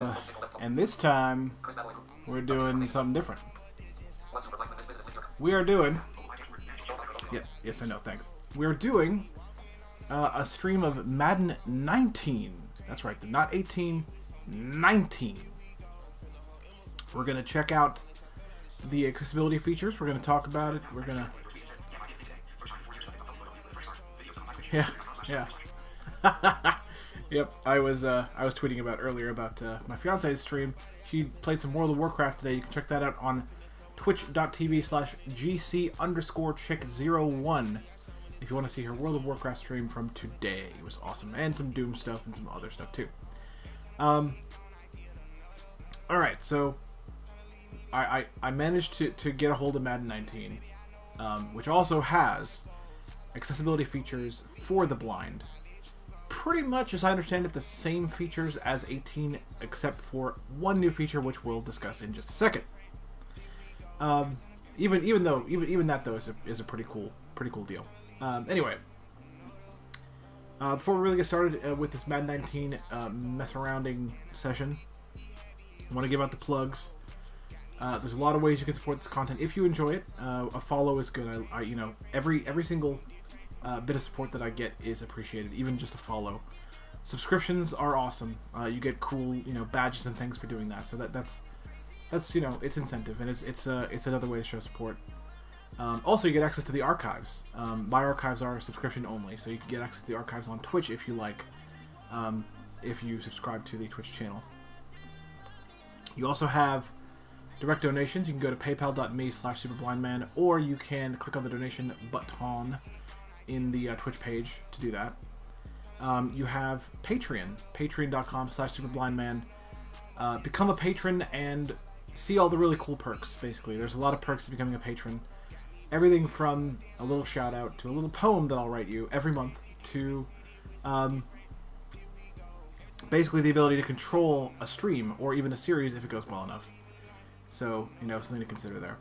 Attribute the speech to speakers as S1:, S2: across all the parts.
S1: And this time, we're doing something different. We are doing... Yeah, yes, I know, thanks. We're doing a stream of Madden 19. That's right, not 18, 19. We're going to check out the accessibility features. We're going to talk about it. We're going to... Yeah. Yep, I was tweeting about earlier about my fiance's stream. She played some World of Warcraft today. You can check that out on twitch.tv/GC_chick01 if you want to see her World of Warcraft stream from today. It was awesome. And some Doom stuff and some other stuff too. Alright, so I managed to get a hold of Madden 19, which also has accessibility features for the blind. Pretty much, as I understand it, the same features as 18, except for one new feature, which we'll discuss in just a second. Even that though is a pretty cool deal. Anyway, before we really get started with this Madden 19 mess arounding session, I want to give out the plugs. There's a lot of ways you can support this content if you enjoy it. A follow is good. Every single bit of support that I get is appreciated, even just a follow. Subscriptions are awesome. You get cool, badges and things for doing that. So that's it's incentive, and it's another way to show support. Also, you get access to the archives. My archives are subscription only, so you can get access to the archives on Twitch if you like, if you subscribe to the Twitch channel. You also have direct donations. You can go to paypal.me/superblindman, or you can click on the donation button in the Twitch page to do that. You have Patreon, patreon.com/superblindman. Become a patron and see all the really cool perks, basically. There's a lot of perks to becoming a patron. Everything from a little shout out to a little poem that I'll write you every month to basically the ability to control a stream or even a series if it goes well enough. So, something to consider there.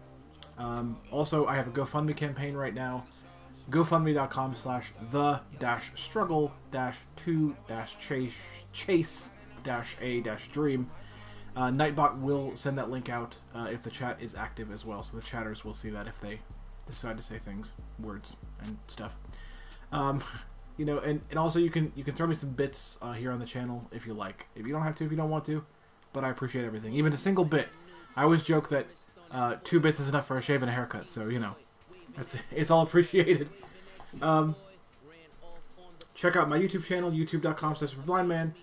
S1: Also, I have a GoFundMe campaign right now. GoFundMe.com/the-struggle-to-chase-a-dream. Nightbot will send that link out if the chat is active as well, so the chatters will see that if they decide to say words and stuff. And also you can throw me some bits here on the channel if you like. If you don't have to, if you don't want to, but I appreciate everything, even a single bit. I always joke that 2 bits is enough for a shave and a haircut, so it's all appreciated. Check out my YouTube channel, youtube.com/superblindman.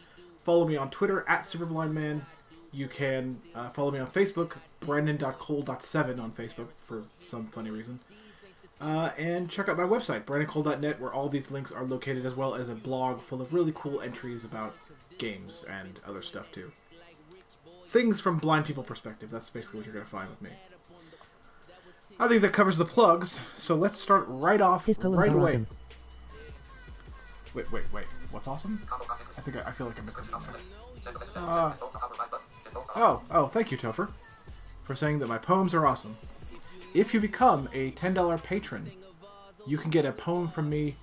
S1: Follow me on Twitter @superblindman. You can follow me on Facebook, brandon.cole.7 on Facebook for some funny reason. And check out my website, brandоncole.net, where all these links are located, as well as a blog full of really cool entries about games and other stuff too. Things from blind people perspective. That's basically what you're going to find with me. I think that covers the plugs, so let's start right off, right away. Awesome. Wait. What's awesome? I feel like I missed something there. Oh, thank you, Topher, for saying that my poems are awesome. If you become a $10 patron, you can get a poem from me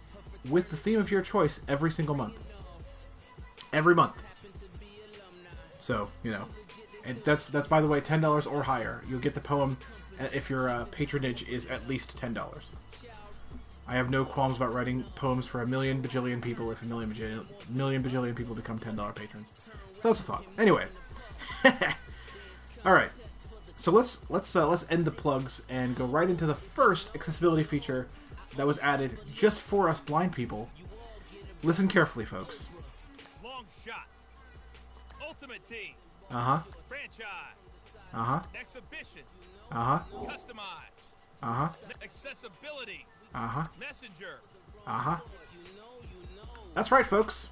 S1: with the theme of your choice every single month. Every month. So, and that's by the way $10 or higher. You'll get the poem if your patronage is at least $10. I have no qualms about writing poems for a million bajillion people if a million bajillion people become $10 patrons. So that's a thought. Anyway, all right. So let's end the plugs and go right into the first accessibility feature that was added just for us blind people. Listen carefully, folks.
S2: Long shot. Ultimate team. Franchise. Exhibition. Customize. Accessibility. Messenger.
S1: That's right, folks.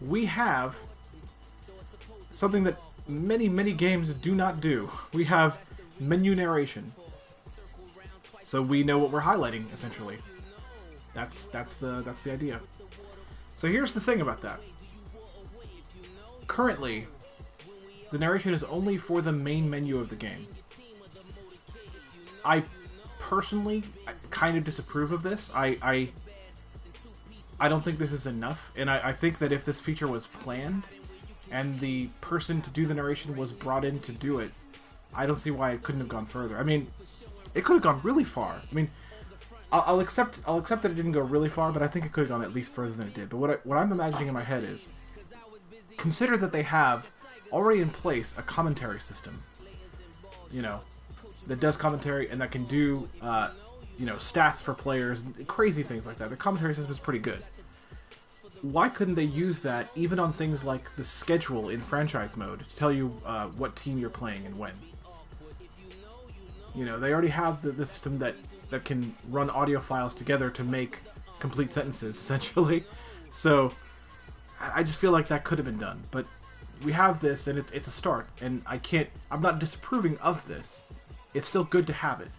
S1: We have something that many games do not do. We have menu narration. So we know what we're highlighting, essentially. That's the idea. So here's the thing about that. Currently, the narration is only for the main menu of the game. I personally kind of disapprove of this. I don't think this is enough, and I think that if this feature was planned, and the person to do the narration was brought in to do it, I don't see why it couldn't have gone further. I mean, it could have gone really far. I mean, I'll accept that it didn't go really far, but I think it could have gone at least further than it did. But what I'm imagining in my head is, consider that they have already in place a commentary system, you know, that does commentary and that can do, you know, stats for players, crazy things like that. The commentary system is pretty good. Why couldn't they use that even on things like the schedule in franchise mode to tell you what team you're playing and when? You know, they already have the system that can run audio files together to make complete sentences, essentially. So I just feel like that could have been done. But we have this, and it's a start. And I'm not disapproving of this. It's still good to have it.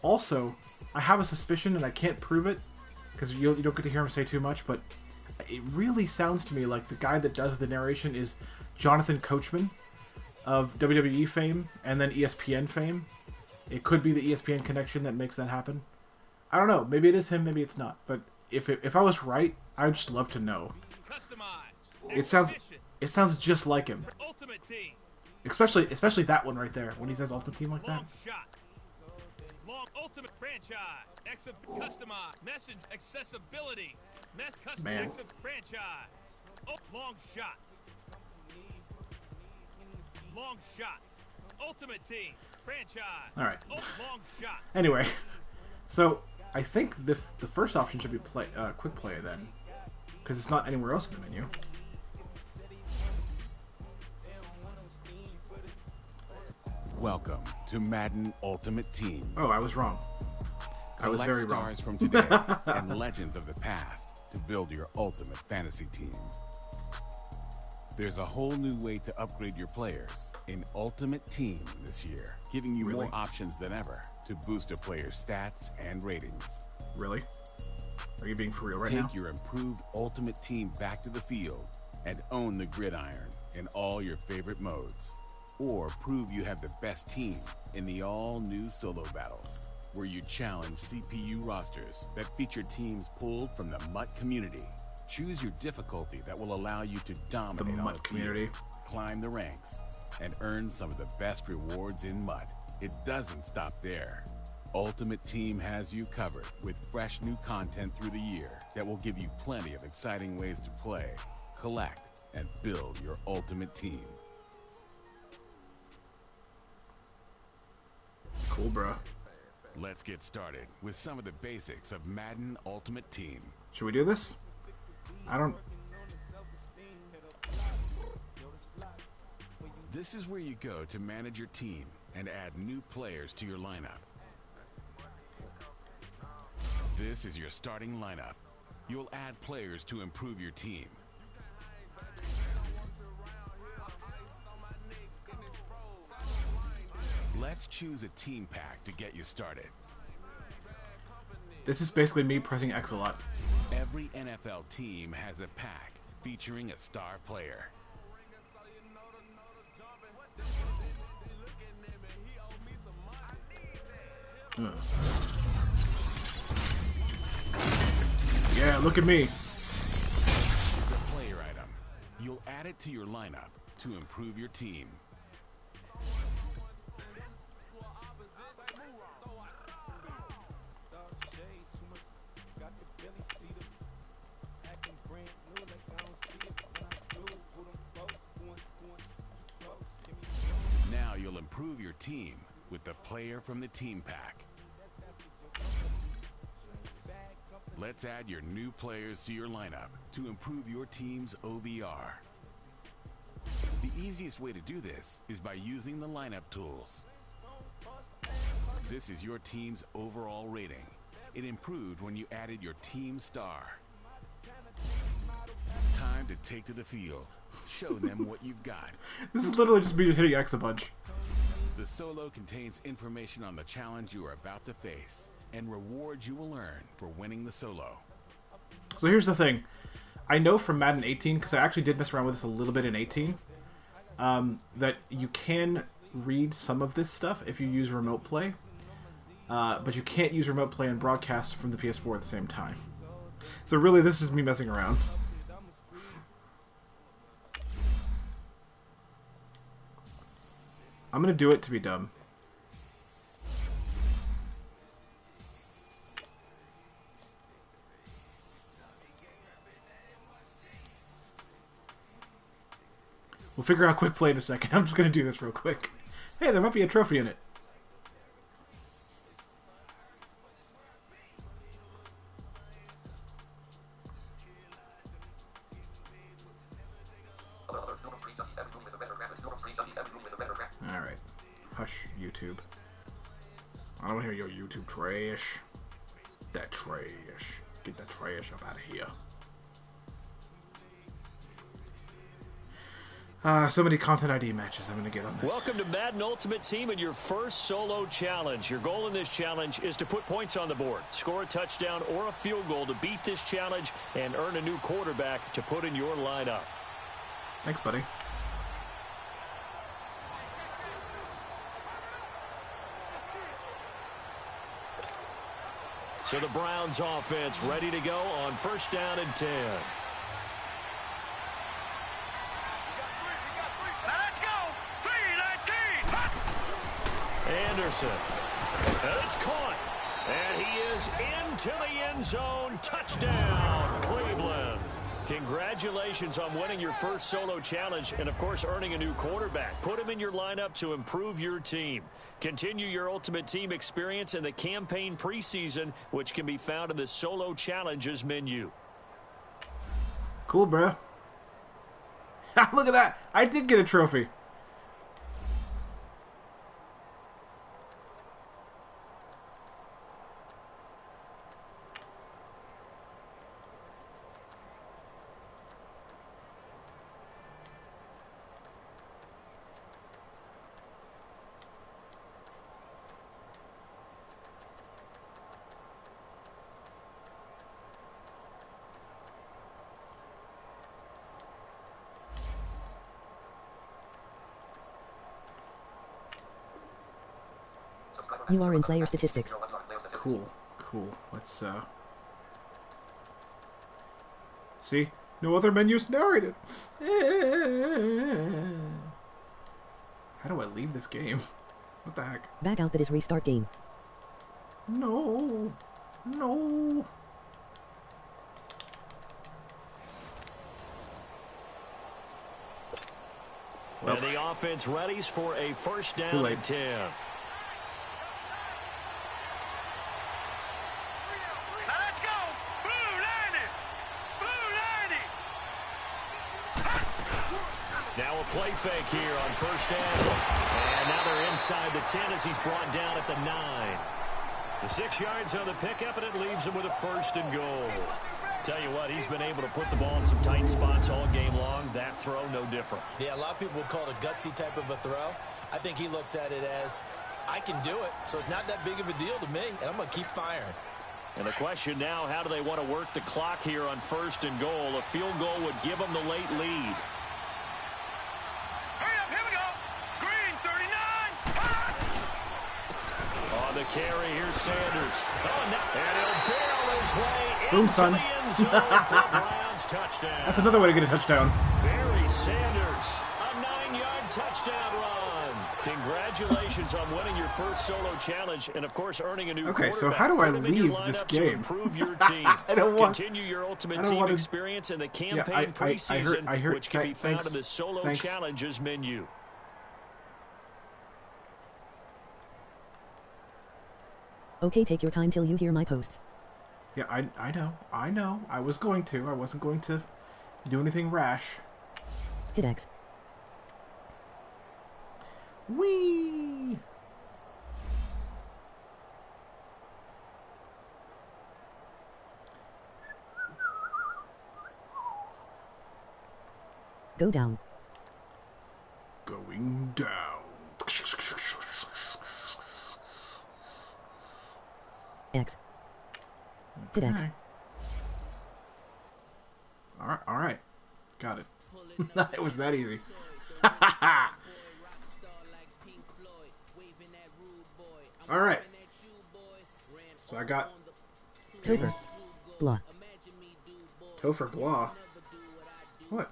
S1: Also, I have a suspicion, and I can't prove it, because you don't get to hear him say too much, but it really sounds to me like the guy that does the narration is Jonathan Coachman of WWE fame and then ESPN fame. It could be the ESPN connection that makes that happen. I don't know. Maybe it is him, maybe it's not. But if I was right, I'd just love to know. It sounds just like him. Especially that one right there, when he says Ultimate Team like that.
S2: Long ultimate franchise, customize, message accessibility,
S1: man.
S2: Franchise, long shot, ultimate team, franchise.
S1: All right.
S2: Long shot.
S1: Anyway, so I think the first option should be quick play then, because it's not anywhere else in the menu.
S3: Welcome to Madden Ultimate Team.
S1: Oh, I was wrong. I was very wrong.
S3: Stars from today and legends of the past to build your ultimate fantasy team. There's a whole new way to upgrade your players in Ultimate Team this year, giving you more options than ever to boost a player's stats and ratings.
S1: Really? Are you being for real right now?
S3: Take your improved Ultimate Team back to the field and own the gridiron in all your favorite modes. Or prove you have the best team in the all-new solo battles, where you challenge CPU rosters that feature teams pulled from the MUT community. Choose your difficulty that will allow you to dominate
S1: the MUT community,
S3: climb the ranks, and earn some of the best rewards in MUT. It doesn't stop there. Ultimate Team has you covered with fresh new content through the year that will give you plenty of exciting ways to play, collect, and build your ultimate team.
S1: Cool, bro.
S3: Let's get started with some of the basics of Madden Ultimate Team.
S1: Should we do this? I don't...
S3: This is where you go to manage your team and add new players to your lineup. This is your starting lineup. You'll add players to improve your team. Let's choose a team pack to get you started.
S1: This is basically me pressing X a lot.
S3: Every NFL team has a pack featuring a star player.
S1: Yeah, look at me.
S3: It's a player item. You'll add it to your lineup to improve your team. Now you'll improve your team with the player from the team pack. Let's add your new players to your lineup to improve your team's OVR. The easiest way to do this is by using the lineup tools. This is your team's overall rating. It improved when you added your team star. Time to take to the field. Show them what you've got.
S1: This is literally just me hitting X a bunch.
S3: The solo contains information on the challenge you are about to face and rewards you will earn for winning the solo.
S1: So here's the thing. I know from Madden 18, because I actually did mess around with this a little bit in 18, that you can read some of this stuff if you use remote play, but you can't use remote play and broadcast from the PS4 at the same time. So really, this is me messing around. I'm gonna do it to be dumb. We'll figure out quick play in a second. I'm just gonna do this real quick. Hey, there might be a trophy in it. Alright. Hush, YouTube. I don't hear your YouTube trash. That trash. Get that trash up out of here. So many Content ID matches I'm going to get on this.
S4: Welcome to Madden Ultimate Team and your first solo challenge. Your goal in this challenge is to put points on the board, score a touchdown or a field goal to beat this challenge, and earn a new quarterback to put in your lineup.
S1: Thanks, buddy.
S4: So the Browns offense ready to go on 1st down and 10. Anderson. And it's caught. And he is into the end zone. Touchdown, Cleveland. Congratulations on winning your first solo challenge and, of course, earning a new quarterback. Put him in your lineup to improve your team. Continue your Ultimate Team experience in the campaign preseason, which can be found in the Solo Challenges menu.
S1: Cool, bro. Look at that. I did get a trophy.
S5: You are in player statistics.
S1: Cool, cool. Let's, see? No other menus narrated. How do I leave this game? What the heck?
S5: Back out, that is restart game.
S1: No. No. Well,
S4: And the offense readies for a 1st down and 10. Now a play fake here on 1st down. And now they're inside the 10 as he's brought down at the 9. The 6 yards on the pickup, and it leaves him with a 1st and goal. Tell you what, he's been able to put the ball in some tight spots all game long. That throw, no different.
S6: Yeah, a lot of people would call it a gutsy type of a throw. I think he looks at it as, I can do it, so it's not that big of a deal to me, and I'm going to keep firing.
S4: And the question now, how do they want to work the clock here on 1st and goal? A field goal would give them the late lead. The carry, here's Sanders. Oh, no. And he'll barrel his way
S1: Boom,
S4: into
S1: son.
S4: the end zone for a Browns touchdown.
S1: That's another way to get a touchdown.
S4: Barry Sanders, a 9-yard touchdown run. Congratulations on winning your first solo challenge and, of course, earning a new
S1: Okay,
S4: quarterback.
S1: so how do I
S4: Put him in your
S1: leave this
S4: lineup
S1: game?
S4: to improve your team.
S1: I don't want.
S4: Continue your Ultimate
S1: I don't
S4: Team
S1: want to-
S4: experience in the campaign
S1: I
S4: preseason,
S1: heard,
S4: which can be found
S1: thanks,
S4: in the Solo
S1: thanks.
S4: Challenges menu.
S5: Okay, take your time till you hear my posts.
S1: Yeah, I know. I was going to. I wasn't going to do anything rash.
S5: Hit X.
S1: Whee!
S5: Go down.
S1: Going down.
S5: X. Hit X.
S1: Okay. All right. Got it. It was that easy. All right. So I got
S5: Topher. Blah.
S1: Topher Blah. What?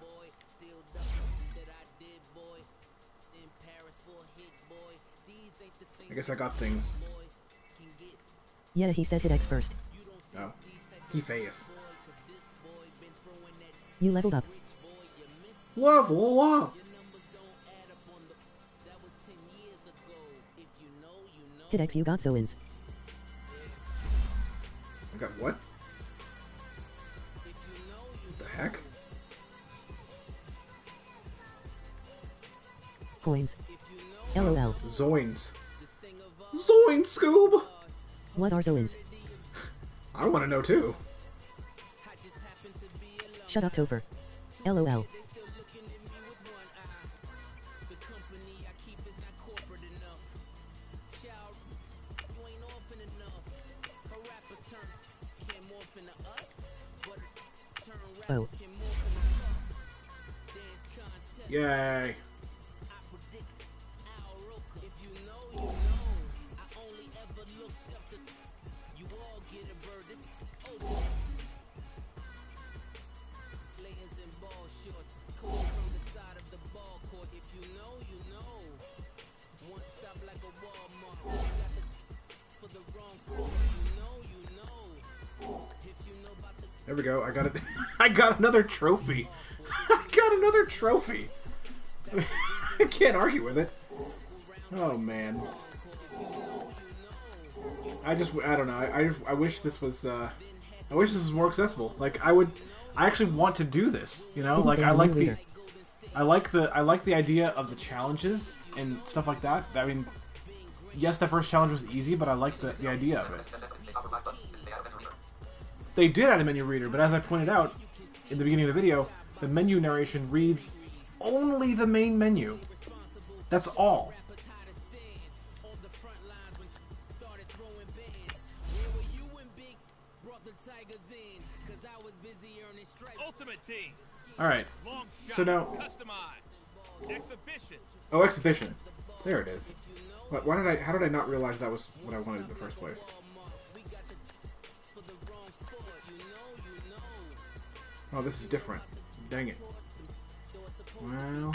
S1: I guess I got things.
S5: Yeah, he said hit X first.
S1: Oh. He face.
S5: You leveled up.
S1: Level up!
S5: Hit X, you got so wins.
S1: I got what? What the heck?
S5: Coins. LOL.
S1: Zoins. Zoins, Scoob!
S5: What are so wins?
S1: I want to know too.
S5: Shut up, Topher. LOL. Oh.
S1: Yay. There we go. I got it. I got another trophy. I got another trophy. I can't argue with it. Oh man. I don't know. I wish this was I wish this was more accessible. Like I actually want to do this, you know? Like I like the idea of the challenges and stuff like that. I mean, yes, the first challenge was easy, but I like the idea of it. They did add a menu reader, but as I pointed out in the beginning of the video, the menu narration reads only the main menu. That's all.
S2: Ultimate Team.
S1: Alright.
S2: Long shot.
S1: So now...
S2: Customize. Exhibition.
S1: Oh, exhibition. There it is. How did I not realize that was what I wanted in the first place? Oh, this is different. Dang it. Well...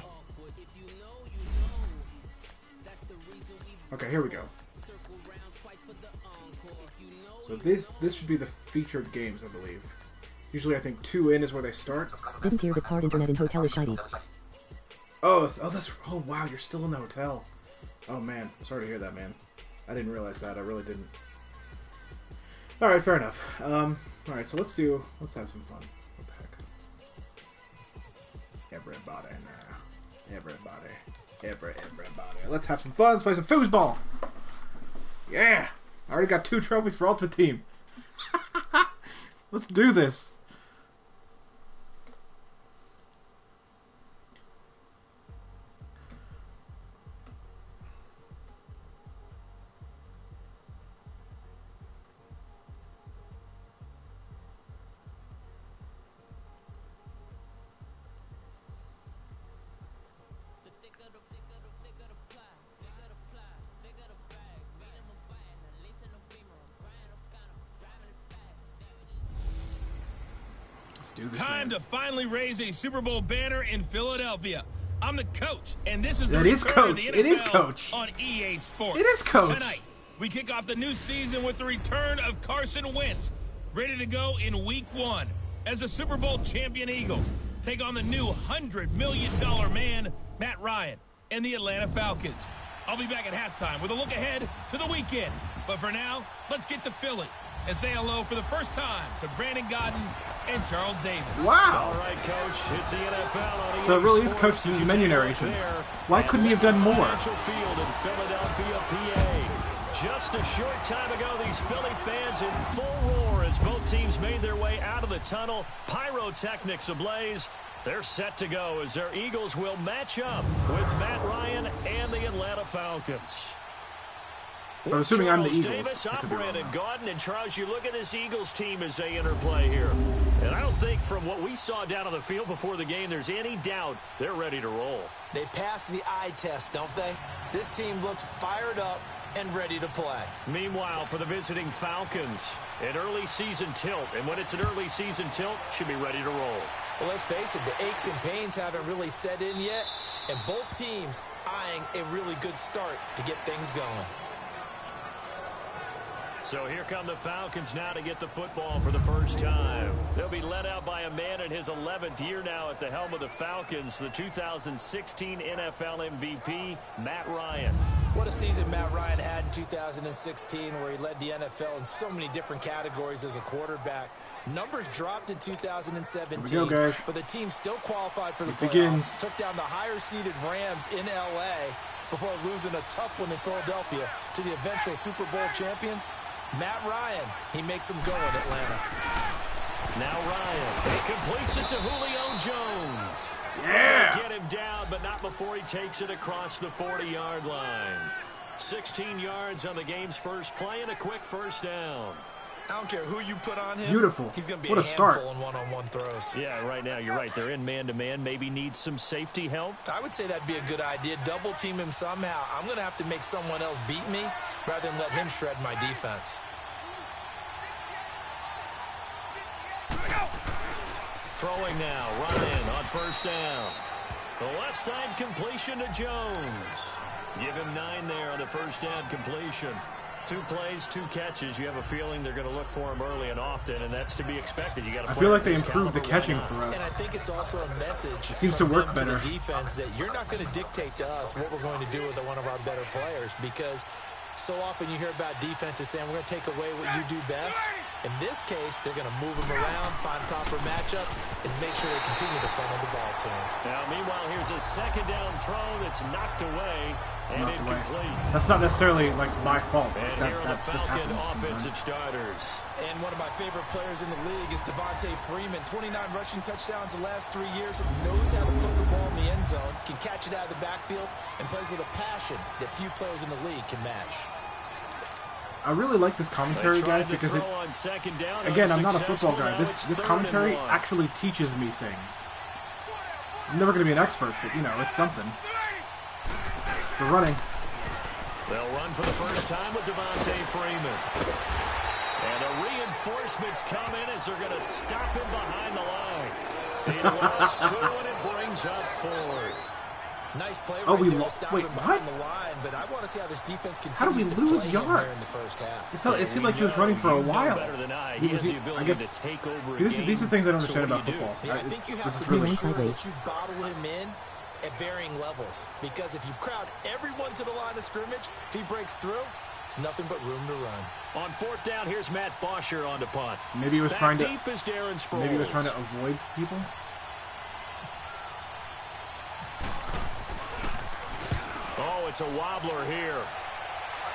S1: Okay, here we go. So this should be the featured games, I believe. Usually I think 2 in is where they start.
S5: Didn't hear the part internet in hotel is shiny.
S1: Oh, wow, you're still in the hotel. Oh man, sorry to hear that, man. I didn't realize that, I really didn't. Alright, fair enough. Alright, so let's have some fun. What the heck? Everybody now. Everybody. Let's have some fun, let's play some foosball! Yeah! I already got 2 trophies for Ultimate Team. Let's do this.
S2: Time to finally raise a Super Bowl banner in Philadelphia. I'm the coach, and this is the
S1: That is
S2: return of
S1: Coach.
S2: the NFL
S1: It is Coach.
S2: on EA Sports.
S1: It is Coach.
S2: Tonight, we kick off the new season with the return of Carson Wentz, ready to go in Week 1 as the Super Bowl champion Eagles take on the new $100 million man, Matt Ryan, and the Atlanta Falcons. I'll be back at halftime with a look ahead to the weekend. But for now, let's get to Philly and say hello for the first time to Brandon Godden and Charles Davis.
S1: Wow!
S4: All right, Coach, it's the NFL on
S1: So it really is
S4: EA
S1: Coach
S4: Sports.
S1: the menu narration. Why couldn't he have done more?
S4: Financial Field in Philadelphia, PA. Just a short time ago, these Philly fans in full roar as both teams made their way out of the tunnel. Pyrotechnics ablaze. They're set to go as their Eagles will match up with Matt Ryan and the Atlanta Falcons.
S1: I'm assuming I'm the
S4: Charles
S1: Eagles.
S4: Davis,
S1: I
S4: I'm
S1: could be wrong
S4: Brandon
S1: now.
S4: Gaudin, and Charles, you look at this Eagles team as they interplay here. And I don't think from what we saw down on the field before the game, there's any doubt they're ready to roll.
S6: They pass the eye test, don't they? This team looks fired up and ready to play.
S4: Meanwhile, for the visiting Falcons, an early season tilt. And when it's an early season tilt, should be ready to roll.
S6: Well, let's face it, the aches and pains haven't really set in yet, and both teams eyeing a really good start to get things going.
S4: So here come the Falcons now to get the football for the first time. They'll be led out by a man in his 11th year now at the helm of the Falcons, the 2016 NFL MVP, Matt Ryan.
S6: What a season Matt Ryan had in 2016 where he led the NFL in so many different categories as a quarterback. Numbers dropped in 2017,
S1: Here we go, guys.
S6: but the team still qualified for the
S1: It
S6: playoffs.
S1: begins.
S6: Took down the higher-seeded Rams in L.A. before losing a tough one in Philadelphia to the eventual Super Bowl champions. Matt Ryan, he makes them go in Atlanta.
S4: Now Ryan, he completes it to Julio Jones.
S1: Yeah!
S4: Get him down, but not before he takes it across the 40-yard line. 16 yards on the game's first play and a quick first down.
S6: I don't care who you put on him.
S1: Beautiful.
S6: He's going to be
S1: What
S6: a
S1: a start.
S6: handful in one-on-one throws.
S4: Yeah, right now you're right. They're in man-to-man. Maybe needs some safety help.
S6: I would say that'd be a good idea. Double team him somehow. I'm going to have to make someone else beat me rather than let him shred my defense.
S4: Throwing now, Ryan on first down. The left side completion to Jones. Give him 9 there on the first down completion. 2 plays, 2 catches. You have a feeling they're going to look for him early and often, and that's to be expected. You got to.
S1: I feel like they improved the catching for us.
S6: And I think it's also a message.
S1: It seems to work better.
S6: To the defense that you're not going to dictate to us what we're going to do with one of our better players, because so often you hear about defenses saying we're going to take away what you do best. In this case, they're going to move them around, find proper matchups, and make sure they continue to funnel the ball to him.
S4: Now, meanwhile, here's a second down throw that's knocked away and incomplete.
S1: That's not necessarily like my fault.
S4: And
S1: That
S4: here are the
S1: just
S4: Falcon
S1: happens
S4: offensive
S1: sometimes.
S4: starters.
S6: And one of my favorite players in the league is Devontae Freeman. 29 rushing touchdowns the last 3 years. Knows how to put the ball in the end zone, can catch it out of the backfield, and plays with a passion that few players in the league can match.
S1: I really like this commentary, guys, because it, again, I'm not a football guy. This commentary actually teaches me things. I'm never going to be an expert, but, you know, it's something. They're running.
S4: They'll run for the first time with Devontae Freeman. And the reinforcements come in as they're going to stop him behind the line. He lost 2, and it brings up 4th.
S6: Nice play
S1: Oh,
S6: right
S1: we
S6: there to
S1: lost.
S6: stop
S1: Wait,
S6: him
S1: what?
S6: behind the line, but I want to see how this defense
S1: How do we
S6: continues
S1: lose
S6: to play him
S1: yards?
S6: there in the first half.
S1: It seemed like he was running for a while.
S4: He has the
S1: I
S4: ability
S1: guess,
S4: to take over
S1: these are things I don't understand
S4: so
S1: about
S4: what do you do?
S1: football.
S6: Yeah, I think you have
S1: This is
S6: to
S1: really
S6: make sure
S5: sideways.
S6: that you bottle him in at varying levels, because if you crowd everyone to the line of scrimmage, if he breaks through, there's nothing but room to run.
S4: On 4th down, here's Matt Bosher on the punt.
S1: Maybe he was
S4: Back
S1: trying to.
S4: deep is Darren Sproles.
S1: Maybe he was trying to avoid people.
S4: Oh, it's a wobbler here.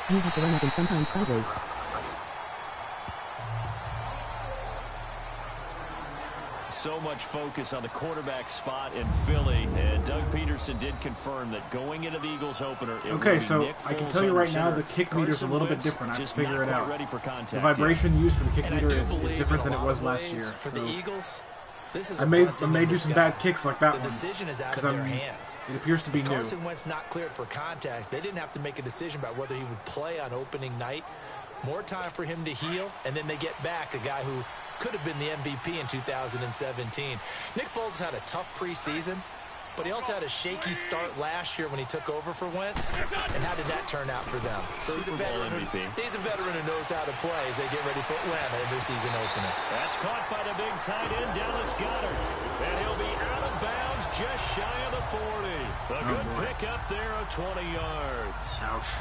S5: You have to run up and sometimes sideways.
S4: So much focus on the quarterback spot in Philly, and Doug Peterson did confirm that going into the Eagles opener.
S1: Okay, so I can tell you right now the kick meter's a little bit different. I have to figure it out. The vibration used for the kick meter is different than it was last year.
S6: For the Eagles, this is
S1: I may do some bad kicks like that one.
S6: The decision is out of
S1: Because
S6: their hands.
S1: it appears to be
S6: If
S1: new.
S6: Carson Wentz not cleared for contact, they didn't have to make a decision about whether he would play on opening night. More time for him to heal, and then they get back a guy who could have been the MVP in 2017. Nick Foles had a tough preseason, but he also had a shaky start last year when he took over for Wentz. And how did that turn out for them? So he's a veteran who knows how to play as they get ready for Atlanta in their season opener.
S4: That's caught by the big tight end, Dallas Goedert. And he'll be out of bounds just shy of the 40. A good pickup there of 20 yards.
S1: Ouch.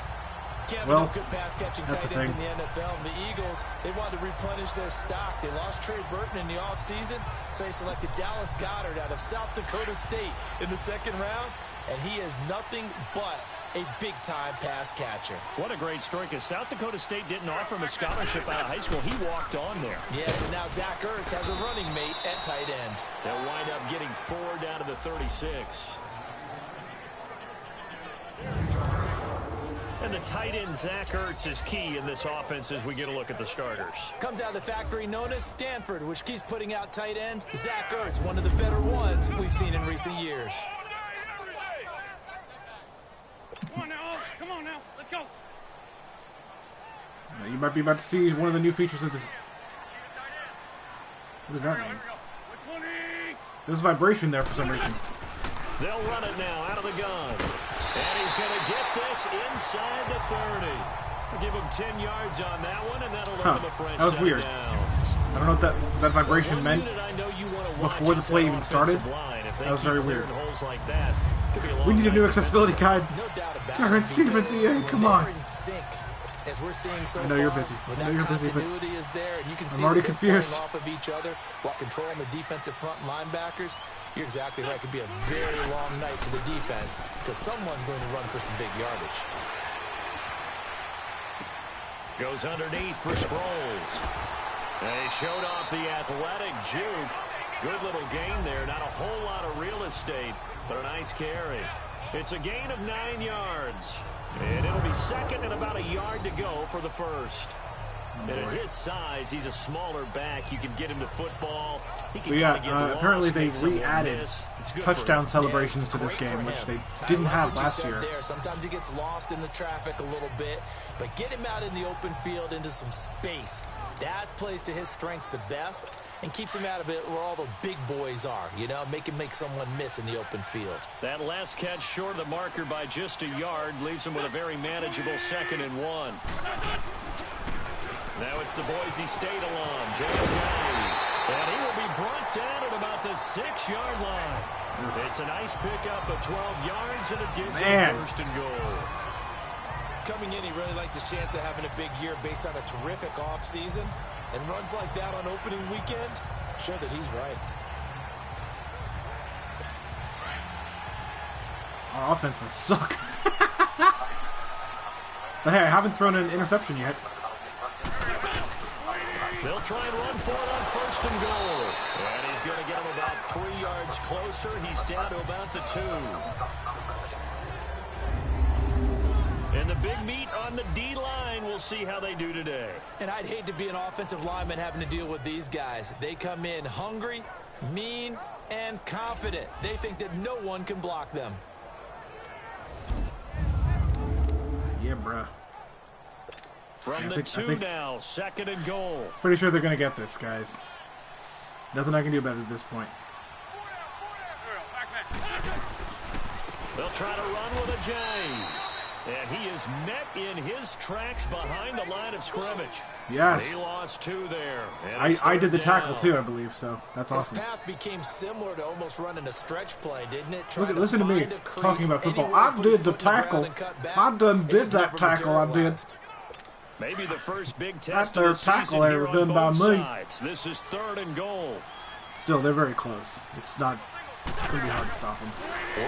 S6: Can't
S1: Well,
S6: be no good pass-catching
S1: that's
S6: tight
S1: the
S6: ends
S1: thing.
S6: in the NFL. And the Eagles, they wanted to replenish their stock. They lost Trey Burton in the offseason, so they selected Dallas Goedert out of South Dakota State in the 2nd round, and he is nothing but a big-time pass catcher.
S4: What a great story, because South Dakota State didn't offer him a scholarship out of high school. He walked on there.
S6: Yeah, so now Zach Ertz has a running mate at tight end.
S4: They'll wind up getting 4 down to the 36. And the tight end, Zach Ertz, is key in this offense as we get a look at the starters.
S6: Comes out of the factory known as Stanford, which keeps putting out tight ends. Zach Ertz, one of the better ones we've seen in recent years.
S7: Come on now, let's go.
S1: You might be about to see one of the new features of this. What does that mean? There's vibration there for some reason.
S4: They'll run it now out of the gun. And he's going to get this inside the 30. I'll give him 10 yards on that one, and that'll open the French
S1: that was weird.
S4: downs.
S1: I don't know what that vibration meant before the play even started. That was very weird. We need a new accessibility guide. Terrence Stevens, EA, come on.
S6: As we're seeing so
S1: I know you're
S6: far,
S1: busy.
S6: when
S1: I know
S6: that
S1: you're busy, but
S6: continuity is there, and you can see
S1: I'm already
S6: that they're
S1: confused.
S6: playing off of each other while controlling the defensive front linebackers. You're exactly right. It could be a very long night for the defense because someone's going to run for some big yardage.
S4: Goes underneath for Sproles. They showed off the athletic juke. Good little gain there. Not a whole lot of real estate, but a nice carry. It's a gain of 9 yards. And it'll be second and about a yard to go for the first. And at his size, he's a smaller back. You can get him to football. He can
S1: apparently they re-added touchdown celebrations to this game, which they didn't have last year.
S6: Sometimes he gets lost in the traffic a little bit, but get him out in the open field into some space. That plays to his strengths the best and keeps him out of it where all the big boys are, you know, make someone miss in the open field.
S4: That last catch short of the marker by just a yard leaves him with a very manageable 2nd and 1. Now it's the Boise State alum, J.J. And he will be brought down at about the 6-yard line. It's a nice pickup of 12 yards, and it gives him 1st and goal.
S6: Coming in, he really liked his chance of having a big year based on a terrific offseason. And runs like that on opening weekend show that he's right.
S1: Our offense must suck. But hey, I haven't thrown an interception yet.
S4: They'll try and run for it on 1st and goal. And he's going to get him about 3 yards closer. He's down to about the 2. And the big meat on the D-line, we'll see how they do today.
S6: And I'd hate to be an offensive lineman having to deal with these guys. They come in hungry, mean, and confident. They think that no one can block them.
S1: Yeah, bruh.
S4: From the 2 now, 2nd and goal.
S1: Pretty sure they're going to get this, guys. Nothing I can do about it at this point.
S4: They'll try to run with a J. And he is met in his tracks behind the line of scrimmage.
S1: Yes.
S4: He lost 2 there.
S1: I did the tackle too, I believe, so that's awesome.
S6: His path became similar to almost running a stretch play, didn't it?
S1: Listen to me talking about football. I did the tackle. I done did that tackle, I did.
S4: Maybe the first big test
S1: of the season here on both
S4: sides. This is 3rd and goal.
S1: Still, they're very close. It's not going to be hard to stop them.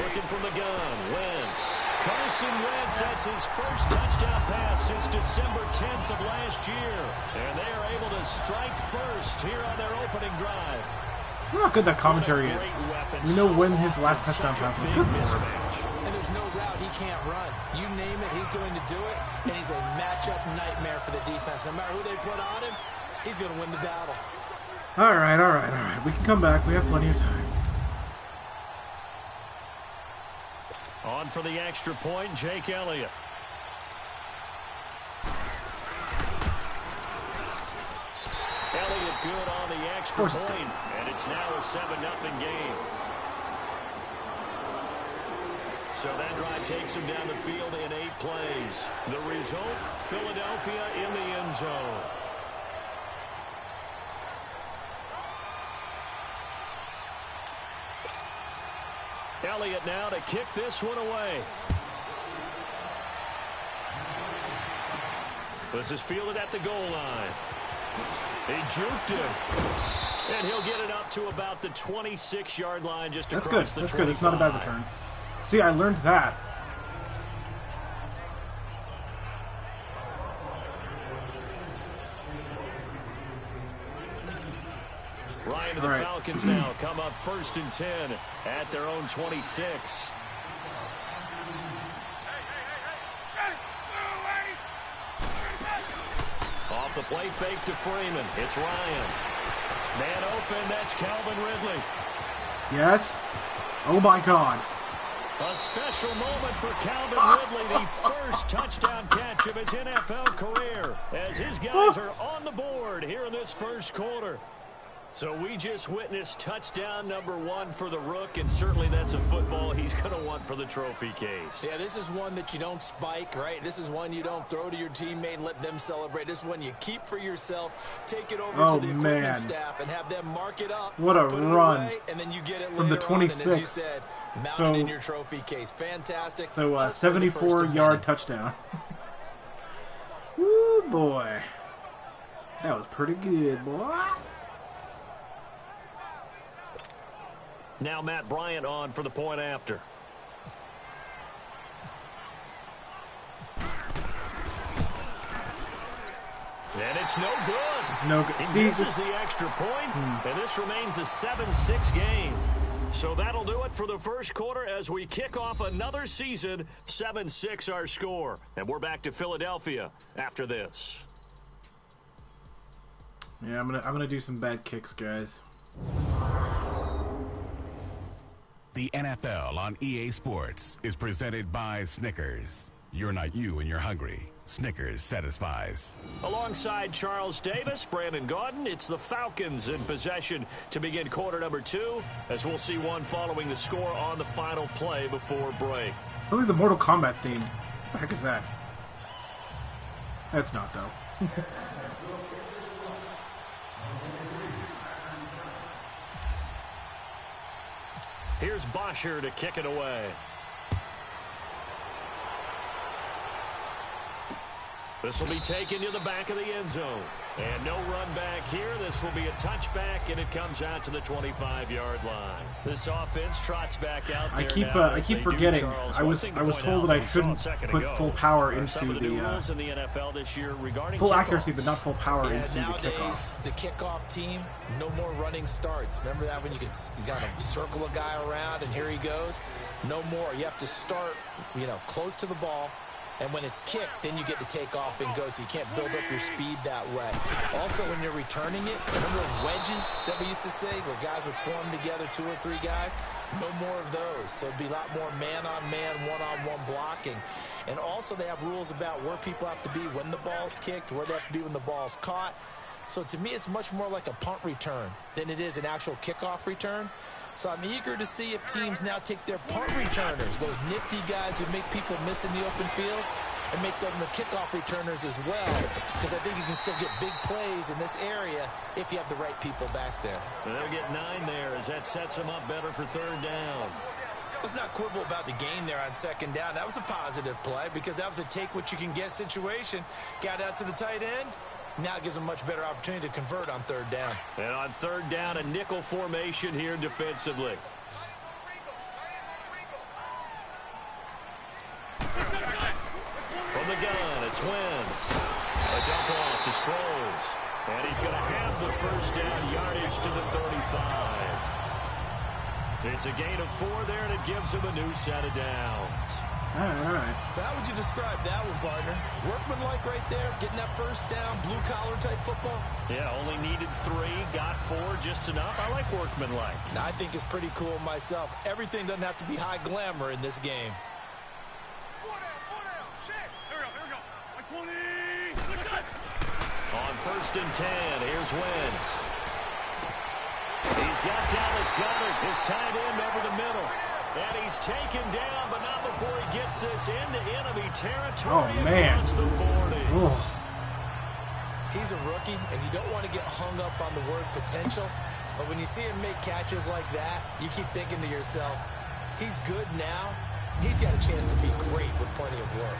S4: Working from the gun, Wentz. Carson Wentz, that's his first touchdown pass since December 10th of last year. And they are able to strike first here on their opening drive.
S1: Look how good that commentary is. We know when his last touchdown pass was. Good Lord.
S6: And there's no route he can't run. You name it, he's going to do it. And he's a matchup nightmare for the defense. No matter who they put on him, he's going to win the battle.
S1: All right. We can come back. We have plenty of time.
S4: On for the extra point, Jake Elliott. Elliott good on the extra point, and it's now a 7-0 game. So that drive takes him down the field in 8 plays. The result, Philadelphia in the end zone. Elliott now to kick this one away. This is fielded at the goal line. He juked it. And he'll get it up to about the 26-yard line just across the 25.
S1: That's good. It's not a bad return. See, I learned that.
S4: Ryan and the Falcons now come up 1st and 10 at their own 26. Off the play fake to Freeman. It's Ryan. Man open. That's Calvin Ridley.
S1: Yes. Oh, my God.
S4: A special moment for Calvin Ridley, the first touchdown catch of his NFL career, as his guys are on the board here in this first quarter. So we just witnessed touchdown number 1 for the Rook, and certainly that's a football he's going to want for the trophy case.
S6: Yeah, this is one that you don't spike, right? This is one you don't throw to your teammate and let them celebrate. This is one you keep for yourself, take it over to the equipment staff, and have them mark it up.
S1: What a run.
S6: Away, and then you get it
S1: from the 26.
S6: On, and as you said, mounted in your trophy case. Fantastic.
S1: So 74-yard touchdown. Woo, boy. That was pretty good, boy.
S4: Now Matt Bryant on for the point after. And it's no good.
S1: It's no good.
S4: He misses the extra point, and this remains a 7-6 game. So that'll do it for the first quarter as we kick off another season. 7-6 our score. And we're back to Philadelphia after this.
S1: Yeah, I'm gonna do some bad kicks, guys.
S3: The NFL on EA Sports is presented by Snickers. You're not you and you're hungry. Snickers satisfies.
S4: Alongside Charles Davis, Brandon Gaudin, it's the Falcons in possession to begin quarter number 2, as we'll see one following the score on the final play before break.
S1: It's like the Mortal Kombat theme. What the heck is that? That's not, though.
S4: Here's Bosher to kick it away. This will be taken to the back of the end zone. And no run back here. This will be a touchback, and it comes out to the 25-yard line. This offense trots back out there.
S1: I keep forgetting. I was told that I shouldn't put full power into the
S4: rules in the NFL this year regarding
S1: full accuracy, but not full power into the
S6: nowadays,
S1: kickoff.
S6: The kickoff team, no more running starts. Remember that when you got to circle a guy around, and here he goes. No more. You have to start, close to the ball. And when it's kicked, then you get to take off and go, so you can't build up your speed that way. Also, when you're returning it, remember those wedges that we used to say, where guys would form together, 2 or 3 guys? No more of those. So it'd be a lot more man-on-man, one-on-one blocking. And also, they have rules about where people have to be when the ball's kicked, where they have to be when the ball's caught. So to me, it's much more like a punt return than it is an actual kickoff return. So I'm eager to see if teams now take their punt returners, those nifty guys who make people miss in the open field, and make them the kickoff returners as well, because I think you can still get big plays in this area if you have the right people back there.
S4: They'll get 9 there as that sets them up better for third down.
S6: Let's not quibble about the gain there on second down. That was a positive play because that was a take-what-you-can-get situation. Got out to the tight end. Now it gives them a much better opportunity to convert on third down.
S4: And on third down, a nickel formation here defensively. From the gun, it's Wentz. A dump off to Sproles. And he's going to have the first down yardage to the 35. It's a gain of 4 there, and it gives him a new set of downs.
S1: All right.
S6: So how would you describe that one, partner? Workmanlike right there, getting that first down, blue-collar type football?
S4: Yeah, only needed 3, got 4, just enough. I like workmanlike.
S6: I think it's pretty cool myself. Everything doesn't have to be high glamour in this game.
S7: 4 down, check. Here we go. Like 20.
S4: On first and 10, here's Wentz. He's got Dallas Goedert, his tight end over the middle. And he's taken down, but not before he gets this into enemy territory.
S1: Oh, man.
S4: Across the 40.
S1: Ugh.
S6: He's a rookie, and you don't want to get hung up on the word potential. But when you see him make catches like that, you keep thinking to yourself, he's good now. He's got a chance to be great with plenty of work.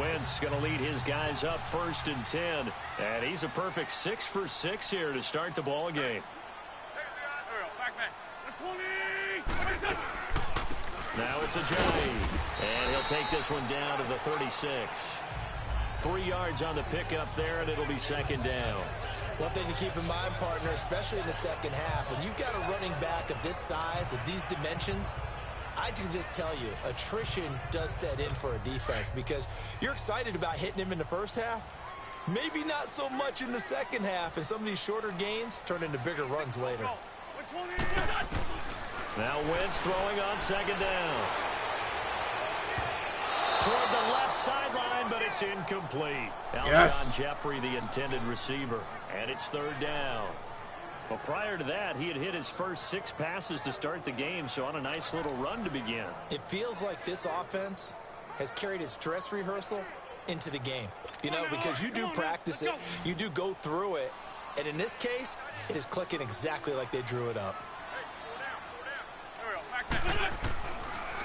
S4: Wentz going to lead his guys up first and 10. And he's a perfect 6 for 6 here to start the ball game. Now it's a Johnny, and he'll take this one down to the 36. 3 yards on the pickup there, and it'll be second down.
S6: One thing to keep in mind, partner, especially in the second half, when you've got a running back of this size, of these dimensions, I can just tell you, attrition does set in for a defense because you're excited about hitting him in the first half. Maybe not so much in the second half, and some of these shorter gains turn into bigger runs later.
S4: Now Wentz throwing on second down. Toward the left sideline, but it's incomplete.
S1: Yes.
S4: Alshon Jeffrey, the intended receiver, and it's third down. Well, prior to that, he had hit his first 6 passes to start the game, so on a nice little run to begin.
S6: It feels like this offense has carried its dress rehearsal into the game. You know, because you do practice it, you do go through it, and in this case, it is clicking exactly like they drew it up.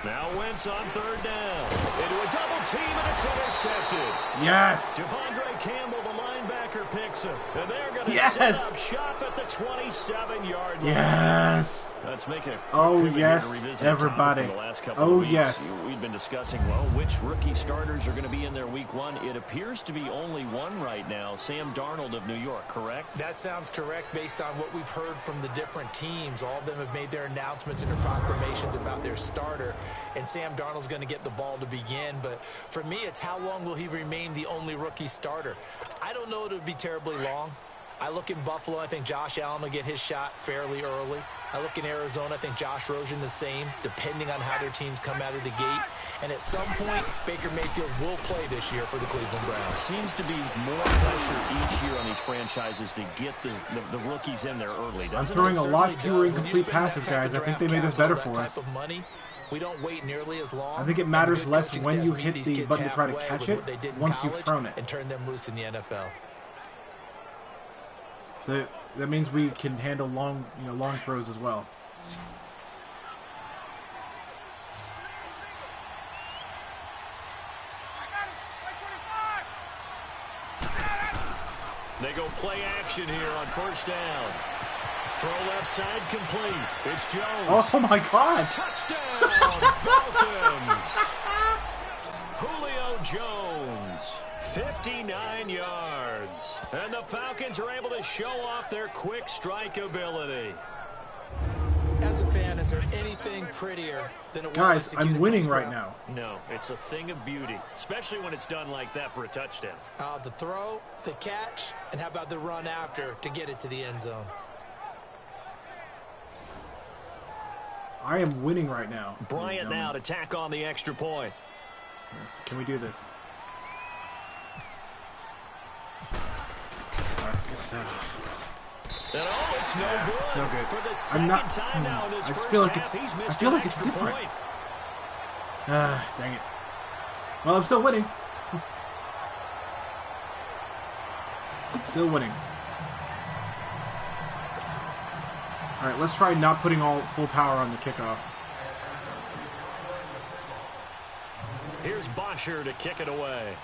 S4: Now Wentz on third down. Into a double team, and it's intercepted.
S1: Yes.
S4: Devondre Campbell, the linebacker, picks him. And they're going to
S1: Yes.
S4: set up shop at the 27-yard line.
S1: Yes.
S4: Let's make a
S1: Oh,
S4: pivot here
S1: yes,
S4: to revisit the
S1: everybody.
S4: topic from the last couple
S1: Oh,
S4: of weeks.
S1: yes.
S4: We've been discussing, well, which rookie starters are going to be in their week 1. It appears to be only one right now, Sam Darnold of New York, correct?
S6: That sounds correct based on what we've heard from the different teams. All of them have made their announcements and their proclamations about their starter. And Sam Darnold's going to get the ball to begin. But for me, it's how long will he remain the only rookie starter? I don't know if it would be terribly long. I look in Buffalo, I think Josh Allen will get his shot fairly early. I look in Arizona, I think Josh Rosen the same, depending on how their teams come out of the gate. And at some point, Baker Mayfield will play this year for the Cleveland Browns.
S4: Seems to be more pressure each year on these franchises to get the rookies in there early.
S1: I'm throwing a lot fewer incomplete passes, guys. I think they made this better for us.
S6: We don't wait nearly as long.
S1: I think it matters less when you hit the button to try to catch it once you've thrown it.
S6: And turn them loose in the NFL.
S1: So that means we can handle long throws as well.
S4: They go play action here on first down. Throw left side complete. It's Jones.
S1: Oh my God!
S4: Touchdown, Falcons! Julio Jones, 59 yards. And the Falcons are able to show off their quick strike ability.
S6: As a fan, is there anything prettier than a
S1: Guys, I'm
S6: well-executed
S1: winning
S6: post
S1: right
S6: route?
S1: now.
S4: No, it's a thing of beauty, especially when it's done like that for a touchdown.
S6: The throw, the catch, and how about the run after to get it to the end zone?
S1: I am winning right now.
S4: Bryant now to tack on the extra point.
S1: Yes. Can we do this? It's
S4: it's no good.
S1: It's no good.
S4: For the
S1: I'm not.
S4: time now in this
S1: I just
S4: first
S1: feel like
S4: half,
S1: it's.
S4: he's
S1: I
S4: missed
S1: feel
S4: an
S1: like it's
S4: extra
S1: different.
S4: point.
S1: Dang it. Well, I'm still winning. Still winning. All right, let's try not putting all full power on the kickoff.
S4: Here's Bosher to kick it away.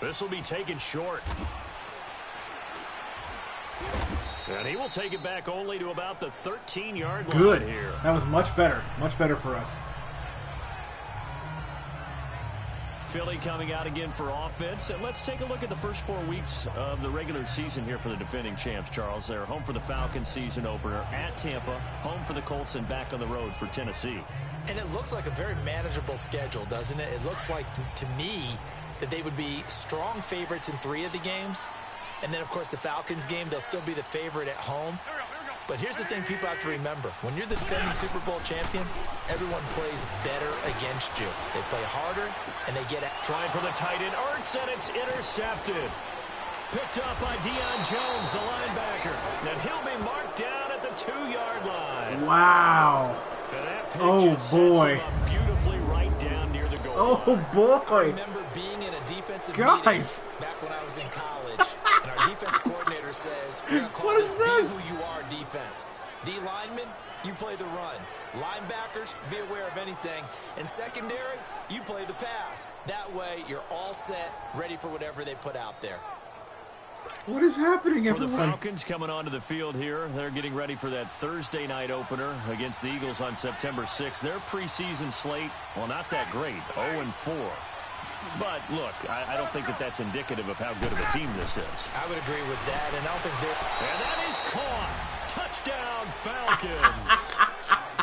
S4: This will be taken short. And he will take it back only to about the 13-yard line.
S1: Good.
S4: Here.
S1: That was much better. Much better for us.
S4: Philly coming out again for offense. And let's take a look at the first 4 weeks of the regular season here for the defending champs, Charles. They're home for the Falcons season opener at Tampa, home for the Colts, and back on the road for Tennessee.
S6: And it looks like a very manageable schedule, doesn't it? It looks like, to me, that they would be strong favorites in 3 of the games. And then, of course, the Falcons game, they'll still be the favorite at home. But here's the thing people have to remember. When you're the defending Super Bowl champion, everyone plays better against you. They play harder, and they get at.
S4: Trying for the tight end, Ertz, and it's intercepted. Picked up by Deion Jones, the linebacker. And he'll be marked down at the 2-yard line.
S1: Wow.
S4: And that pitch
S1: Oh,
S4: just sets
S1: boy.
S4: him up beautifully right down near the goal
S1: Oh
S4: line.
S6: I
S1: boy.
S6: remember being in a defensive
S1: Guys.
S6: meeting back when I was in college, and our defense coordinator says, we're going to call
S1: What is this?
S6: Be Who You Are defense. D linemen, you play the run. Linebackers, be aware of anything. And secondary, you play the pass. That way, you're all set, ready for whatever they put out there.
S1: What is happening,
S4: For the
S1: everyone?
S4: Falcons coming onto the field here, they're getting ready for that Thursday night opener against the Eagles on September 6th. Their preseason slate, well, not that great, 0-4. But, look, I don't think that that's indicative of how good of a team this is.
S6: I would agree with that, and I don't think they're...
S4: And that is caught. Touchdown, Falcons.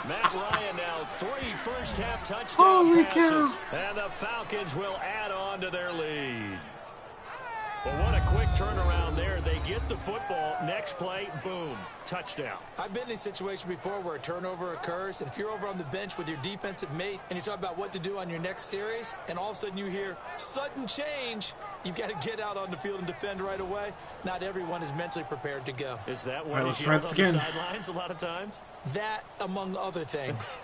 S4: Matt Ryan now 3 first-half touchdown
S1: Holy
S4: passes.
S1: cow.
S4: And the Falcons will add on to their lead. Well, what a quick turnaround there. They get the football. Next play, boom, touchdown.
S6: I've been in a situation before where a turnover occurs, and if you're over on the bench with your defensive mate and you talk about what to do on your next series, and all of a sudden you hear sudden change, you've got to get out on the field and defend right away. Not everyone is mentally prepared to go.
S4: Is that
S1: All
S4: why
S1: right,
S4: he's
S1: let's try
S4: yelled
S1: this
S4: on the
S1: again.
S4: sidelines a lot of times?
S6: That, among other things.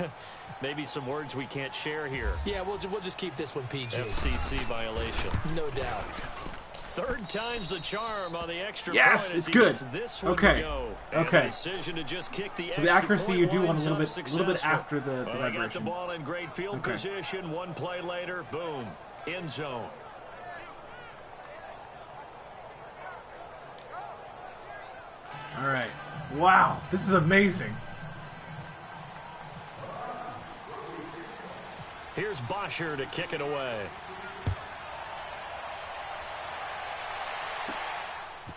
S4: Maybe some words we can't share here.
S6: Yeah, we'll just keep this one PG.
S4: FCC violation.
S6: No doubt.
S4: Third time's the charm on the extra
S1: Yes,
S4: point as
S1: it's
S4: he
S1: good.
S4: gets this one
S1: Okay.
S4: to go. And
S1: Okay.
S4: the decision to just kick the
S1: So the
S4: extra
S1: accuracy
S4: point
S1: you do
S4: winds
S1: on a
S4: up
S1: little bit
S4: successful.
S1: after the
S4: Well, they got the
S1: vibration.
S4: ball in great field
S1: Okay.
S4: position. One play later, boom, end zone.
S1: All right. Wow, this is amazing.
S4: Here's Bosher to kick it away.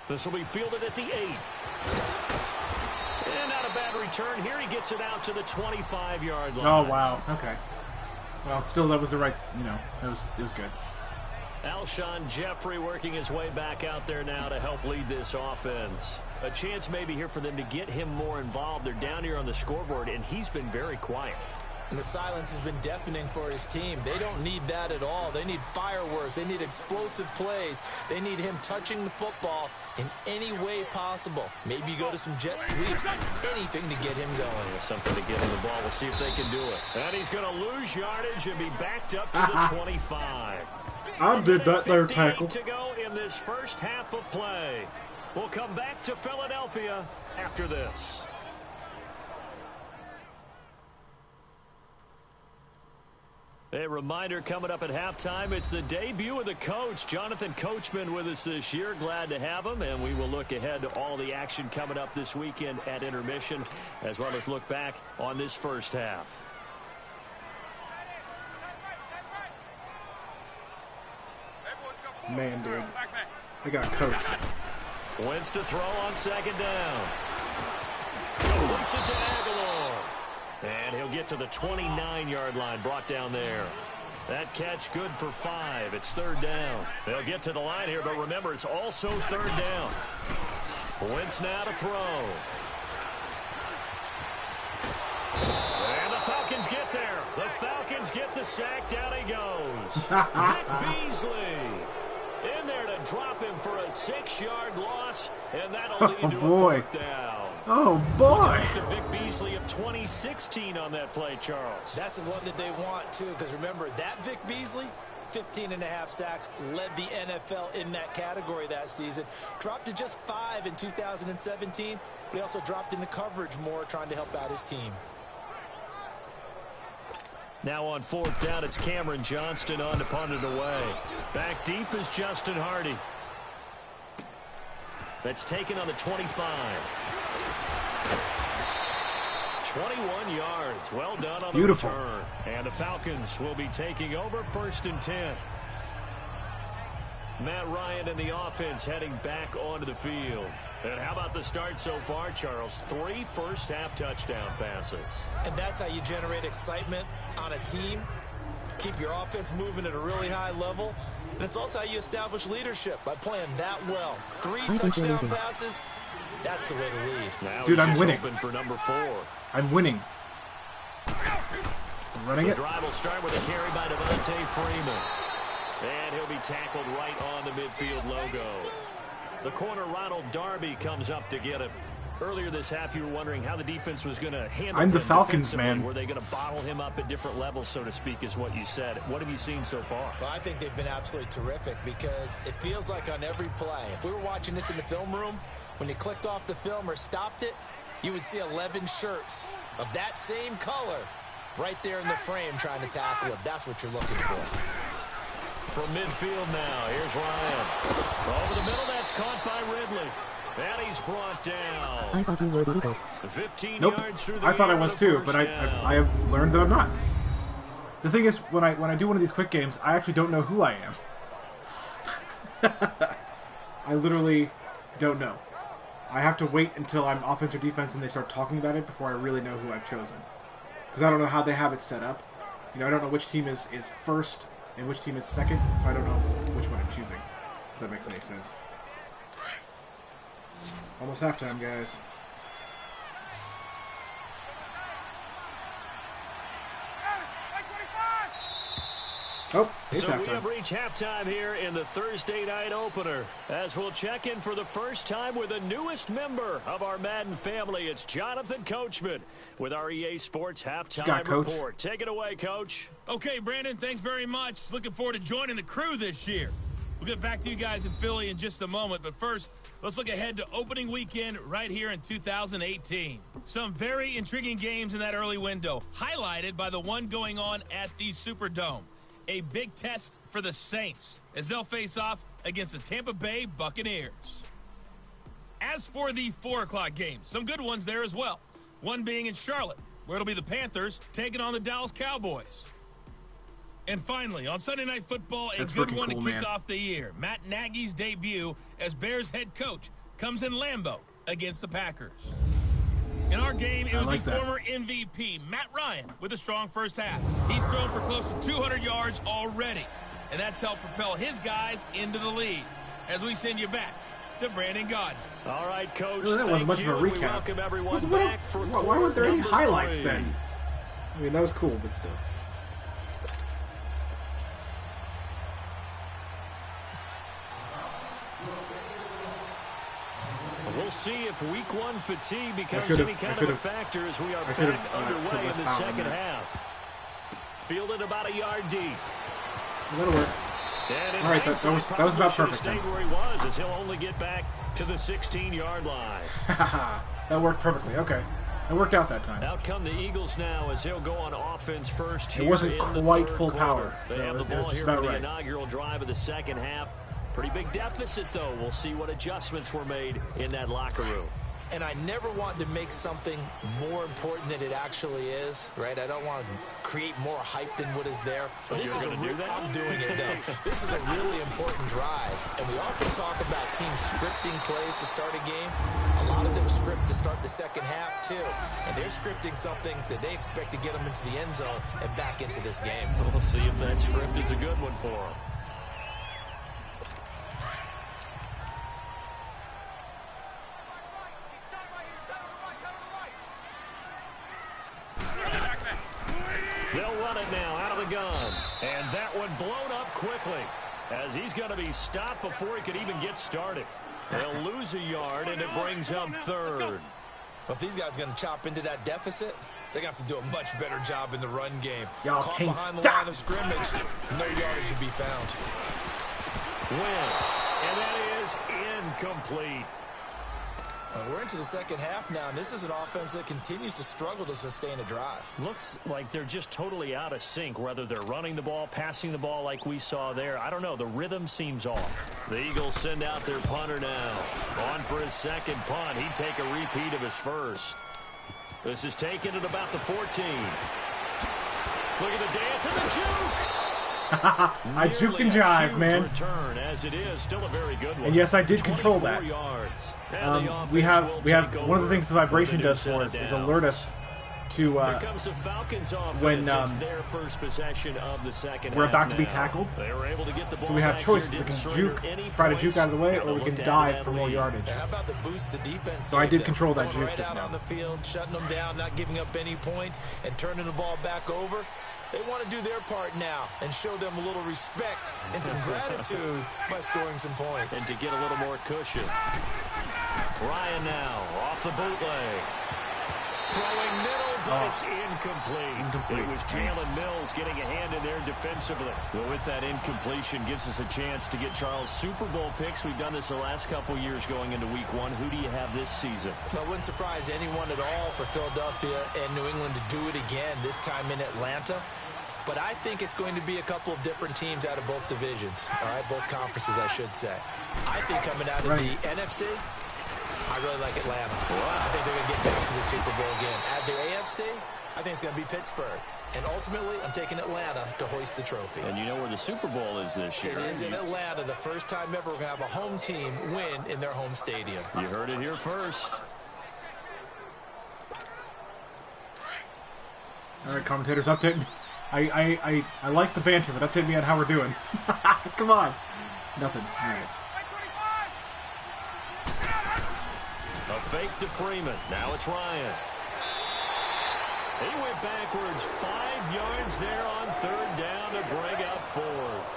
S4: This will be fielded at the 8. And not a bad return here. He gets it out to the 25-yard line.
S1: Oh wow. Okay. Well, still that was the right. You know, it was good.
S4: Alshon Jeffrey working his way back out there now to help lead this offense. A chance maybe here for them to get him more involved. They're down here on the scoreboard, and he's been very quiet.
S6: And the silence has been deafening for his team. They don't need that at all. They need fireworks. They need explosive plays. They need him touching the football in any way possible. Maybe go to some jet sweeps. Anything to get him going.
S4: There's something to get him the ball. We'll see if they can do it. And he's going to lose yardage and be backed up to the 25.
S1: I did that there
S4: 58
S1: tackle.
S4: to go in this first half of play. We'll come back to Philadelphia after this. A reminder coming up at halftime, it's the debut of the coach, Jonathan Coachman, with us this year. Glad to have him, and we will look ahead to all the action coming up this weekend at intermission, as well as look back on this first half.
S1: Man, dude, I got coached.
S4: Wentz to throw on second down. Looks it to Aguilar. And he'll get to the 29-yard line, brought down there. That catch good for 5. It's third down. They'll get to the line here, but remember, it's also third down. Wentz now to throw. And the Falcons get there. The Falcons get the sack. Down he goes. Vic Beasley in there to drop him for a 6-yard loss, and that'll lead to a fourth down.
S1: Oh boy!
S4: The Vic Beasley of 2016 on that play, Charles.
S6: That's the one that they want, too, because remember, that Vic Beasley, 15.5 sacks, led the NFL in that category that season. Dropped to just 5 in 2017, but he also dropped into coverage more, trying to help out his team.
S4: Now on fourth down, it's Cameron Johnston on to punt it away. Back deep is Justin Hardy. That's taken on the 25. 21 yards. Well done on the return. And the Falcons will be taking over first and 10. Matt Ryan and the offense heading back onto the field. And how about the start so far, Charles? 3 first-half touchdown passes.
S6: And that's how you generate excitement on a team. Keep your offense moving at a really high level. And it's also how you establish leadership, by playing that well. 3 touchdown passes, that's the way to lead.
S4: Now
S1: dude, I'm winning.
S4: Open for number 4.
S1: I'm winning. I'm running
S4: The
S1: it.
S4: drive will start with a carry by Devontae Freeman. And he'll be tackled right on the midfield logo. The corner, Ronald Darby, comes up to get him. Earlier this half, you were wondering how the defense was going to handle him.
S1: I'm the Falcons,
S4: defensively.
S1: man.
S4: Were they going to bottle him up at different levels, so to speak, is what you said. What have you seen so far?
S6: Well, I think they've been absolutely terrific because it feels like on every play, if we were watching this in the film room, when you clicked off the film or stopped it, you would see 11 shirts of that same color right there in the frame trying to tackle it. That's what you're looking for.
S4: From midfield now, here's Ryan. Over the middle, that's caught by Ridley. And he's brought down.
S5: I thought you were the Eagles.
S4: 15
S1: Nope.
S4: yards through the
S1: I thought I
S4: air
S1: was
S4: for the
S1: too,
S4: first
S1: but I
S4: down.
S1: have learned that I'm not. The thing is, when I do one of these quick games, I actually don't know who I am. I literally don't know. I have to wait until I'm offense or defense and they start talking about it before I really know who I've chosen. Because I don't know how they have it set up. You know, I don't know which team is first and which team is second, so I don't know which one I'm choosing. If that makes any sense. Almost halftime, guys. Oh, it's
S4: So
S1: halftime.
S4: we have reached halftime here in the Thursday night opener. As we'll check in for the first time with the newest member of our Madden family. It's Jonathan Coachman with our EA Sports halftime report. Take it away, Coach.
S2: Okay, Brandon, thanks very much. Looking forward to joining the crew this year. We'll get back to you guys in Philly in just a moment, but first, let's look ahead to opening weekend right here in 2018. Some very intriguing games in that early window, highlighted by the one going on at the Superdome. A big test for the Saints as they'll face off against the Tampa Bay Buccaneers. As for the 4 o'clock games, some good ones there as well. One being in Charlotte, where it'll be the Panthers taking on the Dallas Cowboys. And finally, on Sunday Night Football, a good one to kick off the year. Matt Nagy's debut as Bears head coach comes in Lambeau against the Packers. In our game, it was the former MVP, Matt Ryan, with a strong first half. He's thrown for close to 200 yards already, and that's helped propel his guys into the lead. As we send you back to Brandon Gaudin.
S4: All right, Coach.
S1: That wasn't much of a recap.
S4: Welcome everyone back for
S1: why weren't there any
S4: number
S1: highlights
S4: 3.
S1: then? I mean, that was cool, but still.
S4: We'll see if week 1 fatigue becomes any kind of a factor as we are back underway in the second half. Fielded about a yard deep.
S1: That'll work. All right, that was about perfect.
S4: Stayed where he was, as he'll only get back to the 16-yard line.
S1: That worked perfectly. Okay, it worked out that time.
S4: Out come the Eagles now as he'll go on offense first.
S1: It wasn't quite full power.
S4: They have the ball here for the inaugural drive of the second half. Pretty big deficit, though. We'll see what adjustments were made in that locker room.
S6: And I never want to make something more important than it actually is, right? I don't want to create more hype than what is there. But this is I'm doing it, though. This is a really important drive. And we often talk about teams scripting plays to start a game. A lot of them script to start the second half, too. And they're scripting something that they expect to get them into the end zone and back into this game.
S4: We'll see if that script is a good one for them. They'll run it now out of the gun. And that one blown up quickly as he's going to be stopped before he could even get started. They'll lose a yard, and it brings up third.
S6: But these guys are going to chop into that deficit. They're going to have to do a much better job in the run game.
S1: Y'all
S6: caught
S1: can't
S6: behind the
S1: stop.
S6: line of scrimmage. No yardage to be found.
S4: Wins. And that is incomplete.
S6: We're into the second half now, and this is an offense that continues to struggle to sustain a drive.
S4: Looks like they're just totally out of sync, whether they're running the ball, passing the ball like we saw there. I don't know. The rhythm seems off. The Eagles send out their punter now. On for his second punt. He'd take a repeat of his first. This is taken at about the 14. Look at the dance and the juke.
S1: I juked and jive, man.
S4: Return, as it is, still a very good one.
S1: And yes, I did control that.
S4: Yards.
S1: We have one of the things the vibration does for us is alert us to when
S4: their first possession of the second
S1: we're about
S4: half
S1: to be
S4: now.
S1: tackled.
S4: They were able to get the ball
S1: So we have
S4: back
S1: choices.
S4: here,
S1: We can
S4: didn't
S1: juke,
S4: surrender any
S1: try to
S4: points.
S1: juke out of the way,
S4: Now
S1: or
S4: they'll
S1: we can
S4: look to
S1: dive
S4: add
S1: for
S4: that
S1: more
S4: lead.
S1: yardage.
S6: How about the boost the defense?
S1: So I
S6: gave
S1: did
S6: them?
S1: control that
S6: Going
S1: juke
S6: right
S1: just
S6: out
S1: now.
S6: on the field, shutting them down, not giving up any points, and turning the ball back over. They want to do their part now and show them a little respect and some gratitude by scoring some points.
S4: And to get a little more cushion. Ryan now off the bootleg. Throwing middle, but it's incomplete. It was Jalen Mills getting a hand in there defensively. Well, with that incompletion, gives us a chance to get Charles Super Bowl picks. We've done this the last couple years going into week 1. Who do you have this season?
S6: I wouldn't surprise anyone at all for Philadelphia and New England to do it again, this time in Atlanta. But I think it's going to be a couple of different teams out of both divisions. All right, both conferences, I should say. I think coming out of the NFC, I really like Atlanta. I think they're going to get back to the Super Bowl again. At the AFC, I think it's going to be Pittsburgh. And ultimately, I'm taking Atlanta to hoist the trophy.
S4: And you know where the Super Bowl is this year.
S6: It is in Atlanta. The first time ever we're going to have a home team win in their home stadium.
S4: You heard it here first.
S1: All right, commentators, update me. I like the banter, but update me on how we're doing. Come on. Nothing. All right.
S4: fake to Freeman. Now it's Ryan. He went backwards 5 yards there on 3rd down to bring up 4th.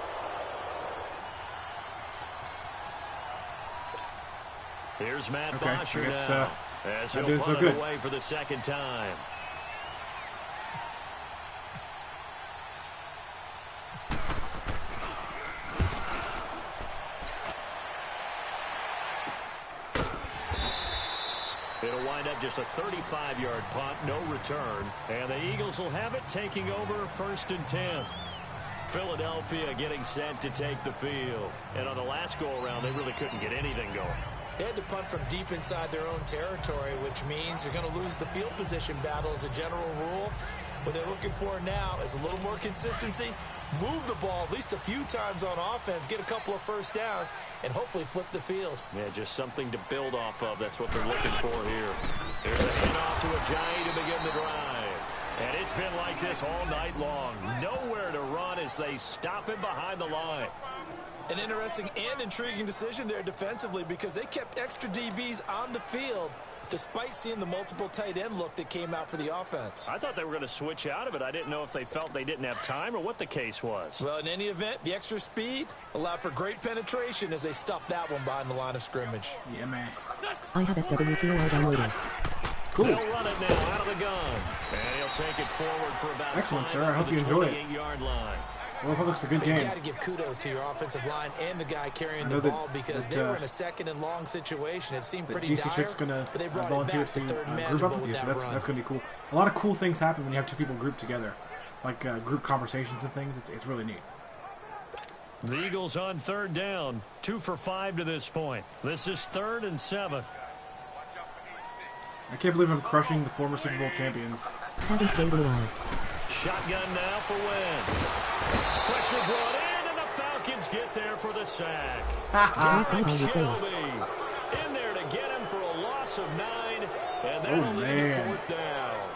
S4: Here's Matt Bosher now. As he'll punt it away for the 2nd time. It'll wind up just a 35-yard punt, no return. And the Eagles will have it, taking over 1st and 10. Philadelphia getting set to take the field. And on the last go-around, they really couldn't get anything going.
S6: They had to punt from deep inside their own territory, which means you're going to lose the field position battle as a general rule. What they're looking for now is a little more consistency, move the ball at least a few times on offense, get a couple of 1st downs, and hopefully flip the field.
S4: Yeah, just something to build off of. That's what they're looking for here. Here's a handoff to Ajayi to begin the drive. And it's been like this all night long. Nowhere to run as they stop him behind the line.
S6: An interesting and intriguing decision there defensively because they kept extra DBs on the field despite seeing the multiple tight end look that came out for the offense.
S4: I thought they were going to switch out of it. I didn't know if they felt they didn't have time or what the case was.
S6: Well, in any event, the extra speed allowed for great penetration as they stuffed that one behind the line of scrimmage.
S1: Yeah, man.
S5: I have SWTOR downloading.
S1: Cool.
S4: They'll run it now out of the gun. And he'll take it forward for about
S1: excellent,
S4: 5
S1: sir. I hope you enjoy it.
S4: 28-yard line.
S1: Well, it looks a good game.
S6: You got to give kudos to your offensive line and the guy carrying the ball because they were in a 2nd and long situation. It seemed pretty dire,
S1: Chick's gonna
S6: but they brought
S1: volunteer
S6: it back to 3rd and
S1: group up
S6: manageable
S1: with you,
S6: with
S1: so
S6: that
S1: that's gonna be cool. A lot of cool things happen when you have 2 people grouped together, like group conversations and things. It's really neat.
S4: The Eagles on 3rd down, 2 for 5 to this point. This is 3rd and 7.
S1: I can't believe I'm crushing the former Super Bowl champions.
S5: Haven't played in a while.
S4: Shotgun now for Wentz. Pressure brought in, and the Falcons get there for the sack. Derek Shelby in there to get him for a loss of 9, and that'll lead to 4th down.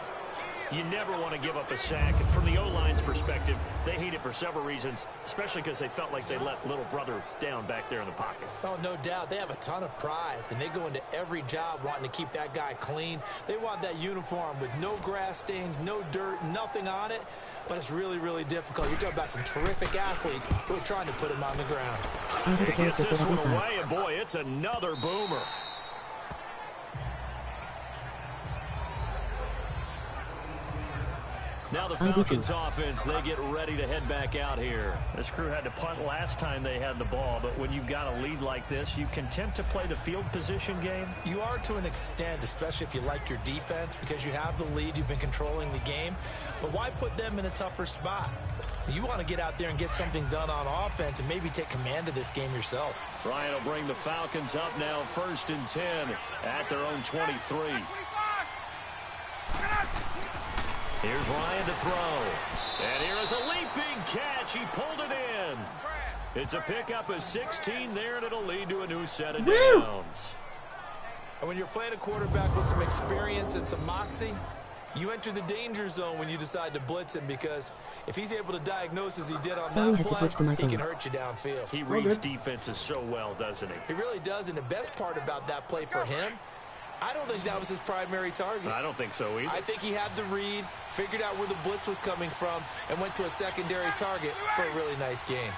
S4: You never want to give up a sack. And from the O-line's perspective, they hate it for several reasons, especially because they felt like they let little brother down back there in the pocket.
S6: Oh, no doubt. They have a ton of pride, and they go into every job wanting to keep that guy clean. They want that uniform with no grass stains, no dirt, nothing on it. But it's really, really difficult. You're talking about some terrific athletes who are trying to put him on the ground.
S4: He gets this one away, and boy, it's another boomer. Now the Falcons offense, they get ready to head back out here. This crew had to punt last time they had the ball, but when you've got a lead like this, you content to play the field position game?
S6: You are to an extent, especially if you like your defense, because you have the lead, you've been controlling the game. But why put them in a tougher spot? You want to get out there and get something done on offense and maybe take command of this game yourself.
S4: Ryan will bring the Falcons up now, 1st and 10 at their own 23. Here's Ryan to throw. And here is a leaping catch. He pulled it in. It's a pickup of 16 there, and it'll lead to a new set of downs.
S6: And when you're playing a quarterback with some experience and some moxie, you enter the danger zone when you decide to blitz him, because if he's able to diagnose as he did on that play, he can hurt you downfield.
S4: He reads defenses so well, doesn't he?
S6: He really does, and the best part about that play for him, I don't think that was his primary target.
S4: I don't think so either.
S6: I think he had the read, figured out where the blitz was coming from, and went to a secondary target for a really nice gain.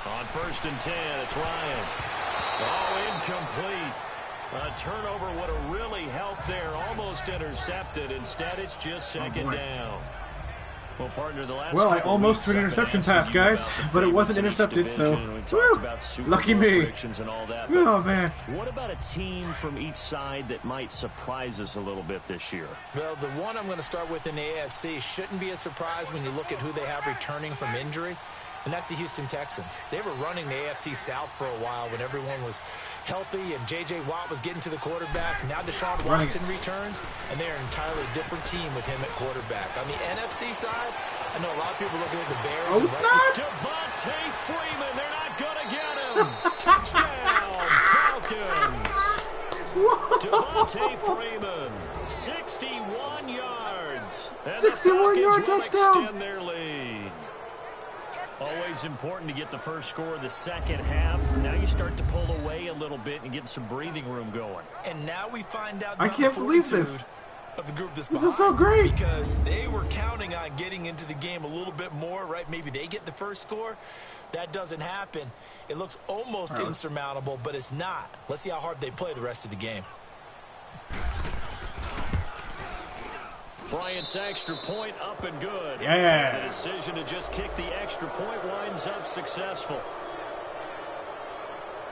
S4: On 1st and 10, it's Ryan. Oh, incomplete. A turnover would have really helped there. Almost intercepted. Instead, it's just 2nd down. Well, partner, the last
S1: I almost threw an interception pass, guys, but it wasn't intercepted, so lucky me. Oh, man.
S4: What about a team from each side that might surprise us a little bit this year?
S6: Well, the one I'm going to start with in the AFC shouldn't be a surprise when you look at who they have returning from injury, and that's the Houston Texans. They were running the AFC South for a while when everyone was healthy and J.J. Watt was getting to the quarterback. Now Deshaun Watson returns, and they're an entirely different team with him at quarterback. On the NFC side, I know a lot of people looking at the Bears.
S1: Oh, snap!
S4: Devontae Freeman, they're not going to get him. Touchdown, Falcons. Devontae Freeman, 61 yards. And
S1: 61-yard touchdown.
S4: Extend their lead. Always important to get the first score of the second half. Now you start to pull away a little bit and get some breathing room going.
S6: And now we find out
S1: I can't believe this.
S6: Of the group this
S1: is so great.
S6: Because they were counting on getting into the game a little bit more, right? Maybe they get the first score. That doesn't happen. It looks almost insurmountable, but it's not. Let's see how hard they play the rest of the game.
S4: Bryant's extra point up and good.
S1: Yeah.
S4: The decision to just kick the extra point winds up successful.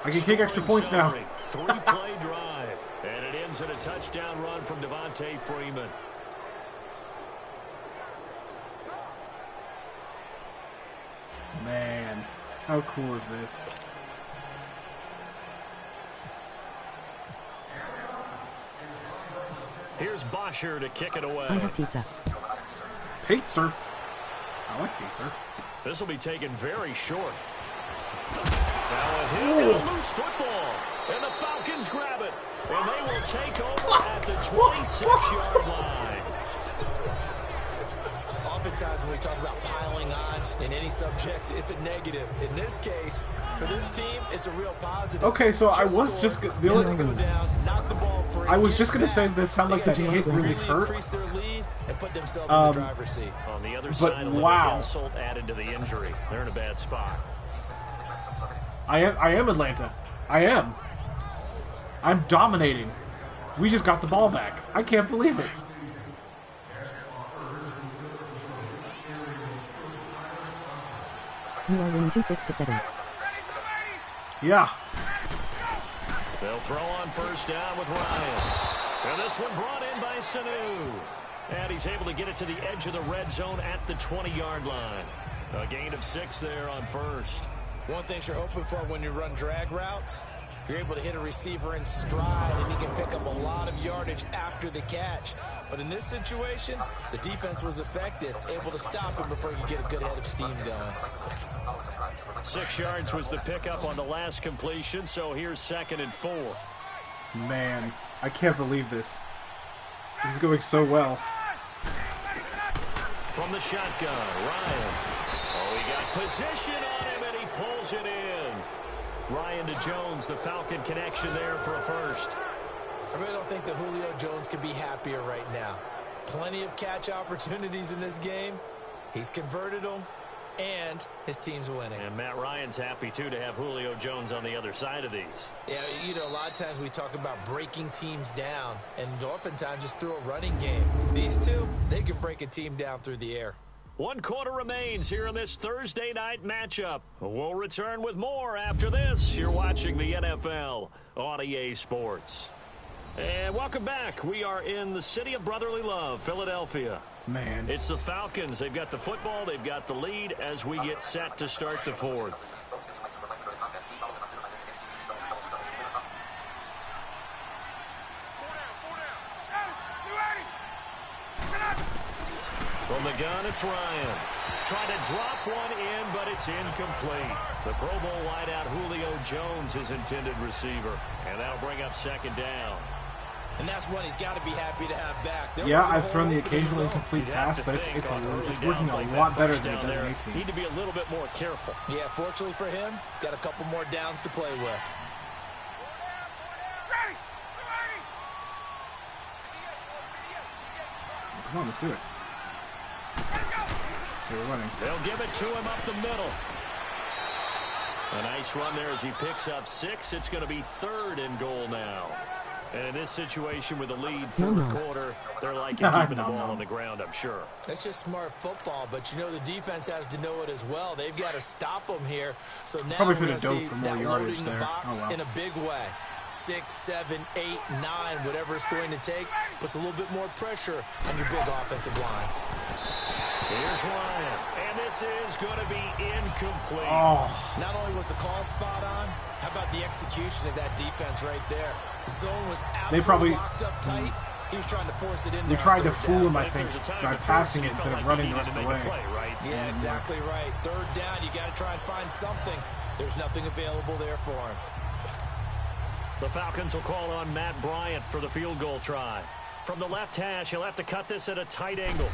S1: I can kick extra points now.
S4: Three-play drive. And it ends in a touchdown run from Devontae Freeman.
S1: Man, how cool is this?
S4: Here's Bosher to kick it away.
S5: I have pizza.
S1: Pizza. I like pizza.
S4: This will be taken very short. Now a hit and a loose football. And the Falcons grab it. And they will take over at the 26-yard line.
S6: Oftentimes when we talk about piling on in any subject, it's a negative. In this case, for this team, it's a real positive.
S1: Okay, so I was just gonna say this sounded like that hit really hurt.
S6: And put themselves in the driver's seat.
S4: On the other side,
S1: wow,
S4: insult added to the injury. They're in a bad spot.
S1: I am Atlanta. I am. I'm dominating. We just got the ball back. I can't believe it.
S5: You are winning 6-7.
S1: Yeah.
S4: They'll throw on first down with Ryan. And this one brought in by Sanu. And he's able to get it to the edge of the red zone at the 20-yard line. A gain of 6 there on first.
S6: One thing you're hoping for when you run drag routes, you're able to hit a receiver in stride, and he can pick up a lot of yardage after the catch. But in this situation, the defense was effective, able to stop him before he could get a good head of steam going.
S4: 6 yards was the pickup on the last completion, so here's 2nd and 4.
S1: Man, I can't believe this. This is going so well.
S4: From the shotgun, Ryan. Oh, he got position on him, and he pulls it in. Ryan to Jones, the Falcon connection there for a first.
S6: I really don't think that Julio Jones could be happier right now. Plenty of catch opportunities in this game. He's converted them, and his team's winning.
S4: And Matt Ryan's happy, too, to have Julio Jones on the other side of these.
S6: Yeah, you know, a lot of times we talk about breaking teams down, and oftentimes just through a running game. These two, they can break a team down through the air.
S4: 1 quarter remains here in this Thursday night matchup. We'll return with more after this. You're watching the NFL on EA Sports. And welcome back. We are in the city of brotherly love, Philadelphia.
S1: Man.
S4: It's the Falcons. They've got the football. They've got the lead as we get set to start the 4th. From the gun, it's Ryan. Trying to drop one in, but it's incomplete. The Pro Bowl wideout Julio Jones, his intended receiver. And that'll bring up 2nd down.
S6: And that's one he's got to be happy to have back.
S1: Yeah, I've thrown the occasional incomplete pass, but it's working a lot better than it does in 18.
S4: Need to be a little bit more careful.
S6: Yeah, fortunately for him, got a couple more downs to play with.
S1: Come on, let's do it. Okay, we're running.
S4: They'll give it to him up the middle. A nice run there as he picks up 6. It's going to be 3rd and goal now. And in this situation with the lead, 4th quarter, they're liking keeping the ball on the ground, I'm sure.
S6: That's just smart football, but you know the defense has to know it as well. They've got to stop them here. So now
S1: probably
S6: we're going
S1: should have
S6: to see
S1: dove for more
S6: that
S1: yardage
S6: loading the
S1: there.
S6: box in a big way. 6, 7, 8, 9, whatever it's going to take, puts a little bit more pressure on your big offensive line.
S4: Here's Ryan, and this is going to be incomplete.
S1: Oh.
S6: Not only was the call spot on, how about the execution of that defense right there? Zone was absolutely locked up tight. He was trying to force it in there.
S1: They tried to fool him, I think, by passing it instead of running the rest of the way.
S6: Yeah, exactly right. 3rd down, you got to try and find something. There's nothing available there for him.
S4: The Falcons will call on Matt Bryant for the field goal try. From the left hash, he'll have to cut this at a tight angle.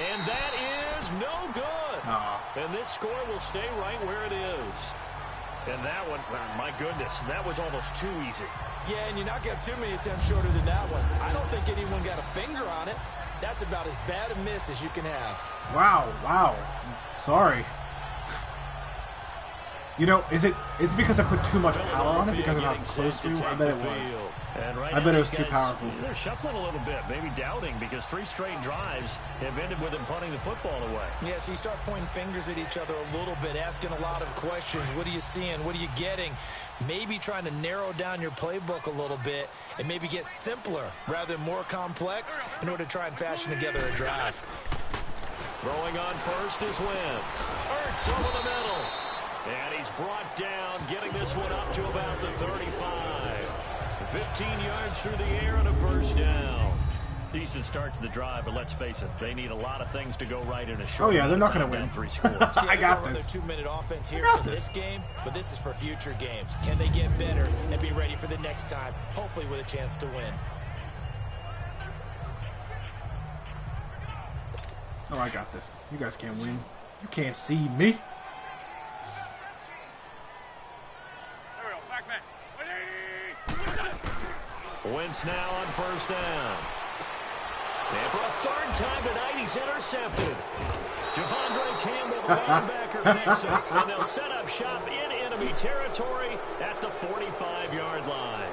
S4: And that is no good. And this score will stay right where it is. And that one, my goodness, that was almost too easy.
S6: Yeah, and you're not going to have too many attempts shorter than that one. I don't think anyone got a finger on it. That's about as bad a miss as you can have.
S1: Wow. Sorry. You know, is it because I put too much power on it because of how close to? I bet it was.
S4: Right,
S1: I bet it was too powerful.
S4: They're shuffling a little bit, maybe doubting, because 3 straight drives have ended with him punting the football away.
S6: Yeah, so you start pointing fingers at each other a little bit, asking a lot of questions. What are you seeing? What are you getting? Maybe trying to narrow down your playbook a little bit and maybe get simpler rather than more complex in order to try and fashion together a drive.
S4: Throwing on first is Wentz. Ertz over the middle. And he's brought down, getting this one up to about the 35. 15 yards through the air and a first down. Decent start to the drive, but let's face it, they need a lot of things to go right in a short
S1: they're not going to
S4: down
S1: win.
S4: 3 scores.
S1: I got this.
S6: Their 2-minute offense here in this game, but this is for future games. Can they get better and be ready for the next time, hopefully with a chance to win?
S1: Oh, I got this. You guys can't win. You can't see me.
S4: Wentz now on first down. And for a 3rd time tonight, he's intercepted. Devondre Campbell, the linebacker, picks up, and they'll set up shop in enemy territory at the 45-yard line.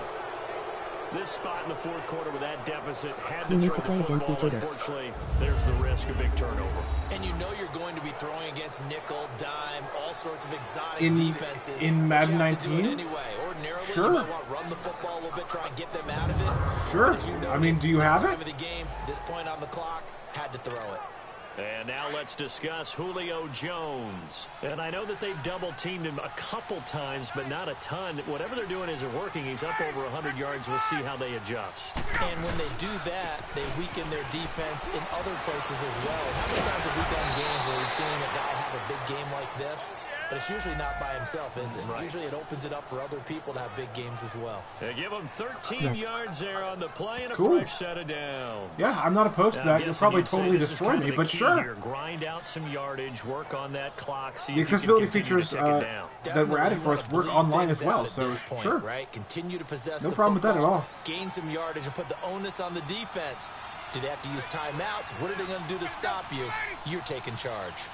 S4: This spot in the 4th quarter with that deficit had to
S5: We need
S4: throw
S5: to play
S4: the
S5: against
S4: football.
S5: each other.
S4: Unfortunately, there's the risk of big turnover.
S6: And you know you're going to be throwing against nickel, dime, all sorts of exotic
S1: In
S6: defenses.
S1: Madden
S6: But you have to do
S1: 19?
S6: it anyway. Ordinarily,
S1: Sure.
S6: you might want to run the football a little bit, try and get them out of it.
S1: Sure.
S6: But as you know,
S1: I mean, do you
S6: this
S1: have
S6: time
S1: it?
S6: of the game, this point on the clock, had to throw it.
S4: And now let's discuss Julio Jones. And I know that they've double-teamed him a couple times, but not a ton. Whatever they're doing isn't working. He's up over 100 yards. We'll see how they adjust.
S6: And when they do that, they weaken their defense in other places as well. How many times have we done games where we've seen a guy have a big game like this? But it's usually not by himself, is it?
S4: Right.
S6: Usually it opens it up for other people to have big games as well.
S4: They give him 13 yards there on the play and a
S1: Cool.
S4: fresh set of downs.
S1: Yeah, I'm not opposed to that. You'll probably totally destroy me, but sure.
S4: Here. Grind out some yardage, work on that clock. See
S1: The
S4: if you can
S1: accessibility
S4: continue to
S1: features
S4: take it down.
S1: that were added for us work online as well, so
S6: point,
S1: sure.
S6: Right? Continue to possess
S1: No
S6: the
S1: problem with that at
S6: football,
S1: all.
S6: Gain some yardage and put the onus on the defense. Do they have to use timeouts? What are they going to do to stop you? You're taking charge.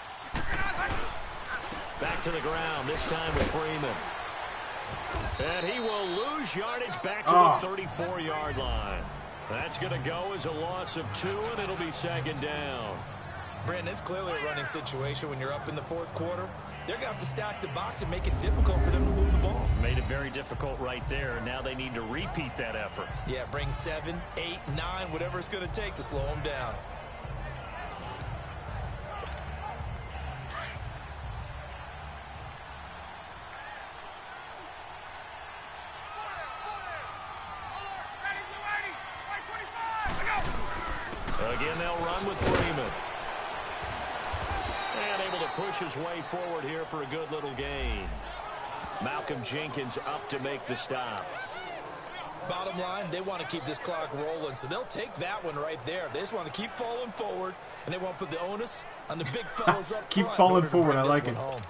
S4: Back to the ground, this time with Freeman. And he will lose yardage back to the 34-yard line. That's going to go as a loss of 2, and it'll be 2nd down.
S6: Brandon, it's clearly a running situation when you're up in the 4th quarter. They're going to have to stack the box and make it difficult for them to move the ball.
S4: Made it very difficult right there. Now they need to repeat that effort.
S6: Yeah, bring 7, 8, 9, whatever it's going to take to slow them down.
S4: Again, they'll run with Freeman. And able to push his way forward here for a good little gain. Malcolm Jenkins up to make the stop.
S6: Bottom line, they want to keep this clock rolling, so they'll take that one right there. They just want to keep falling forward, and they want to put the onus on the big fellas up
S1: Keep
S6: front
S1: falling
S6: in order to
S1: forward,
S6: bring
S1: I
S6: this
S1: like
S6: one
S1: it.
S6: home.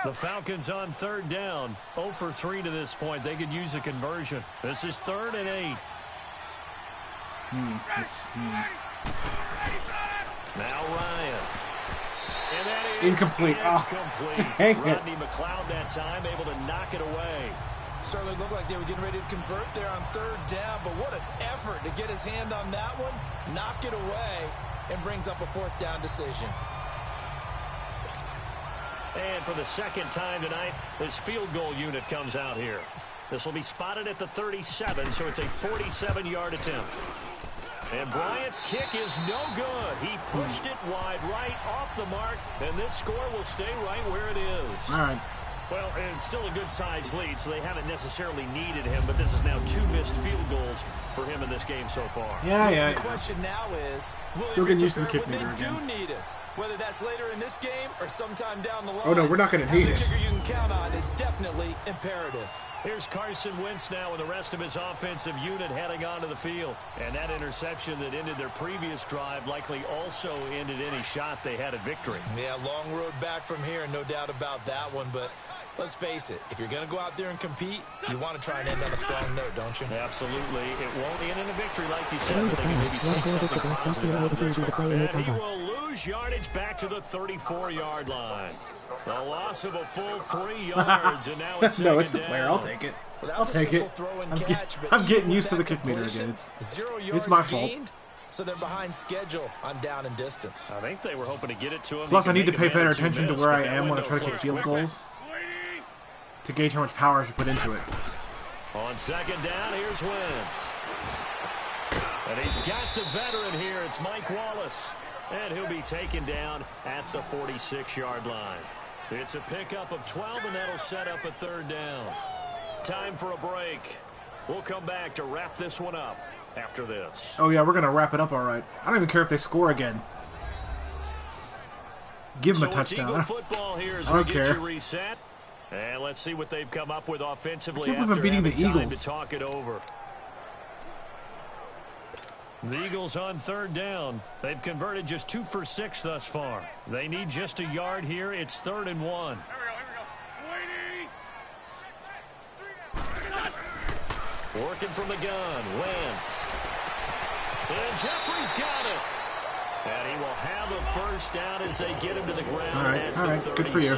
S4: The Falcons on 3rd down. 0 for 3 to this point. They could use a conversion. This is 3rd and 8. Now Ryan. And that is
S1: Incomplete.
S4: incomplete.
S1: Dang it.
S4: Rodney McLeod that time able to knock it away.
S6: Certainly looked like they were getting ready to convert there on 3rd down, but what an effort to get his hand on that one, knock it away, and brings up a 4th down decision.
S4: And for the 2nd time tonight, this field goal unit comes out here. This will be spotted at the 37, so it's a 47-yard attempt. And Bryant's kick is no good. He pushed it wide right off the mark, and this score will stay right where it is.
S1: All right.
S4: Well, and it's still a good-sized lead, so they haven't necessarily needed him, but this is now 2 missed field goals for him in this game so far.
S1: Yeah.
S6: The question now is, will
S1: Still
S6: he
S1: getting
S6: be
S1: used to the
S6: prepared
S1: kick
S6: when
S1: meter
S6: they do
S1: again.
S6: need it? Whether that's later in this game or sometime down the line.
S1: Oh, no, we're not going to need
S6: the
S1: it.
S6: kicker you can count on is definitely imperative.
S4: Here's Carson Wentz now with the rest of his offensive unit heading onto the field. And that interception that ended their previous drive likely also ended any shot they had at victory.
S6: Yeah, long road back from here, no doubt about that one. But let's face it, if you're going to go out there and compete, you want to try and end on a strong note, don't you?
S4: Absolutely. It won't end in a victory like you said, but they can maybe take something positive out of this one. And he will lose yardage back to the 34-yard line. The loss of a full 3 yards, and now it's
S1: No, it's the
S4: second
S1: player.
S4: down.
S1: I'll take it.
S6: Well,
S1: I'll take it. I'm getting used to the kick meter again. It's my fault.
S6: So they're behind schedule on down and distance.
S4: I think they were hoping to get it to him.
S1: Plus, I need to pay better attention to where I am when I try to kick field goals to gauge how much power I should put into it.
S4: On second down, here's Wentz. And he's got the veteran here. It's Mike Wallace. And he'll be taken down at the 46-yard line. It's a pickup of 12, and that'll set up a third down. Time for a break. We'll come back to wrap this one up after this.
S1: Oh, yeah, we're going to wrap it up all right. I don't even care if they score again. Give them a touchdown.
S4: Eagle football here as
S1: I don't
S4: we get
S1: care.
S4: you reset. And let's see what they've come up with offensively
S1: I can't believe
S4: after
S1: I'm beating
S4: having
S1: the
S4: time
S1: Eagles.
S4: to talk it over. The Eagles on third down. They've converted just 2 for 6 thus far. They need just a yard here. It's 3rd and 1.
S7: Here we go.
S4: Working from the gun. Wentz. And Jeffrey's got it. And he will have a first down as they get him to the ground at the 37.
S1: Good for you.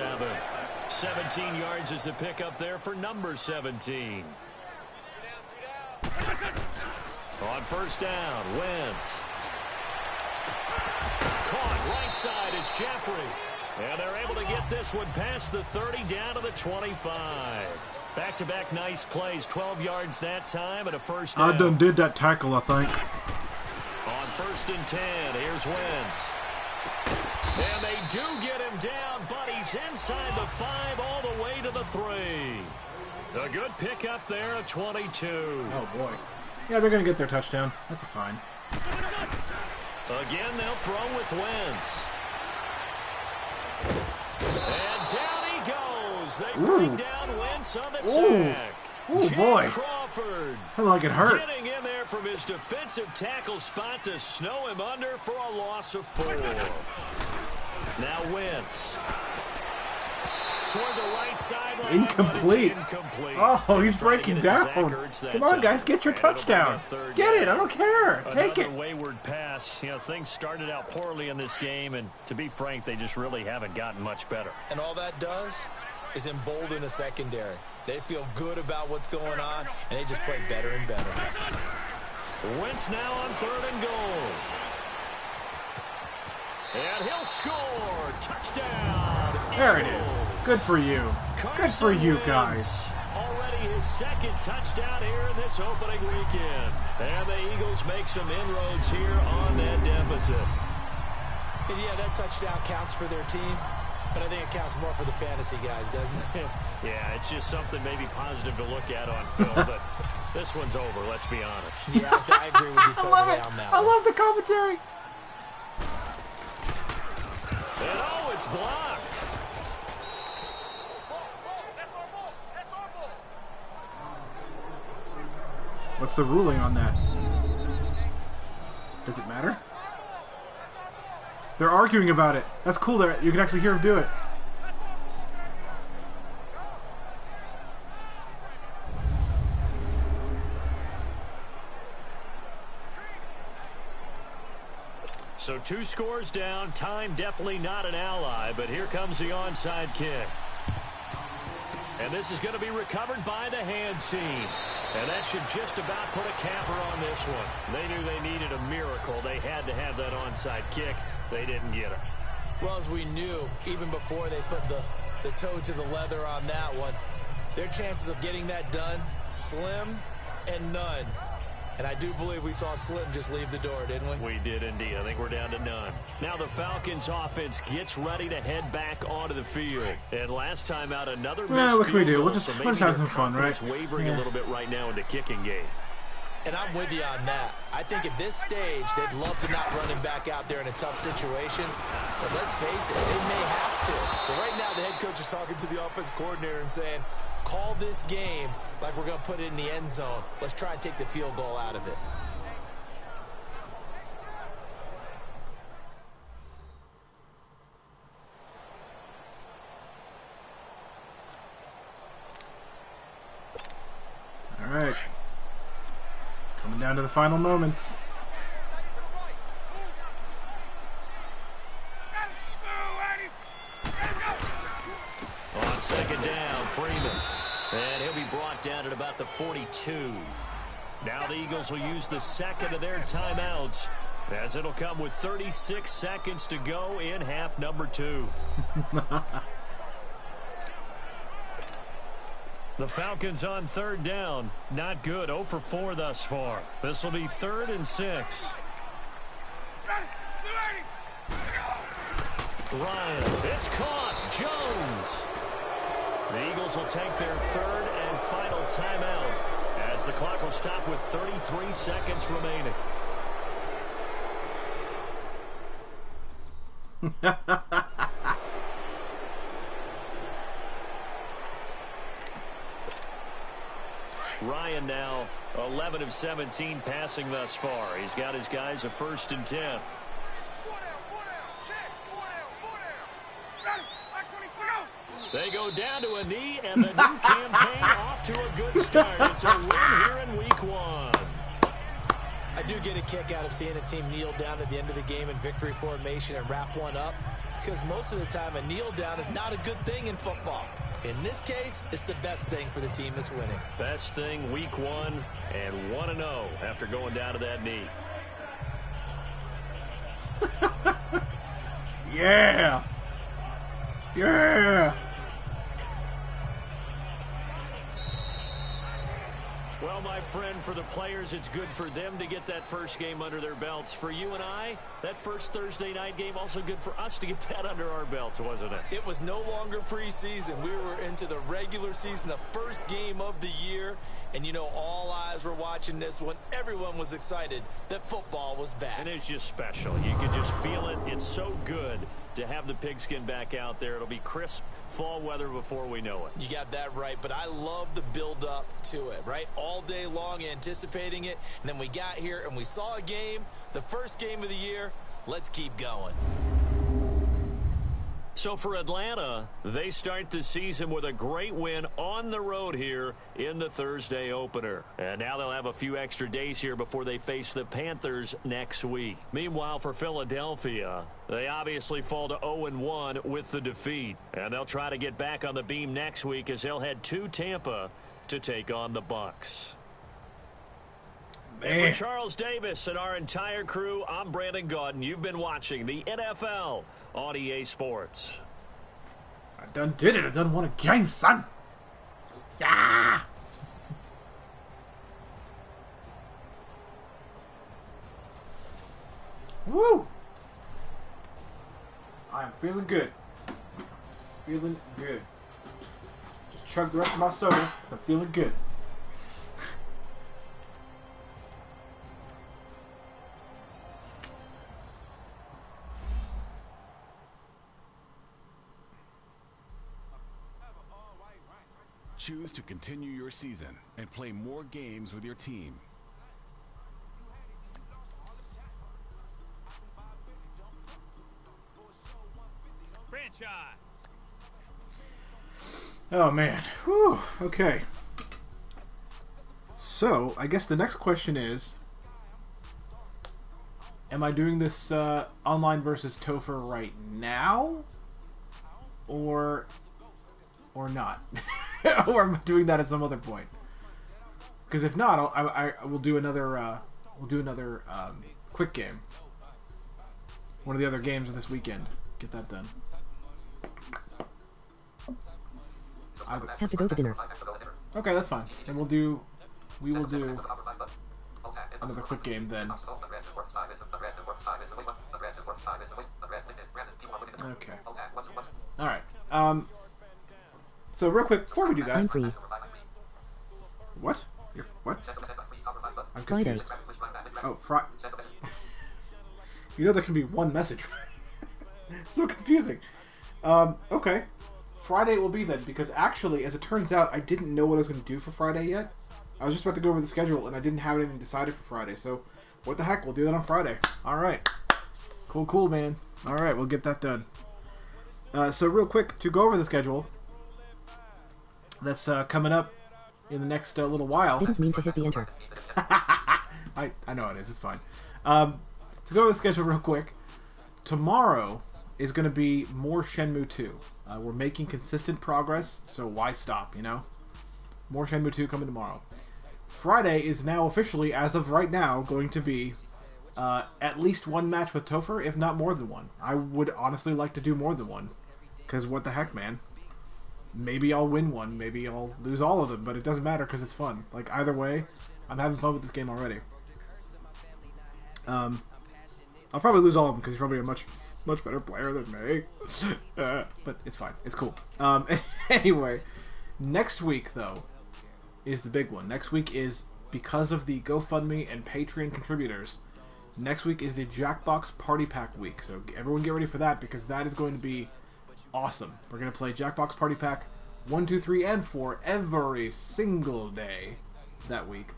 S4: 17 yards is the pickup there for number 17. On first down, Wentz. Caught right side is Jeffrey. And they're able to get this one past the 30 down to the 25. Back-to-back nice plays, 12 yards that time and a first down.
S1: I done did that tackle, I think.
S4: On 1st and 10, here's Wentz. And they do get him down, but he's inside the 5 all the way to the 3. A good pickup there at 22.
S1: Oh, boy. Yeah, they're going to get their touchdown. That's fine.
S4: Again, they'll throw with Wentz. And down he goes. They bring down Wentz on the sack.
S1: Ooh,
S4: Jim
S1: boy.
S4: Crawford.
S1: Sounded like it hurt.
S4: Getting in there from his defensive tackle spot to snow him under for a loss of 4. Now Wentz. Toward the right sideline.
S1: Incomplete. Oh, he's breaking down. Come on, guys, get your touchdown. Get it. I don't care. Take it.
S4: Another wayward pass. You know, things started out poorly in this game, and to be frank, they just really haven't gotten much better.
S6: And all that does is embolden a secondary. They feel good about what's going on, and they just play better and better.
S4: Wentz now on 3rd and goal. And he'll score. Touchdown.
S1: There it is. Good for you. Good for you guys.
S4: Already his 2nd touchdown here in this opening weekend. And the Eagles make some inroads here on that deficit.
S6: And yeah, that touchdown counts for their team, but I think it counts more for the fantasy guys, doesn't it?
S4: Yeah, it's just something maybe positive to look at on film, but this one's over, let's be honest.
S6: Yeah, I agree with you totally on that
S1: I
S6: one.
S1: love the commentary.
S4: And oh, it's blocked.
S7: That's our ball. That's our ball.
S1: What's the ruling on that? Does it matter? They're arguing about it. That's cool. You can actually hear them do it.
S4: So 2 scores down. Time definitely not an ally, but here comes the onside kick. And this is going to be recovered by the hands team. And that should just about put a capper on this one. They knew they needed a miracle. They had to have that onside kick. They didn't get it.
S6: Well, as we knew, even before they put the toe to the leather on that one, their chances of getting that done, slim and none. And I do believe we saw Slim just leave the door, didn't we?
S4: We did indeed. I think we're down to none. Now the Falcons offense gets ready to head back onto the field. And last time out, another missed
S1: What can we
S4: field
S1: do?
S4: goal,
S1: We'll just
S4: so
S1: have
S4: maybe
S1: some
S4: their
S1: fun, right?
S4: confidence wavering a little bit right now in the kicking game.
S6: And I'm with you on that. I think at this stage, they'd love to not run him back out there in a tough situation. But let's face it, they may have to. So right now, the head coach is talking to the offense coordinator and saying, call this game like we're going to put it in the end zone. Let's try and take the field goal out of it.
S1: All right. Coming down to the final moments.
S4: On second down, Freeman. And he'll be brought down at about the 42. Now the Eagles will use the second of their timeouts, as it'll come with 36 seconds to go in half number 2. The Falcons on third down. Not good. 0 for 4 thus far. This will be 3rd and 6. Ryan, it's caught. Jones. The Eagles will take their 3rd and final timeout, as the clock will stop with 33 seconds remaining. Ryan now 11 of 17 passing thus far. He's got his guys a 1st and 10. They go down to a knee, and the new campaign off to a good start. It's a win here in week 1.
S6: I do get a kick out of seeing a team kneel down at the end of the game in victory formation and wrap one up, because most of the time a kneel down is not a good thing in football. In this case, it's the best thing for the team that's winning.
S4: Best thing week 1 and 1-0 after going down to that knee.
S1: Yeah. Yeah.
S4: Well, my friend, for the players, it's good for them to get that first game under their belts. For you and I, that first Thursday night game, also good for us to get that under our belts, wasn't it?
S6: It was no longer preseason. We were into the regular season, the first game of the year. And, you know, all eyes were watching this when everyone was excited that football was back.
S4: And it's just special. You could just feel it. It's so good to have the pigskin back out there. It'll be crisp fall weather before we know it.
S6: You got that right, but I love the build-up to it, right? All day long anticipating it, and then we got here and we saw a game, the first game of the year. Let's keep going.
S4: So for Atlanta, they start the season with a great win on the road here in the Thursday opener. And now they'll have a few extra days here before they face the Panthers next week. Meanwhile, for Philadelphia, they obviously fall to 0-1 with the defeat. And they'll try to get back on the beam next week as they'll head to Tampa to take on the Bucs. And for Charles Davis and our entire crew, I'm Brandon Gaudin. You've been watching the NFL on EA Sports.
S1: I done did it. I done won a game, son. Yeah. Woo. I am feeling good. Feeling good. Just chug the rest of my soda. I'm feeling good.
S3: Choose to continue your season and play more games with your team.
S2: Franchise.
S1: Oh man. Whew. Okay. So, I guess the next question is, am I doing this online versus Topher right now? Or not? Or am I doing that at some other point? Because if not, I will do another quick game. One of the other games of this weekend. Get that done.
S5: Have to go to dinner.
S1: Okay, that's fine. And we will do another quick game then. Okay. Alright. So real quick, before we do that...
S5: I'm free.
S1: What? You're, what? I'm confused. Oh, Friday. You know there can be one message. It's so confusing. Okay. Friday it will be then, because actually, as it turns out, I didn't know what I was going to do for Friday yet. I was just about to go over the schedule, and I didn't have anything decided for Friday, so what the heck, we'll do that on Friday. Alright. Cool, man. Alright, we'll get that done. So real quick, to go over the schedule that's coming up in the next little while.
S5: Didn't mean to hit the enter.
S1: I know it is, it's fine. To go over the schedule real quick, tomorrow is going to be more Shenmue 2. We're making consistent progress, so why stop, you know? More Shenmue 2 coming tomorrow. Friday is now officially, as of right now, going to be at least one match with Topher, if not more than one. I would honestly like to do more than one, because what the heck, man? Maybe I'll win one, maybe I'll lose all of them, but it doesn't matter because it's fun. Like, either way, I'm having fun with this game already. I'll probably lose all of them because he's probably a much better player than me. But it's fine. It's cool. Anyway, next week, though, is the big one. Next week is, because of the GoFundMe and Patreon contributors, next week is the Jackbox Party Pack week. So everyone get ready for that, because that is going to be awesome. We're going to play Jackbox Party Pack 1, 2, 3, and 4 every single day that week.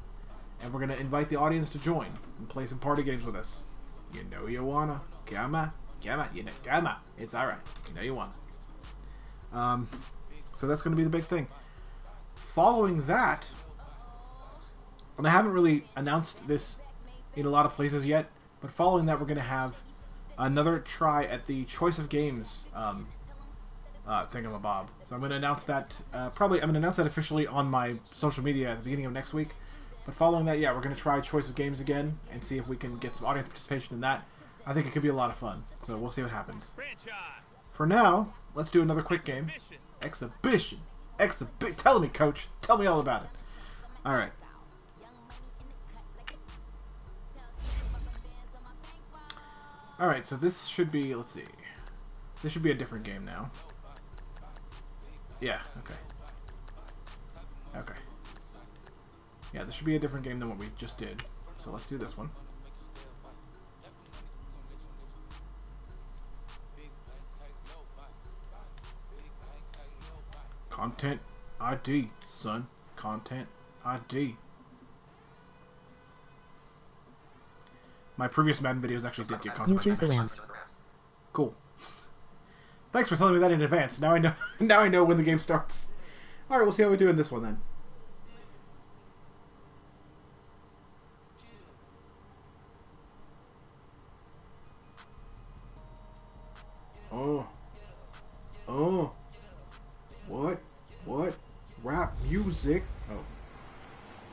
S1: And we're going to invite the audience to join and play some party games with us. You know you wanna. Come on. It's alright. You know you wanna. So that's going to be the big thing. Following that, and I haven't really announced this in a lot of places yet, but following that we're going to have another try at the Choice of Games thingamabob. So I'm going to announce that, I'm going to announce that officially on my social media at the beginning of next week. But following that, yeah, we're going to try Choice of Games again and see if we can get some audience participation in that. I think it could be a lot of fun, so we'll see what happens. For now, let's do another quick game. Exhibition. Tell me, Coach. Tell me all about it. Alright. Alright, so this should be, let's see. This should be a different game now. Yeah, okay. Okay. Yeah, this should be a different game than what we just did. So let's do this one. Content ID, son. Content ID. My previous Madden videos actually did get content.
S5: You choose the Rams.
S1: Cool. Thanks for telling me that in advance. Now I know. Now I know when the game starts. All right, we'll see how we do in this one then. Oh. What? Rap music? Oh.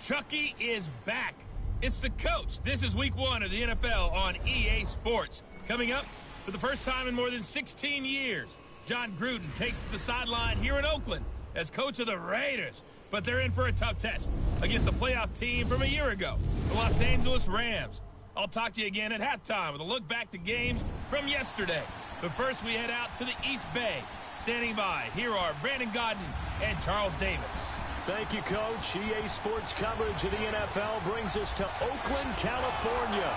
S2: Chucky is back. It's the coach. This is week 1 of the NFL on EA Sports. Coming up, for the first time in more than 16 years, John Gruden takes the sideline here in Oakland as coach of the Raiders. But they're in for a tough test against a playoff team from a year ago, the Los Angeles Rams. I'll talk to you again at halftime with a look back to games from yesterday. But first, we head out to the East Bay. Standing by, here are Brandon Godden and Charles Davis.
S4: Thank you, Coach. EA Sports coverage of the NFL brings us to Oakland, California.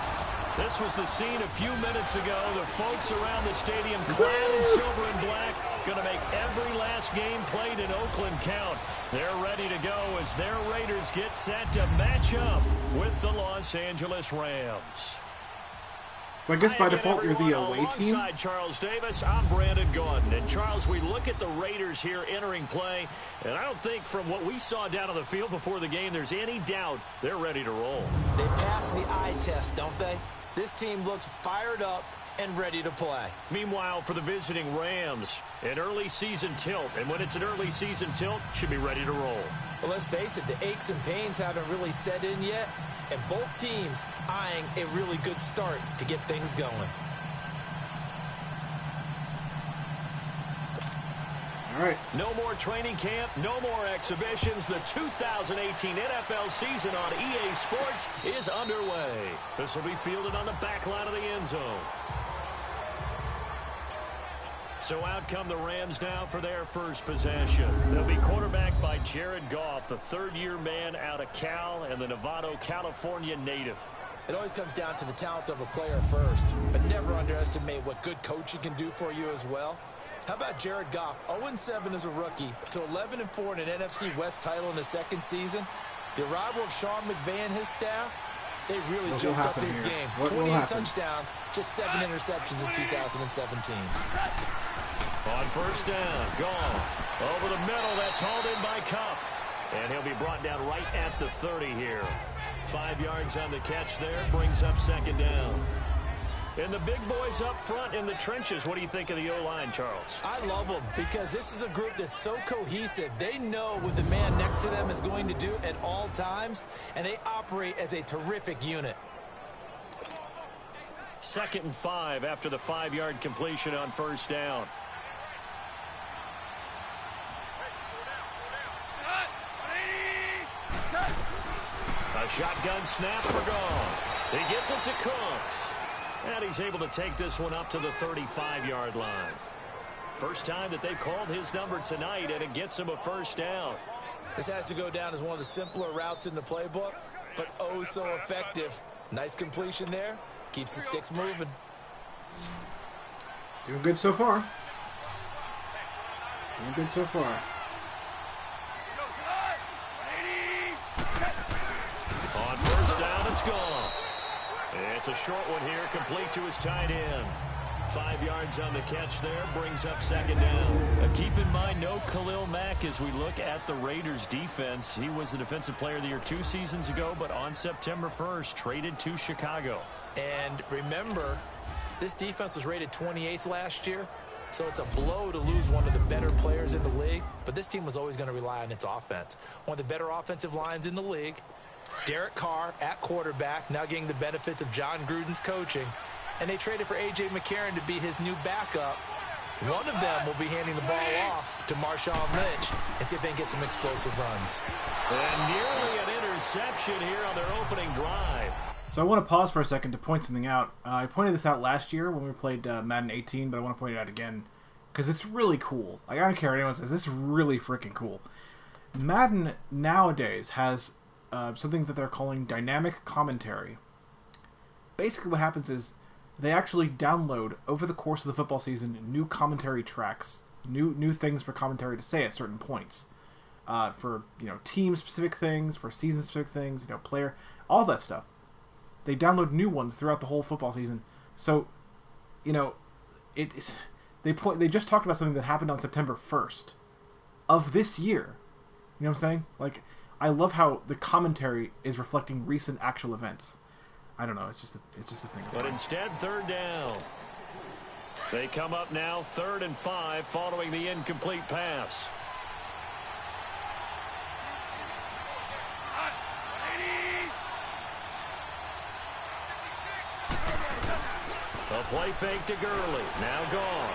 S4: This was the scene a few minutes ago. The folks around the stadium clad in silver and black going to make every last game played in Oakland count. They're ready to go as their Raiders get set to match up with the Los Angeles Rams.
S1: So I guess by default you're the away team?
S4: Alongside Charles Davis, I'm Brandon Gordon. And Charles, we look at the Raiders here entering play, and I don't think from what we saw down on the field before the game there's any doubt they're ready to roll.
S6: They pass the eye test, don't they? This team looks fired up and ready to play.
S4: Meanwhile, for the visiting Rams, an early season tilt. And when it's an early season tilt, should be ready to roll.
S6: Well, let's face it, the aches and pains haven't really set in yet. And both teams eyeing a really good start to get things going.
S1: All right.
S4: No more training camp, no more exhibitions. The 2018 NFL season on EA Sports is underway. This will be fielded on the back line of the end zone. So out come the Rams now for their first possession. They'll be quarterbacked by Jared Goff, the third-year man out of Cal and the Novato, California native.
S6: It always comes down to the talent of a player first, but never underestimate what good coaching can do for you as well. How about Jared Goff, 0-7 as a rookie, to 11-4 in an NFC West title in his second season? The arrival of Sean McVay and his staff, they really jumped up his game. 28 touchdowns, just 7 interceptions in 2017.
S4: On first down, gone. Over the middle, that's hauled in by Cup. And he'll be brought down right at the 30 here. 5 yards on the catch there, brings up second down. And the big boys up front in the trenches. What do you think of the O-line, Charles?
S6: I love them because this is a group that's so cohesive. They know what the man next to them is going to do at all times, and they operate as a terrific unit.
S4: 2nd and 5 after the 5-yard completion on first down. A shotgun snap for Goff. He gets it to Cooks. And he's able to take this one up to the 35-yard line. First time that they've called his number tonight, and it gets him a first down.
S6: This has to go down as one of the simpler routes in the playbook, but oh so effective. Nice completion there. Keeps the sticks moving.
S1: Doing good so far. Doing good so far.
S4: On first down, it's gone. It's a short one here, complete to his tight end. 5 yards on the catch there, brings up second down. Keep in mind, no Khalil Mack as we look at the Raiders' defense. He was the Defensive Player of the Year 2 seasons ago, but on September 1st, traded to Chicago.
S6: And remember, this defense was rated 28th last year, so it's a blow to lose one of the better players in the league. But this team was always going to rely on its offense. One of the better offensive lines in the league. Derek Carr at quarterback, now getting the benefits of John Gruden's coaching. And they traded for A.J. McCarron to be his new backup. One of them will be handing the ball off to Marshawn Lynch and see if they can get some explosive runs.
S4: And nearly an interception here on their opening drive.
S1: So I want to pause for a second to point something out. I pointed this out last year when we played Madden 18, but I want to point it out again because it's really cool. Like, I don't care what anyone says. This is really freaking cool. Madden nowadays has something that they're calling dynamic commentary. Basically what happens is they actually download, over the course of the football season, new commentary tracks, new things for commentary to say at certain points. For, team-specific things, for season-specific things, player, all that stuff. They download new ones throughout the whole football season. So, they just talked about something that happened on September 1st of this year. You know what I'm saying? Like, I love how the commentary is reflecting recent actual events. I don't know. It's just a thing.
S4: But instead, third down. They come up now 3rd and 5 following the incomplete pass. A play fake to Gurley. Now gone.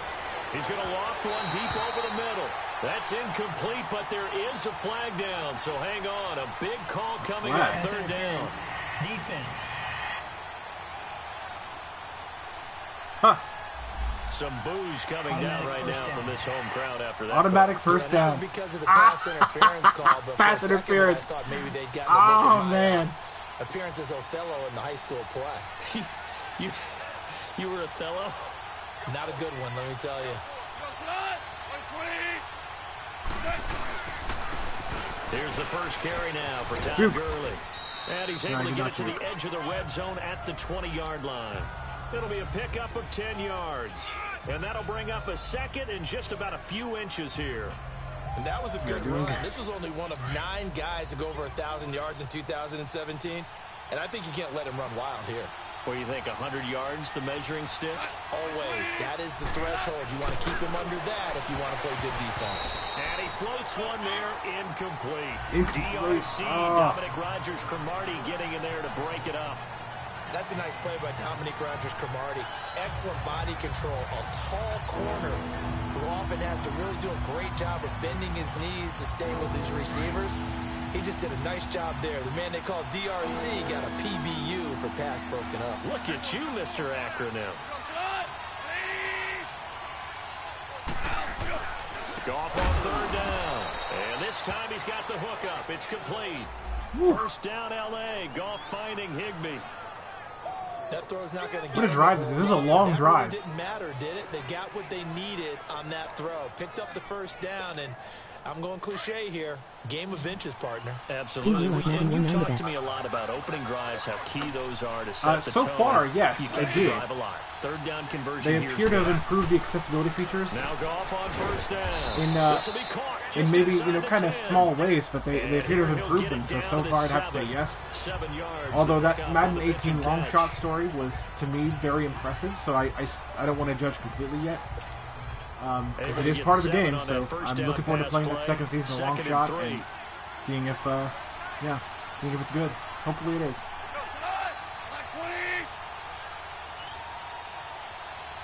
S4: He's going to loft one deep over the middle. That's incomplete, but there is a flag down. So hang on. A big call coming on 3rd down.
S8: Defense.
S1: Huh.
S4: Some boos coming down right now from this home crowd after that.
S1: Automatic first down.
S6: That was because of the pass interference call, but
S1: pass
S6: for a
S1: interference.
S6: second I thought maybe they'd gotten a look at my
S1: man.
S6: appearance as Othello in the high school play.
S4: You were Othello?
S6: Not a good one, let me tell you.
S4: Here's the first carry now for Todd Gurley. And he's able to get it to the edge of the red zone at the 20-yard line. It'll be a pickup of 10 yards. And that'll bring up a second and just about a few inches here.
S6: And that was a good run. This was only one of 9 guys to go over 1,000 yards in 2017. And I think you can't let him run wild here.
S4: What do you think, 100 yards, the measuring stick?
S6: Always. That is the threshold. You want to keep him under that if you want to play good defense.
S4: And he floats one there, incomplete. DRC,
S1: Oh.
S4: Dominic Rodgers-Cromartie getting in there to break it up.
S6: That's a nice play by Dominic Rodgers-Cromartie. Excellent body control. A tall corner who often has to really do a great job of bending his knees to stay with his receivers. He just did a nice job there. The man they call DRC got a PBU for pass broken up.
S4: Look at you, Mr. Acronym. Goff on third down. And this time he's got the hook up. It's complete. First down, L.A. Goff finding Higbee.
S6: That throw's not going to get
S1: What a drive this is. This is a long drive.
S6: It didn't matter, did it? They got what they needed on that throw. Picked up the first down, and I'm going cliche here. Game of inches, partner.
S4: Absolutely. And you talk to me a lot about opening drives, how key those are to set the tone.
S1: So far, yes,
S4: you
S1: I do.
S4: Drive alive. Third down conversion.
S1: They appear to have improved the accessibility features.
S4: Now Goff on first down.
S1: In maybe kind of small ways, but they appear to have improved them. So far, I'd have to say yes.
S4: 7 yards.
S1: Although that Madden 18 long shot story was to me very impressive, so I don't want to judge completely yet. Because it is part of the game, so I'm looking forward to playing that second season of Long Shot and seeing if it's good. Hopefully it is.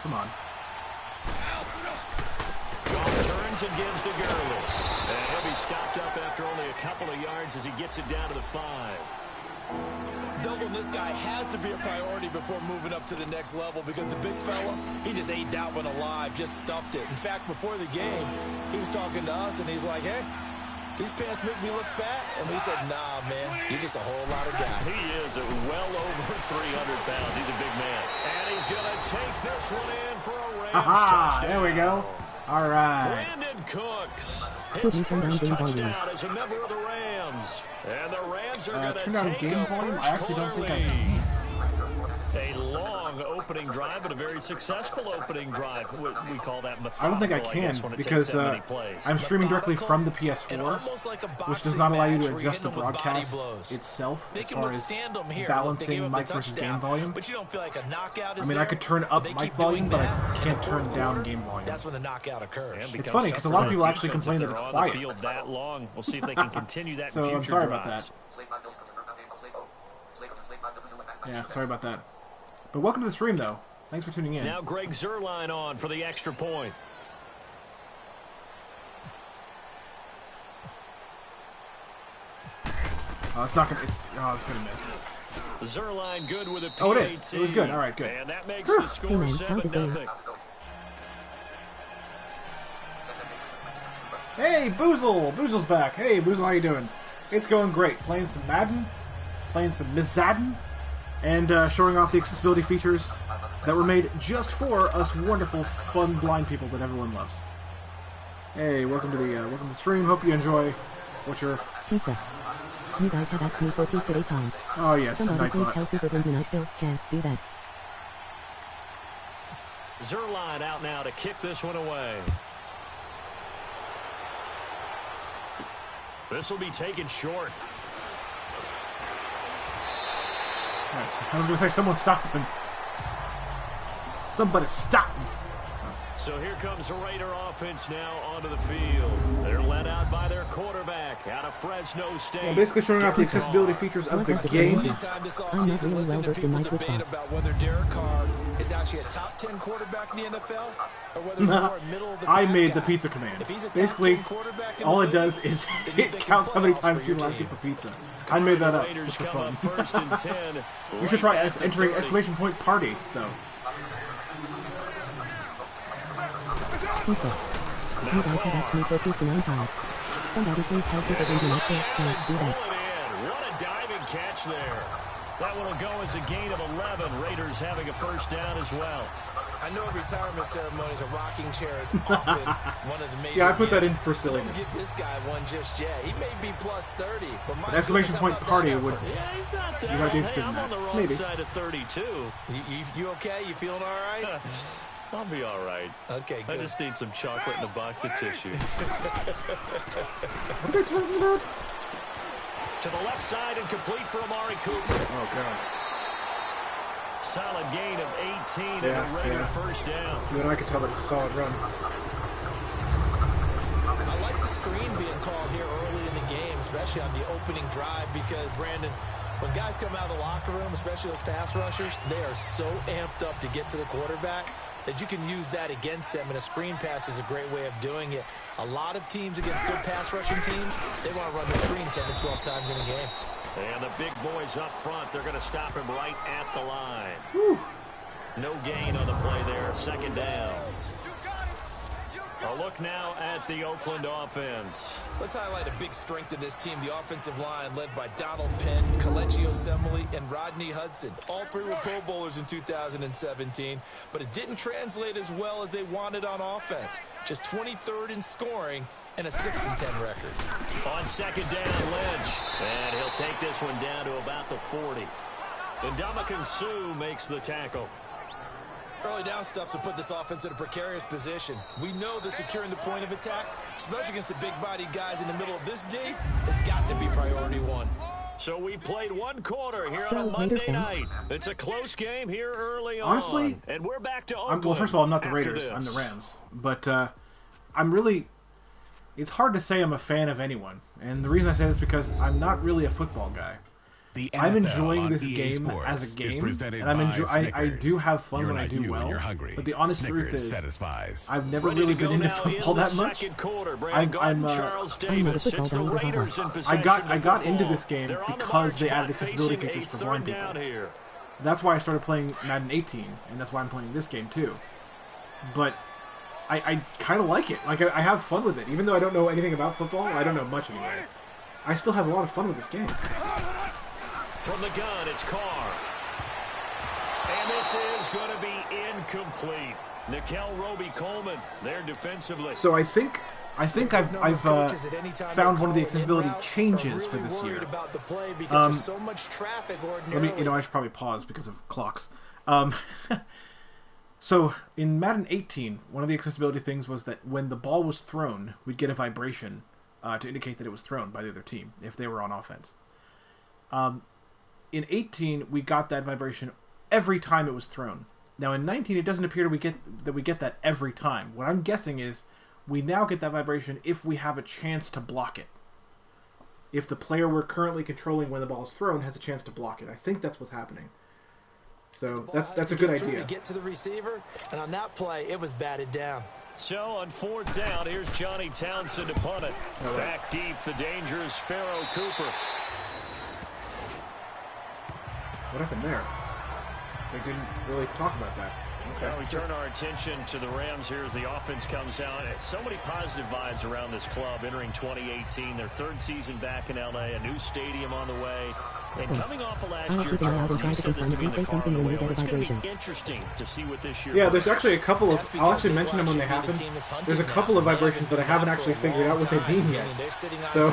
S1: Come on.
S4: Goff turns and gives to Gurley. And he'll be stopped up after only a couple of yards as he gets it down to the 5.
S6: Doubling this guy has to be a priority before moving up to the next level because the big fella, he just ate that one alive, just stuffed it. In fact, before the game, he was talking to us, and he's like, hey, these pants make me look fat. And we said, nah, man, you're just a whole lot of guy.
S4: He is at well over 300 pounds. He's a big man. And he's going to take this one in for a Rams touchdown.
S1: There we go. All right.
S4: Brandon Cooks, his first touchdown as a member of the Rams. And the Rams are going to take a first quarter lead. A long opening drive, but a very successful opening drive. We call that methodical.
S1: I don't think I can because I'm streaming directly from the PS4, which does not allow you to adjust the broadcast itself as far as balancing mic versus game volume.
S6: But you don't feel like a knockout is
S1: I mean, I could turn up mic volume, but I can't turn down game volume.
S6: That's when the knockout occurs.
S1: It's funny because a lot of people actually complain that it's quiet.
S4: That long. We'll see if they can continue that in
S1: so
S4: future
S1: I'm sorry
S4: drives.
S1: about that. Yeah, sorry about that. But welcome to the stream, though. Thanks for tuning in.
S4: Now Greg Zuerlein on for the extra point.
S1: It's not gonna. It's gonna miss.
S4: Zuerlein good with a PAT.
S1: Oh, it is. It was good. All right, good.
S4: And that makes the score 7-0.
S1: Hey, Boozle! Boozle's back. Hey, Boozle, how you doing? It's going great. Playing some Madden, playing some Madden, and showing off the accessibility features that were made just for us wonderful, fun, blind people that everyone loves. Hey, welcome to the stream. Hope you enjoy what you're...
S5: Pizza. You guys have asked me for pizza 8 times.
S1: Oh, yes.
S5: Somebody please tell Superblindman I still can't do that.
S4: Zuerlein out now to kick this one away. This will be taken short.
S1: I was going to say, someone stop him. Somebody stop him.
S4: So here comes the Raider offense now onto the field. They're led out by their quarterback out of Fresno State.
S1: Well, basically showing off the accessibility features of the game.
S5: I'm not really well versed in my Twitch box.
S6: About whether Derek Carr is actually a top 10 quarterback in the NFL or whether he's more middle of the pack.
S1: I made the pizza command. Basically, all it does is it counts how many times you ask for pizza. I made that up just for fun. You should try entering exclamation point party, though.
S5: Pizza. You guys have asked me for pizza 9 times. Somebody please tell Superblindman I still can't do that.
S4: What a diving catch there. That one will go as a gain of 11. Raiders having a first down as well.
S6: I know retirement ceremonies, a rocking chair is often one of the major.
S1: Yeah, I put that in for silliness.
S6: Don't get this guy one just yet. He may be plus 30. But my
S1: exclamation point party would.
S4: Yeah, he's not there.
S1: You might be interested in
S4: I'm
S1: that.
S4: on the wrong
S1: Maybe.
S4: side of 32.
S6: You okay? You feeling all right?
S4: I'll be all right.
S6: Okay, good.
S4: I just need some chocolate and a box of tissues.
S1: What are they talking about?
S4: To the left side and complete for Amari Cooper.
S1: Oh, God.
S4: Solid gain of 18 and a Raider first down.
S1: You and I could tell that it's a solid run.
S6: I like the screen being called here early in the game, especially on the opening drive, because, Brandon, when guys come out of the locker room, especially those pass rushers, they are so amped up to get to the quarterback that you can use that against them, and a screen pass is a great way of doing it. A lot of teams against good pass rushing teams, they want to run the screen 10 to 12 times in a game.
S4: And the big boys up front, they're going to stop him right at the line.
S1: Whew.
S4: No gain on the play there, second down. A look now at the Oakland offense.
S6: Let's highlight a big strength of this team, the offensive line led by Donald Penn, Kelechi Osemele, and Rodney Hudson. All three were Pro Bowlers in 2017, but it didn't translate as well as they wanted on offense. Just 23rd in scoring and a 6-10 record.
S4: On second down, Lynch. And he'll take this one down to about the 40. And Ndamukong Suh makes the tackle.
S6: Early down stuffs will put this offense in a precarious position. We know that securing the point of attack, especially against the big-bodied guys in the middle of this D, has got to be priority one.
S4: So we played one quarter here on a Monday night. It's a close game here early on.
S1: Honestly,
S4: and we're back to Oakland.
S1: well, first of all, I'm not the Raiders. I'm the Rams. But I'm really... It's hard to say I'm a fan of anyone. And the reason I say this is because I'm not really a football guy. I'm enjoying this game as a game, and I do have fun when I do well. But the honest truth is, I've never really been into football that much. I got into this game because they added accessibility features for blind people. That's why I started playing Madden 18, and that's why I'm playing this game too. But I kind of like it. Like I have fun with it, even though I don't know anything about football. I don't know much anyway. I still have a lot of fun with this game.
S4: From the gun, it's Carr. And this is going to be incomplete. Nickel Roby-Coleman there defensively.
S1: So I think I've found one of the accessibility changes for this year. Let me, I should probably pause because of clocks. So in Madden 18, one of the accessibility things was that when the ball was thrown, we'd get a vibration to indicate that it was thrown by the other team if they were on offense. In 18, we got that vibration every time it was thrown. Now in 19, it doesn't appear that we get that every time. What I'm guessing is we now get that vibration if we have a chance to block it. If the player we're currently controlling when the ball is thrown has a chance to block it. I think that's what's happening. So that's a good idea.
S6: To get to the receiver, and on that play, it was batted down.
S4: So on fourth down, here's Johnny Townsend to punt it. Back deep, the dangerous Pharaoh Cooper.
S1: What happened there? They didn't really talk about that. Okay.
S4: Now we turn our attention to the Rams here as the offense comes out. So many positive vibes around this club entering 2018. Their third season back in L.A., a new stadium on the way. And coming off of last year, Charles, you said this to me in the car on the way. It's going to be interesting to see what this year.
S1: Yeah, there's actually a couple of. I'll actually mention them when they happen. There's a couple of vibrations that I haven't actually figured out what they mean yet. So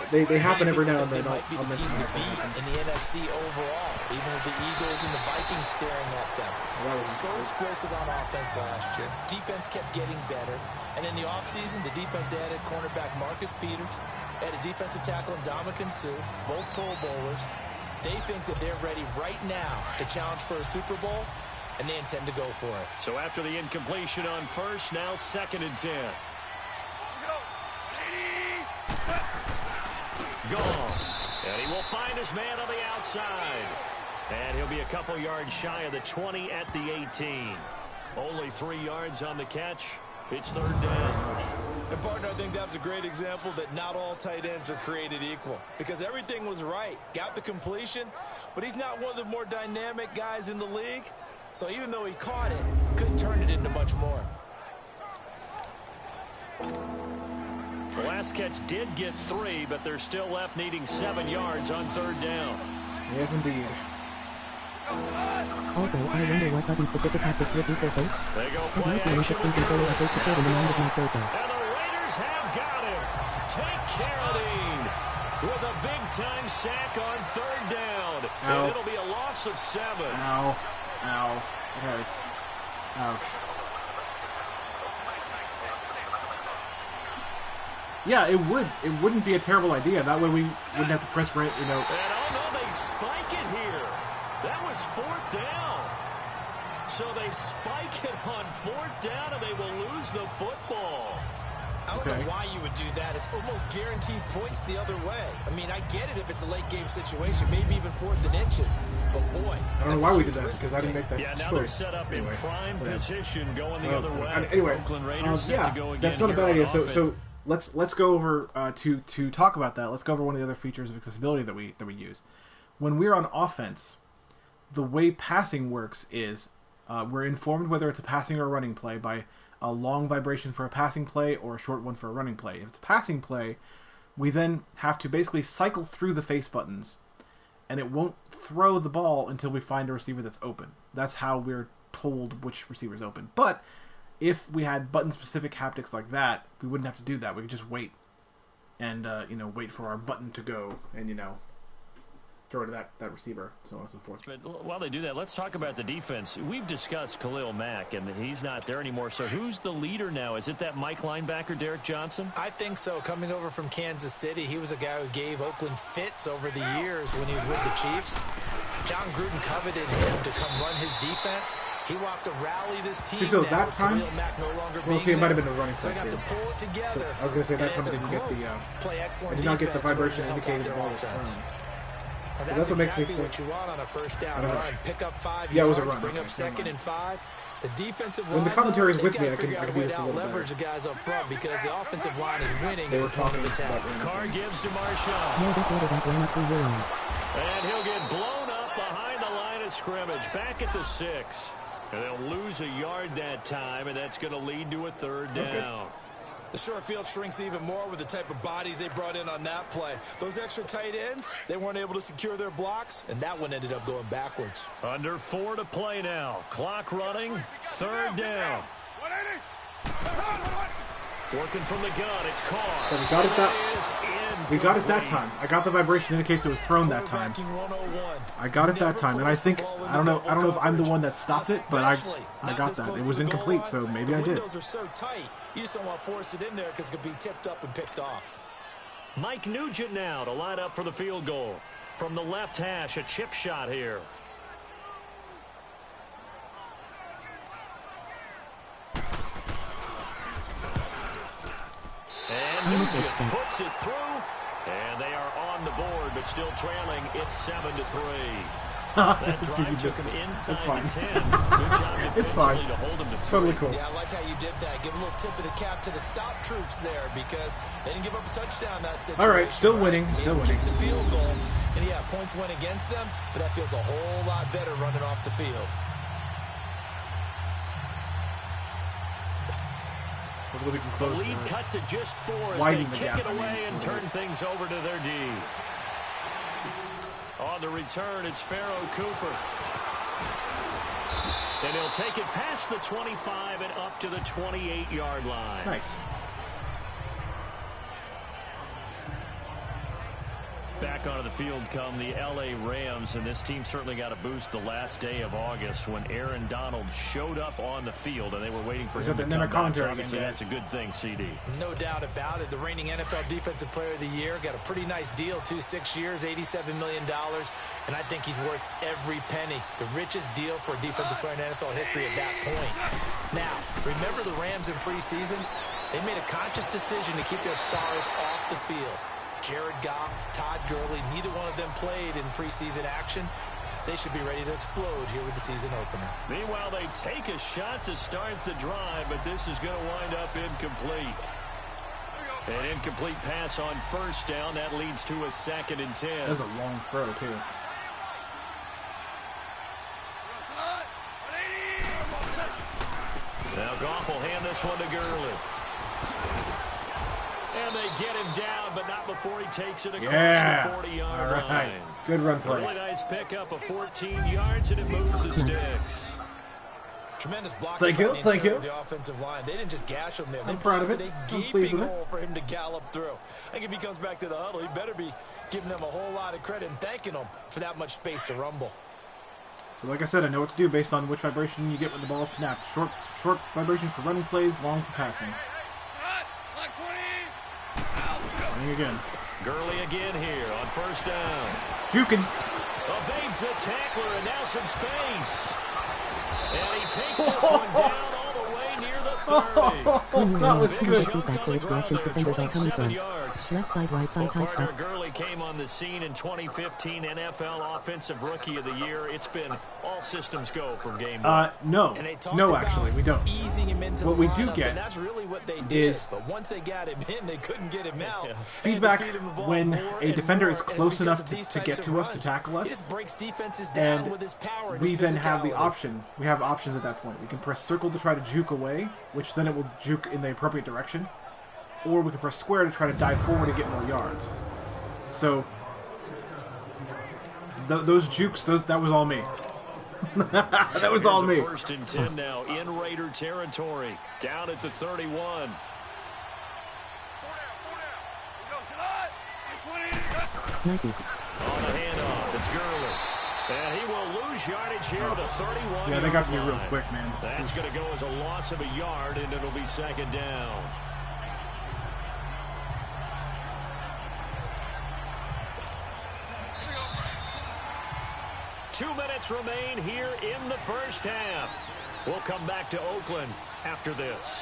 S1: they happen every now and then. I'll mention them.
S6: In the NFC overall, even with the Eagles and the Vikings staring at them. So explosive on offense last year. Defense kept getting better. And in the offseason, the defense added cornerback Marcus Peters, added defensive tackle Ndamukong Suh, both Pro Bowlers. They think that they're ready right now to challenge for a Super Bowl, and they intend to go for it.
S4: So after the incompletion on first, now 2nd and 10. Gone. And he will find his man on the outside. And he'll be a couple yards shy of the 20 at the 18. Only 3 yards on the catch. It's 3rd down.
S6: And partner, I think that's a great example that not all tight ends are created equal. Because everything was right. Got the completion, but he's not one of the more dynamic guys in the league. So even though he caught it, couldn't turn it into much more.
S4: The last catch did get 3, but they're still left needing 7 yards on 3rd down.
S1: Yes, indeed.
S5: Also, I wonder what button specific tactics would do for folks.
S4: They go
S5: It might be an interesting control of both the code in the mind of my torso.
S4: And the Raiders have got him. Take Carradine with a big-time sack on 3rd down.
S1: Ow.
S4: And it'll be a loss of 7.
S1: Ow. Ow. It hurts. Ouch. Yeah, it would. It wouldn't be a terrible idea. That way we wouldn't have to press right,
S4: And oh no, they spike it here. That was 4th down. So they spike it on 4th down, and they will lose the football.
S6: I don't know why you would do that. It's almost guaranteed points the other way. I mean, I get it if it's a late game situation, maybe even 4th and inches. But boy,
S1: I don't know why we did that because I didn't make that choice.
S4: Yeah, now they're set up in prime position going the other way.
S1: Anyway,
S4: Oakland Raiders set to go again.
S1: That's not a bad idea. So let's go over to talk about that. Let's go over one of the other features of accessibility that we use. When we're on offense, the way passing works is we're informed whether it's a passing or a running play by a long vibration for a passing play or a short one for a running play. If it's a passing play, we then have to basically cycle through the face buttons, and it won't throw the ball until we find a receiver that's open. That's how we're told which receiver is open. But if we had button-specific haptics like that, we wouldn't have to do that. We could just wait and, wait for our button to go and, throw to that receiver, so on and so forth.
S4: But while they do that, let's talk about the defense. We've discussed Khalil Mack, and he's not there anymore. So who's the leader now? Is it that Mike linebacker, Derek Johnson?
S6: I think so. Coming over from Kansas City, he was a guy who gave Oakland fits over the years when he was with the Chiefs. John Gruden coveted him to come run his defense. He walked to rally this team.
S1: So
S6: now
S1: that time, well, see, it might have been a running play.
S6: So got to pull it together.
S1: So I was going to say that time I didn't get I did not get the vibration indicating the ball was thrown. So that's what makes me think.
S6: What you want on a first down run. Pick up 5 yards,
S1: yeah, it was a run.
S6: Bring up 2nd and 5. The defensive line,
S1: when the commentary is with me, I can
S6: do
S1: this a little
S6: leverage
S1: better.
S6: the guys up front because the offensive line is winning.
S1: They were talking about
S4: Carr gives to Marshawn.
S5: No, the quarterback ran up through your line.
S4: And he'll get blown up behind the line of scrimmage. Back at the 6. And they'll lose a yard that time, and that's going to lead to a 3rd down.
S6: The short field shrinks even more with the type of bodies they brought in on that play. Those extra tight ends, they weren't able to secure their blocks, and that one ended up going backwards.
S4: Under 4 to play now. Clock running. 3rd down. Working from the gun. It's Carr.
S1: So we got it that time. I got the vibration indicates it was thrown that time. I got it that time, and I think I don't know if I'm the one that stopped it, but I got that. It was incomplete, so maybe I did.
S6: The windows are so tight, you just don't want to force it in there because it could be tipped up and picked off.
S4: Mike Nugent now to line up for the field goal. From the left hash, a chip shot here. And Nugent puts it through. And they are on the board, but still trailing. It's 7-3. That drive took him inside the 10. Good job defensively to hold him to 3.
S1: Totally cool.
S6: Yeah, I like how you did that. Give a little tip of the cap to the stop troops there because they didn't give up a touchdown that situation.
S1: All right, still winning, still winning.
S6: The field goal, and yeah, points went against them, but that feels a whole lot better running off the field.
S4: The lead cut to just 4 as they kick it away and turn things over to their D. On the return, it's Pharaoh Cooper. And he'll take it past the 25 and up to the 28-yard line.
S1: Nice.
S4: Back onto the field come the L.A. Rams, and this team certainly got a boost the last day of August when Aaron Donald showed up on the field, and they were waiting for him to come back. So obviously, that's a good thing, CD.
S6: No doubt about it. The reigning NFL Defensive Player of the Year got a pretty nice deal, too. 6 years, $87 million, and I think he's worth every penny. The richest deal for a defensive player in NFL history at that point. Now, remember the Rams in preseason? They made a conscious decision to keep their stars off the field. Jared Goff, Todd Gurley, neither one of them played in preseason action. They should be ready to explode here with the season opener.
S4: Meanwhile, they take a shot to start the drive, but this is going to wind up incomplete. An incomplete pass on 1st down. That leads to a 2nd and 10.
S1: That's a long throw, too.
S4: Now Goff will hand this one to Gurley. And they get him down, but not before he takes it across the 40-yard line.
S1: Good run play.
S4: Really nice pickup of 14 yards, and it moves the sticks.
S6: Tremendous blocking.
S1: Thank you. Thank you.
S6: The offensive line. They didn't just gash him there.
S1: I'm proud of it.
S6: A gaping hole for him to gallop through. I think if he comes back to the huddle, he better be giving them a whole lot of credit and thanking them for that much space to rumble.
S1: So like I said, I know what to do based on which vibration you get when the ball is snapped. Short vibration for running plays, long for passing. Running again.
S4: Gurley again here on 1st down.
S1: Jukin.
S4: Evades the tackler and now some space. And he takes this one down all the way near the 30.
S1: That was good.
S5: Feedback for which directions defenders are coming from. Left side, right side, tight
S4: Partner
S5: stop.
S4: Gurley came on the scene in 2015 NFL Offensive Rookie of the Year. It's been all systems go from game one.
S1: No, actually, we don't. What we do get
S6: that's really what they did.
S1: is
S6: but once they got him in, they couldn't get him out.
S1: feedback when a defender is close enough to get to us, to tackle us.
S6: He just breaks defenses down with his power and
S1: we
S6: his
S1: then have the
S6: physicality.
S1: option. We have options at that point. We can press circle to try to juke away, which then it will juke in the appropriate direction. Or we can press square to try to dive forward and get more yards. So, those jukes, that was all me. That was all me.
S4: First and 10 now in Raider territory. Down at the 31.
S5: Nice.
S4: On the handoff, it's Gurley. And he will lose yardage here to the 31.
S1: Yeah, they got to be real quick, man.
S4: That's going to go as a loss of a yard, and it'll be second down. Two minutes remain here in the first half. We'll come back to Oakland after this.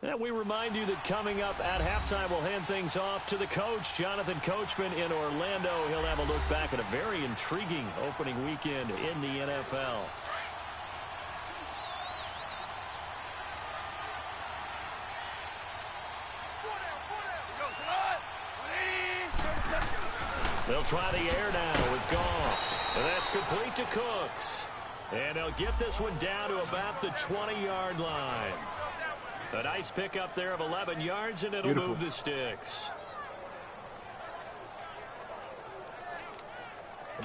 S4: And we remind you that coming up at halftime, we'll hand things off to the coach, Jonathan Coachman in Orlando. He'll have a look back at a very intriguing opening weekend in the NFL. They'll try the air now with Goff. And that's complete to Cooks. And they'll get this one down to about the 20-yard line. A nice pickup there of 11 yards, and it'll move the sticks.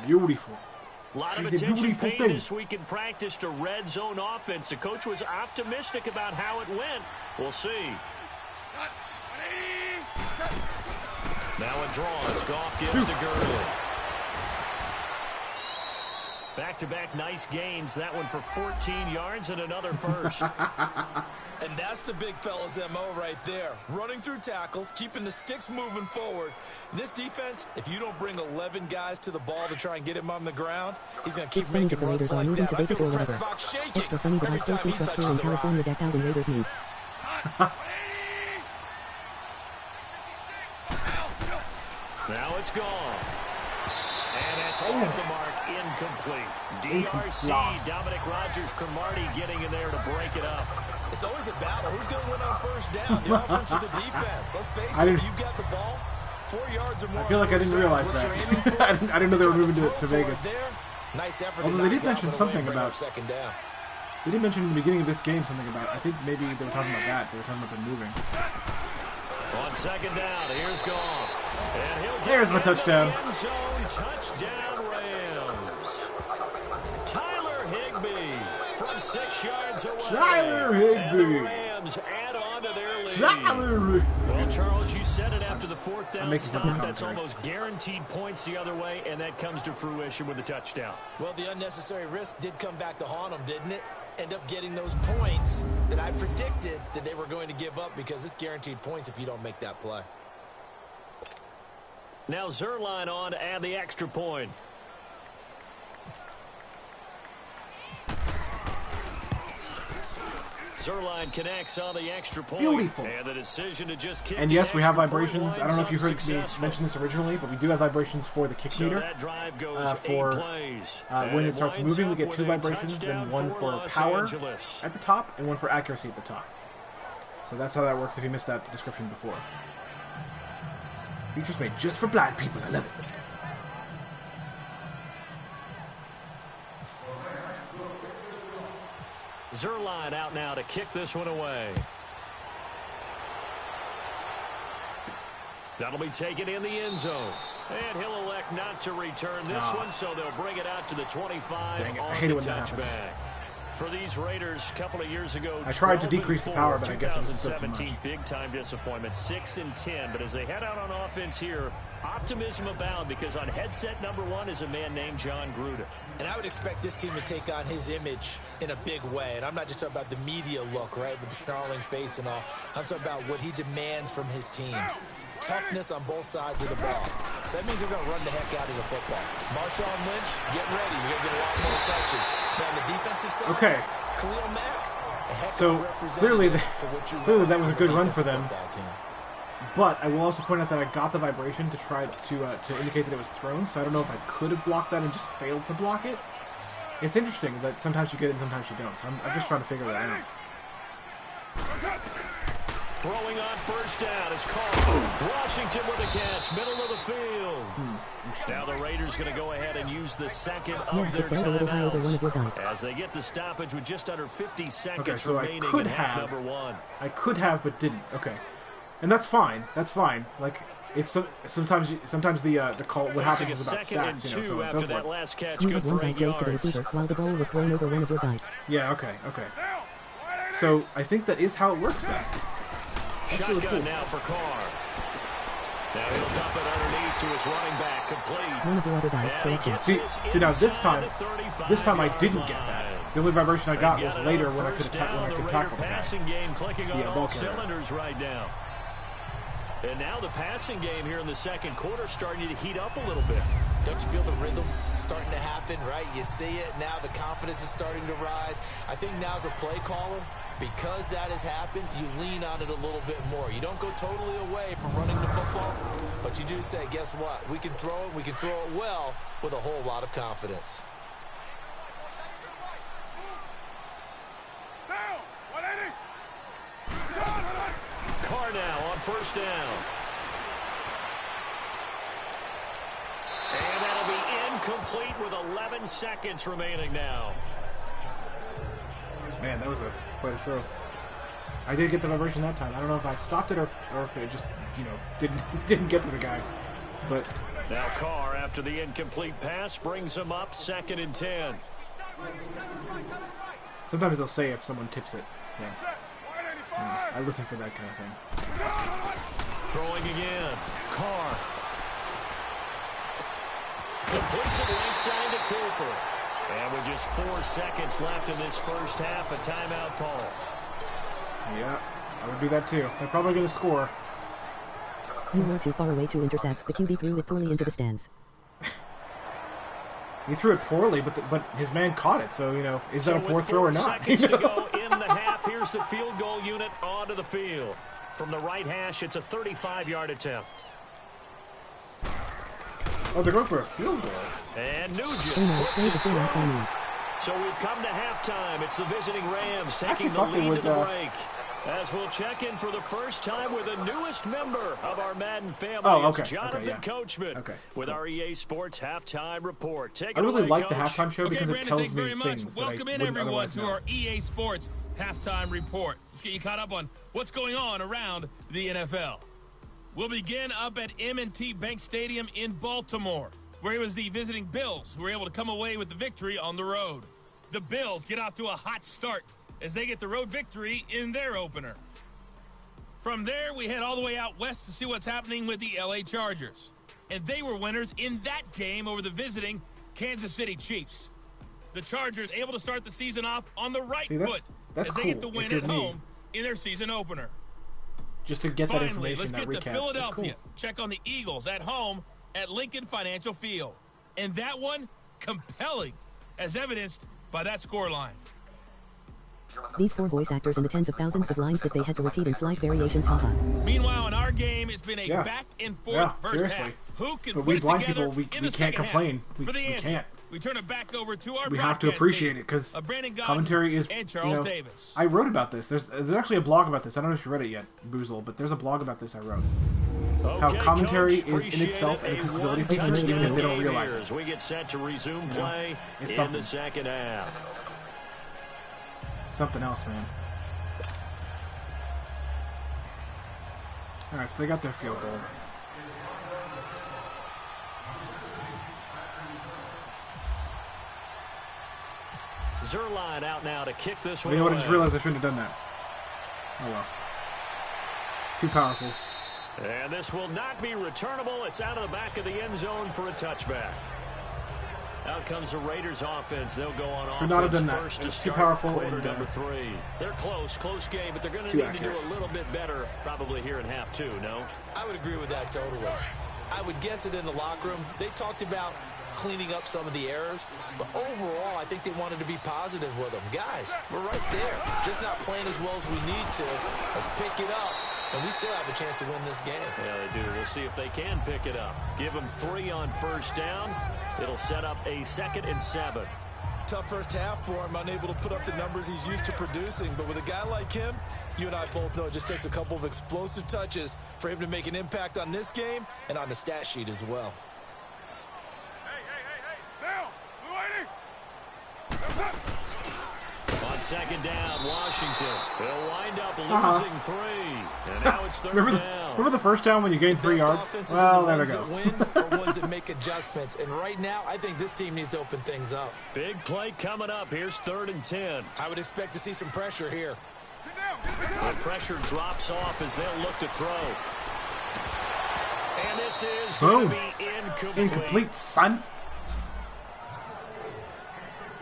S1: Beautiful.
S4: A lot of attention paid this week in practice to red zone offense. The coach was optimistic about how it went. We'll see. Now it draws. Goff gives to Gurley. Back-to-back nice gains. That one for 14 yards and another first.
S6: And that's the big fella's MO right there. Running through tackles, keeping the sticks moving forward. This defense, if you don't bring 11 guys to the ball to try and get him on the ground, he's going to keep making runs like that. I feel the press box shaking.
S5: Extra funny, but I still see structure in California decked out in Raiders need.
S4: Now it's gone. And it's off the mark, incomplete. DRC, Dominic Rodgers-Cromartie getting in there to break it up.
S6: It's always a battle. Who's going to win on first down? The offense or the defense? Let's face it, if you've got the ball, 4 yards or more.
S1: I feel like I didn't realize that. I didn't know they were moving to Vegas.
S6: Nice effort.
S1: Although they did mention something about
S6: second down.
S1: They did mention in the beginning of this game something about, I think maybe they were talking about that. They were talking about them moving.
S4: On second down, here's Goff. And he'll get
S1: There's my touchdown.
S4: End zone touchdown Rams. Tyler Higbee from 6 yards away.
S1: Tyler Higbee.
S4: And the Rams add on to their lead.
S1: Tyler Higbee.
S4: Well, Charles, you said it after the fourth down stop. That's
S1: commentary.
S4: almost guaranteed points the other way, and that comes to fruition with a touchdown.
S6: Well, the unnecessary risk did come back to haunt them, didn't it? End up getting those points that I predicted that they were going to give up, because it's guaranteed points if you don't make that play.
S4: Now Zerline on to add the extra point. Zerline connects on the extra point.
S1: Beautiful.
S4: And the decision to just kick.
S1: And yes, we have vibrations. I don't know if you heard me mention this originally, but we do have vibrations for the kick meter.
S4: That drive goes
S1: for
S4: 8 plays.
S1: when it starts moving, we get 2 vibrations, then one for power at the top and one for accuracy at the top. So that's how that works if you missed that description before. Features made just for blind people. I love it.
S4: Zerline out now to kick this one away. That'll be taken in the end zone. And he'll elect not to return this one, so they'll bring it out to the 25
S1: Dang it. I
S4: on
S1: hate
S4: the
S1: it when that happens.
S4: touchback. For these Raiders, a couple of years ago,
S1: I tried to decrease the power, but I guess it was still too
S4: 2017
S1: much.
S4: big-time disappointment, 6-10. But as they head out on offense here, optimism abound, because on headset number 1 is a man named John Gruden.
S6: And I would expect this team to take on his image in a big way. And I'm not just talking about the media look, right, with the snarling face and all. I'm talking about what he demands from his teams. Toughness on both sides of the ball. So that means they're going to run the heck out of the football. Marshawn Lynch, get ready. We're going to get a lot more touches. Now, on the defensive side,
S1: Okay.
S6: Khalil Mack.
S1: So clearly that was a good run for them. But I will also point out that I got the vibration to try to indicate that it was thrown. So I don't know if I could have blocked that and just failed to block it. It's interesting that sometimes you get it and sometimes you don't. So I'm just trying to figure that out.
S4: Throwing on first down is Carr. Washington with a catch, middle of the field. Now the Raiders going to go ahead and use the second of their timeouts as they get the stoppage with just under 50 seconds remaining in half number one.
S1: I could have, but didn't. Okay. And that's fine. That's fine. Like, it's sometimes the call, what happens is about stats, you know, so
S4: after that last catch,
S5: You
S4: good
S5: had one
S4: for
S5: guy
S4: 8
S5: close to the
S4: yards.
S5: receiver while the ball was thrown over one of your guys.
S1: Yeah, okay. So, I think that is how it works then. That's
S4: Shotgun
S1: really cool.
S4: now for Carr. Now he'll dump it underneath to his running back, complete.
S5: One of your other guys
S4: And he
S5: collected.
S4: gets
S1: See
S4: this
S1: now this
S4: inside
S1: time
S4: the
S1: I
S4: 35-yard
S1: didn't get that. The only vibration I got was later when I could tackle the guy.
S4: Passing game clicking on
S1: Yeah,
S4: all
S1: ball carrier.
S4: cylinders right now. And now the passing game here in the second quarter starting to heat up a little bit.
S6: Don't you feel the rhythm starting to happen, right? You see it now. The confidence is starting to rise. I think now as a play caller, because that has happened, you lean on it a little bit more. You don't go totally away from running the football, but you do say, guess what? We can throw it. We can throw it well with a whole lot of confidence.
S7: Down. 180.
S4: Carr now on first down. And that'll be incomplete with 11 seconds remaining now.
S1: Man, that was quite a throw. I did get the vibration that time. I don't know if I stopped it or if it just, you know, didn't get to the guy. But
S4: Now Carr, after the incomplete pass, brings him up 2nd and 10.
S1: sometimes they'll say if someone tips it. So
S7: Set. 185.
S1: I listen for that kind of thing.
S4: Throwing again. Carr. Completes it right side to Cooper. And with just 4 seconds left in this first half, a timeout call.
S1: Yeah, I would do that too. They're probably going to score.
S5: You were too far away to intercept. The QB threw it poorly into the stands.
S1: He threw it poorly, but his man caught it. So, you know, is that a poor
S4: with
S1: throw or
S4: 4
S1: not?
S4: seconds to go in the half. Here's the field goal unit onto the field. From the right hash, it's a 35-yard attempt.
S1: Oh, they're going for a field goal.
S4: And Nugent
S5: Oh no,
S4: puts
S5: play
S4: it
S5: the full last
S4: through.
S5: time.
S4: So we've come to halftime. It's the visiting Rams
S1: actually
S4: taking the
S1: thought they
S4: lead
S1: would,
S4: to the break. As we'll check in for the first time with the newest member of our Madden family.
S1: Oh, okay.
S4: It's Jonathan
S1: Okay, yeah.
S4: Coachman
S1: Okay,
S4: with
S1: cool.
S4: our EA Sports Halftime Report. Take it
S1: I really
S4: away,
S1: like the
S4: Coach.
S1: halftime show
S2: Okay,
S1: because it
S2: Brandon,
S1: tells
S2: thanks
S1: me
S2: very much.
S1: things that I
S2: Welcome in,
S1: wouldn't
S2: everyone,
S1: otherwise
S2: to
S1: know.
S2: our EA Sports Halftime Report. Let's get you caught up on what's going on around the NFL. We'll begin up at M&T Bank Stadium in Baltimore, where it was the visiting Bills who were able to come away with the victory on the road. The Bills get out to a hot start as they get the road victory in their opener. From there, we head all the way out west to see what's happening with the LA Chargers. And they were winners in that game over the visiting Kansas City Chiefs. The Chargers able to start the season off on the right foot
S1: that's
S2: as they get the
S1: cool,
S2: win
S1: if you're
S2: at
S1: me.
S2: home in their season opener.
S1: Just to get that
S2: Finally,
S1: information,
S2: let's
S1: that
S2: get
S1: recap.
S2: to
S1: That's
S2: Philadelphia.
S1: cool.
S2: Check on the Eagles at home at Lincoln Financial Field. And that one, compelling, as evidenced by that scoreline.
S5: These 4 voice actors and the tens of thousands of lines that they had to repeat in slight variations, haha.
S2: Meanwhile, in our game, it's been a
S1: Yeah.
S2: back and forth
S1: Yeah,
S2: first
S1: seriously.
S2: half. Who can
S1: But
S2: put
S1: we
S2: it
S1: blind
S2: together
S1: people, we
S2: in
S1: can't
S2: the second
S1: complain.
S2: half?
S1: We
S2: For the answer,
S1: can't.
S2: we turn it back over to our
S1: We have to
S2: broadcast
S1: appreciate
S2: team
S1: it because
S2: of Brandon Gaudin
S1: commentary is,
S2: and
S1: you
S2: Charles
S1: know,
S2: Davis.
S1: I wrote about this. There's actually a blog about this. I don't know if you read it yet, Boozle, but there's a blog about this I wrote. How
S4: Okay,
S1: commentary
S4: Coach,
S1: is in itself an
S4: appreciate it.
S1: accessibility
S4: A
S1: feature,
S4: one-touchdown
S1: even if they don't
S4: game
S1: realize
S4: here
S1: it.
S4: as we get set to resume play
S1: it's
S4: in
S1: something.
S4: the second half.
S1: Something else, man. All right, so they got their field goal.
S4: Zerline out now to kick this one
S1: You know what? I
S4: away.
S1: just realized I shouldn't have done that. Oh well. Too powerful.
S4: And this will not be returnable. It's out of the back of the end zone for a touchback. Out comes the Raiders offense. They'll go on
S1: Should not have
S4: offense
S1: done that.
S4: first
S1: It
S4: to
S1: was too
S4: start
S1: powerful
S4: quarter
S1: and,
S4: number 3. They're close game, but they're going to
S1: too
S4: need
S1: accurate.
S4: to do a little bit better probably here in half 2, no?
S6: I would agree with that totally. I would guess it in the locker room. They talked about cleaning up some of the errors, but overall, I think they wanted to be positive with them. Guys, we're right there. Just not playing as well as we need to. Let's pick it up, and we still have a chance to win this game.
S4: Yeah, they do. We'll see if they can pick it up. Give them 3 on first down. It'll set up a 2nd and 7.
S6: tough first half for him, unable to put up the numbers he's used to producing. But with a guy like him, you and I both know it just takes a couple of explosive touches for him to make an impact on this game and on the stat sheet as well.
S7: Hey! Down! Blue 80!
S4: On second down, Washington. They'll wind up losing 3. And now it's third down.
S1: Remember the first down when you gained 3 yards? Well, there we go.
S6: Win or ones that make adjustments. And right now, I think this team needs to open things up.
S4: Big play coming up. Here's 3rd and 10.
S6: I would expect to see some pressure here.
S4: The pressure drops off as they'll look to throw. And this is going to be
S1: Incomplete, son.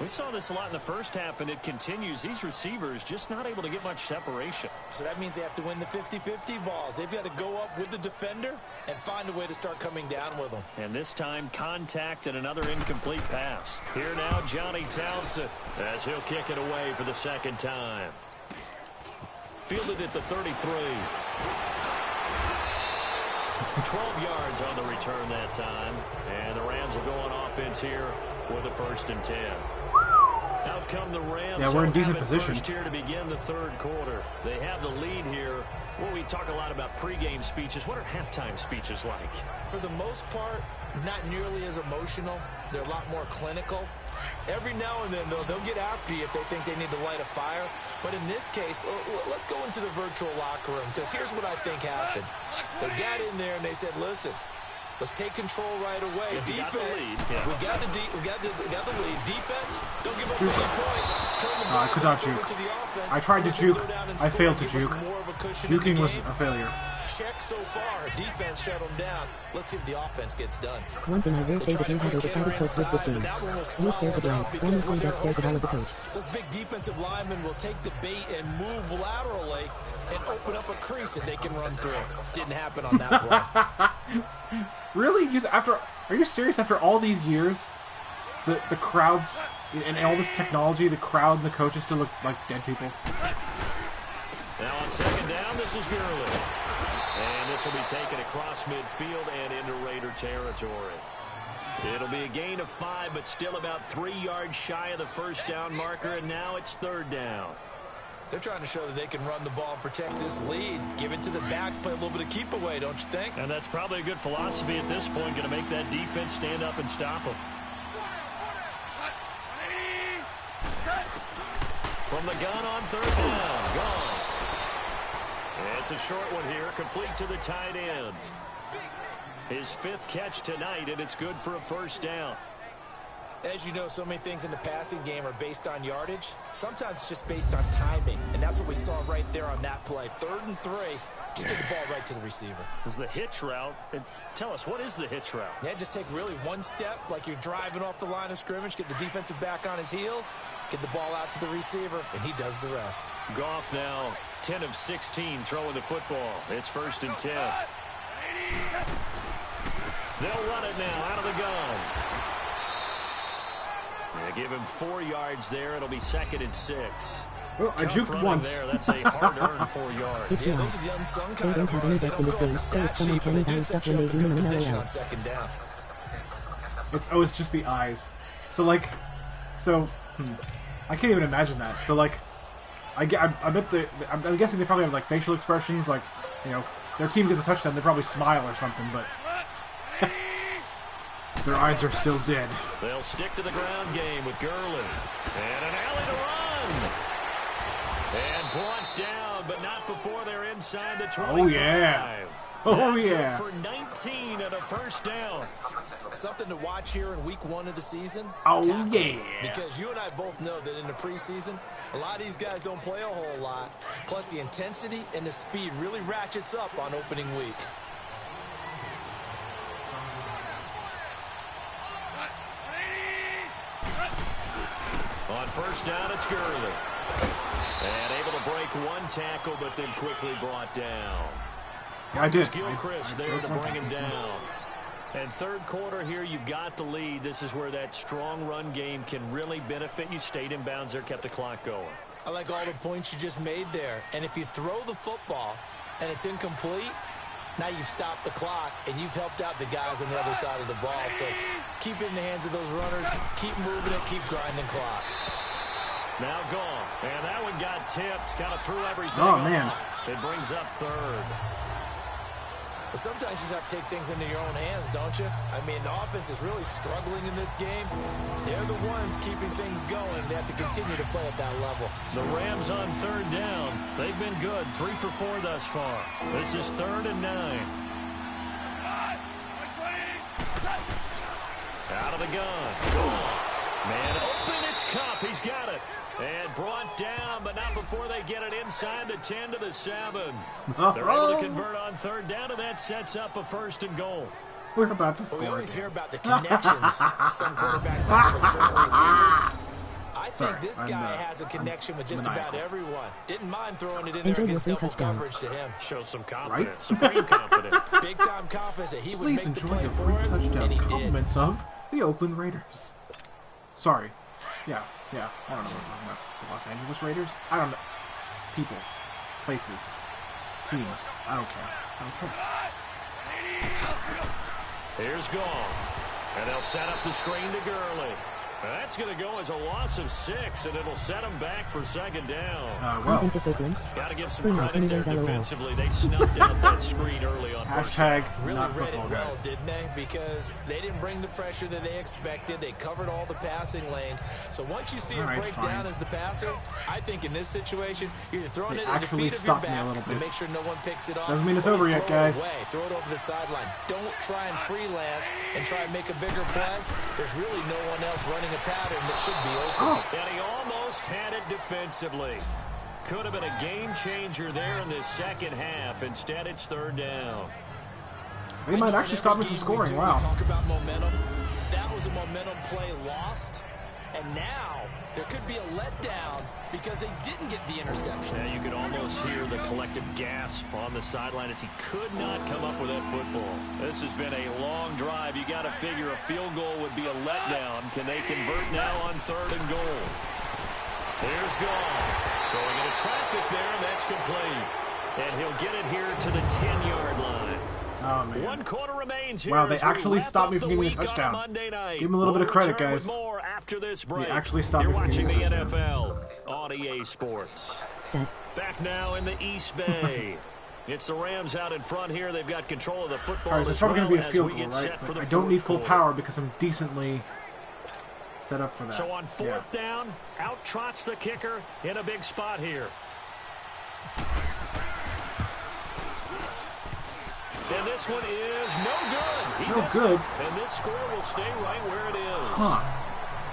S4: We saw this a lot in the first half, and it continues. These receivers just not able to get much separation.
S6: So that means they have to win the 50-50 balls. They've got to go up with the defender and find a way to start coming down with them.
S4: And this time, contact and another incomplete pass. Here now, Johnny Townsend, as he'll kick it away for the second time. Fielded at the 33. 12 yards on the return that time. And the Rams will go on offense here with a 1st and 10. Out come the Rams.
S1: Yeah, we're in decent position
S4: here to begin the 3rd quarter. They have the lead here. Well, we talk a lot about pregame speeches. What are halftime speeches like?
S6: For the most part, not nearly as emotional. They're a lot more clinical. Every now and then, though, they'll get after you if they think they need to light a fire. But in this case, let's go into the virtual locker room, because here's what I think happened. They got in there and they said, listen, let's take control right away. Defense, we got the lead. Defense, don't give up any points. Turn the ball
S1: I could not juke.
S6: to the offense.
S1: I tried to juke. I failed to juke. Juking was a failure.
S6: Check so far. Defense shut them down. Let's see if the offense gets done.
S5: One thing I will say, the team has decided coach with this game. You stare the blind. Honestly, that stares the ball of the coach.
S6: Those big defensive linemen will take the bait and move laterally and open up a crease that they can run through. Didn't happen on that play.
S1: Really? Are you serious? After all these years, the crowds and all this technology, the crowd and the coaches still look like dead people.
S4: Now on second down, this is Gurley. And this will be taken across midfield and into Raider territory. It'll be a gain of 5, but still about 3 yards shy of the 1st down marker, and now it's 3rd down.
S6: They're trying to show that they can run the ball and protect this lead. Give it to the backs, play a little bit of keep away, don't you think?
S4: And that's probably a good philosophy at this point, going to make that defense stand up and stop them. From the gun on 3rd down, gone. It's a short one here, complete to the tight end. His 5th catch tonight, and it's good for a 1st down.
S6: As you know, so many things in the passing game are based on yardage. Sometimes it's just based on timing, and that's what we saw right there on that play. 3rd and 3, just get the ball right to the receiver.
S4: Is the hitch route. And tell us, what is the hitch route?
S6: Yeah, just take really one step, like you're driving off the line of scrimmage, get the defensive back on his heels, get the ball out to the receiver, and he does the rest.
S4: Goff now 10 of 16 throwing the football. It's 1st and 10. They'll run it now out of the gun. They give him 4 yards there. It'll be 2nd and 6.
S1: Well, I juked once.
S4: There. That's a hard-earned 4 yards.
S5: It's
S6: Those are the unsung
S5: They
S6: kind
S5: don't
S6: of
S5: have any
S6: yards. They
S5: depth in
S6: don't
S5: this
S6: go
S5: game,
S6: on the
S5: so it's
S6: stat
S5: someone
S6: sheet, but
S5: planning
S6: they
S5: how
S6: do
S5: stuff
S6: set
S5: when
S6: you
S5: they
S6: up
S5: zoom
S6: in
S5: in
S6: good
S5: and
S6: position
S5: out.
S6: on 2nd down.
S1: It's just the eyes. So like, I can't even imagine that. So like, I bet I'm guessing they probably have like facial expressions, like, you know, their team gets a touchdown, they probably smile or something, but their eyes are still dead.
S4: They'll stick to the ground game with Gurley. And an alley to run. And brought down, but not before they're inside the 25.
S1: Oh yeah. Oh yeah.
S4: For 19 and a 1st down.
S6: Something to watch here in week 1 of the season.
S1: Oh
S6: Tackling.
S1: yeah.
S6: Because you and I both know that in the preseason, a lot of these guys don't play a whole lot. Plus the intensity and the speed really ratchets up on opening week.
S4: On 1st down, it's Gurley. And able to break 1 tackle, but then quickly brought down.
S1: Yeah, I did.
S4: Gilchrist there to bring him down. And 3rd quarter here, you've got the lead. This is where that strong run game can really benefit you. Stayed in bounds there, kept the clock going.
S6: I like all the points you just made there. And if you throw the football and it's incomplete, Now you've stopped the clock, and you've helped out the guys on the other side of the ball. So keep it in the hands of those runners. Keep moving it. Keep grinding clock.
S4: Now gone. And that one got tipped. Kind of threw everything off. It brings up third.
S6: But sometimes you just have to take things into your own hands, don't you? I mean, the offense is really struggling in this game. They're the ones keeping things going. They have to continue to play at that level.
S4: The Rams on third down. They've been good. 3 for 4 thus far. This is 3rd and 9. Out of the gun. Man open. It's Cup. He's got it. And brought down, but not before they get it inside the 10 to the 7. They're able to convert on third down, and that sets up a 1st and goal.
S1: We're about to score.
S6: We always hear about the connections some quarterbacks have with certain receivers. I think this guy has a connection with just about everyone. Didn't mind throwing it in there against double coverage to him.
S4: Shows some confidence, supreme confidence.
S6: Big-time confidence that he would
S1: Please
S6: make the
S1: enjoy
S6: play
S1: a
S6: for
S1: free
S6: him,
S1: touchdown
S6: and he did.
S1: compliments of the Oakland Raiders. Sorry. Yeah, I don't know what I'm talking about. The Los Angeles Raiders? I don't know. People, places, teams. I don't care.
S4: Here's Gall. And they'll set up the screen to Gurley. That's going to go as a loss of 6, and it'll set them back for 2nd down.
S5: I think it's Oakland.
S4: Got to give some credit there defensively. They snuffed out that screen early on first down.
S6: Really read it well, didn't they? Because they didn't bring the pressure that they expected. They covered all the passing lanes. So once you see it break down as the passer, I think in this situation, you're throwing it at the feet of your back to make sure no one picks it off.
S1: Doesn't mean it's over yet, guys.
S6: Throw it over the sideline. Don't try and freelance and try and make a bigger play. There's really no one else running a pattern that should be open.
S4: And he almost had it defensively. Could have been a game changer there in this second half. Instead, it's 3rd down.
S1: They might actually stop me from scoring. Wow.
S6: We talk about momentum. That was a momentum play lost. And now there could be a letdown because they didn't get the interception.
S4: Yeah, you could almost hear the collective gasp on the sideline as he could not come up with that football. This has been a long drive. You got to figure a field goal would be a letdown. Can they convert now on 3rd and goal? Here's Gall. Throwing into traffic there, and that's complete. And he'll get it here to the 10-yard line.
S1: Oh, man.
S4: 1 quarter remains here.
S1: Wow, they actually stopped me from getting a touchdown. Give them a little bit of credit, guys.
S4: More after this break.
S1: They actually stopped
S4: You're
S1: me from
S4: watching the
S1: getting a
S4: NFL on EA Sports. Back now in the East Bay. It's the Rams out in front here. They've got control of the football.
S1: All right, so it's probably going to be a field goal, right? But I don't need full power because I'm decently set up for that.
S4: So on 4th down, out trots the kicker in a big spot here. And this one is no good.
S1: No good.
S4: And this score will stay right where it is.
S1: Huh.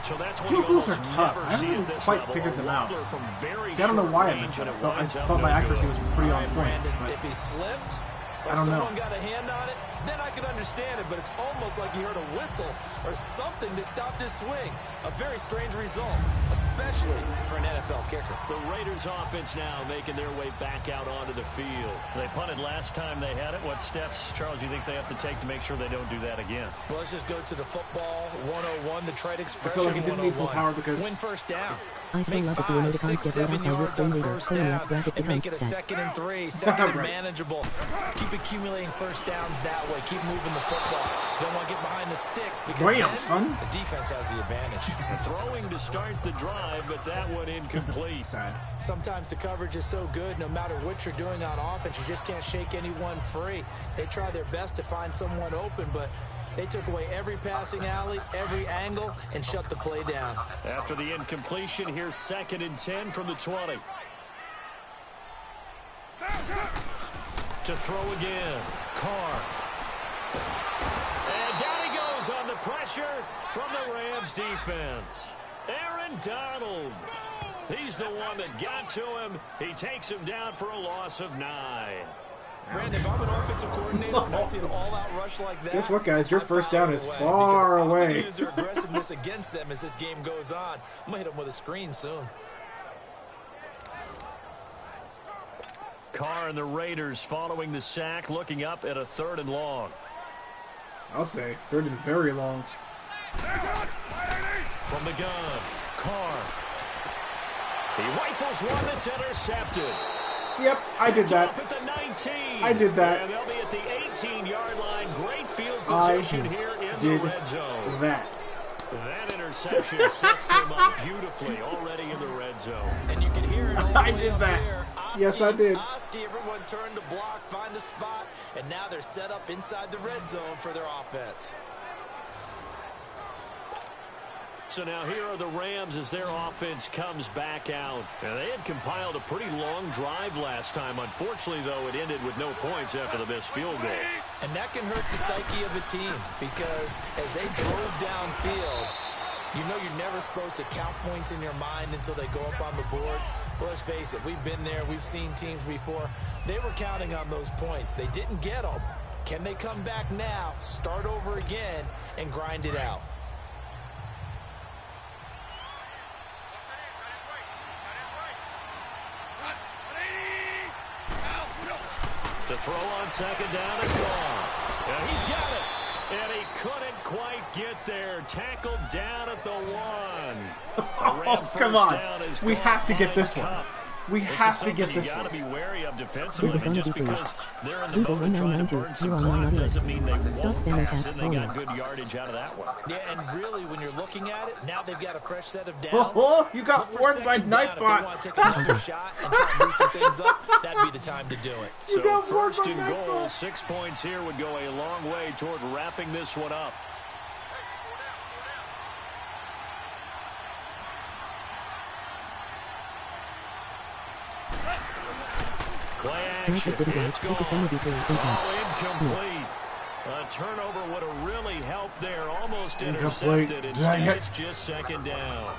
S4: So that's when
S1: Field
S4: you
S1: goals are
S4: almost
S1: tough.
S4: never
S1: I
S4: see
S1: haven't
S4: at this
S1: quite
S4: level.
S1: figured them out.
S4: From very
S1: See, I don't know why I
S4: short
S1: missed
S4: range,
S1: that.
S4: and
S1: I thought my accuracy was pretty on point.
S6: Brandon,
S1: But
S6: if he slipped,
S1: I
S6: or
S1: don't know.
S6: someone got a hand on it, then I could understand it, but it's almost like you heard a whistle or something that stopped his swing. A very strange result, especially for an NFL kicker.
S4: The Raiders offense now making their way back out onto the field. They punted last time they had it. What steps, Charles, do you think they have to take to make sure they don't do that again?
S6: Well, let's just go to the football 101, the trite
S1: I
S6: expression
S1: feel like it didn't need full
S6: 101.
S1: power because
S6: Win first down.
S5: I still
S6: Make
S5: love it when
S6: 5,
S5: the
S6: 6,
S5: concept
S6: 7
S5: right after
S6: yards on
S5: Western
S6: first
S5: Leader,
S6: down
S5: bracket
S6: and make it a
S5: becomes
S6: 2nd and 3, 2nd and
S1: Right.
S6: manageable. Keep accumulating first downs that way. Keep moving the football. Don't want to get behind the sticks because
S1: Bam,
S6: then
S1: son.
S6: the defense has the advantage.
S4: Throwing to start the drive, but that one incomplete.
S1: sad.
S6: Sometimes the coverage is so good, no matter what you're doing on offense, you just can't shake anyone free. They try their best to find someone open, but they took away every passing alley, every angle, and shut the play down.
S4: After the incompletion, here's 2nd and 10 from the 20. To throw again, Carr. And down he goes on the pressure from the Rams defense. Aaron Donald. He's the one that got to him. He takes him down for a loss of 9.
S6: Brandon, if I'm an offensive coordinator and I see an all-out rush like that,
S1: Guess what, guys? Your
S6: I
S1: first
S6: foul
S1: down
S6: it
S1: is
S6: away
S1: far
S6: because I'm
S1: away.
S6: gonna use their aggressiveness against them as this game goes on. I'm going to hit them with a screen soon.
S4: Carr and the Raiders following the sack, looking up at a 3rd and long.
S1: I'll say 3rd and very long.
S4: From the gun, Carr. He rifles one that's intercepted.
S1: Yep, I did that.
S4: Off at the 19.
S1: I did that.
S4: And they'll be at the 18-yard line. Great field position here in the red zone.
S1: That
S4: interception sets them up beautifully already in the red zone.
S6: And you can hear it all the
S1: I
S6: way
S1: did
S6: up
S1: that.
S6: there.
S1: Yes, I did.
S6: Oski, everyone turned to block, find a spot, and now they're set up inside the red zone for their offense.
S4: So now here are the Rams as their offense comes back out. Now, they had compiled a pretty long drive last time. Unfortunately, though, it ended with no points after the missed field goal.
S6: And that can hurt the psyche of a team because as they drove downfield, you know you're never supposed to count points in your mind until they go up on the board. Well, let's face it, we've been there. We've seen teams before. They were counting on those points. They didn't get them. Can they come back now, start over again, and grind it out?
S4: To throw on second down and gone. And he's got it. And he couldn't quite get there. Tackled down at the 1.
S1: Oh, come on. We have to get this one. We have to get this
S4: you got to
S1: one.
S4: be wary of defensively. And just because they're in the mode of trying to burn some clock doesn't mean they won't pass, and they got good yardage out of that one.
S6: Yeah, and really, when you're looking at it, now they've got a fresh set of downs.
S1: Oh, you got warned by Nightbot.
S6: If they want to take another shot and try and loosen things up, that'd be the time to do it.
S4: So first and goal, 6 points here would go a long way toward wrapping this one up. Play action. It's gone. Incomplete. A turnover would have really helped there. Almost intercepted. Instead, it's just second down.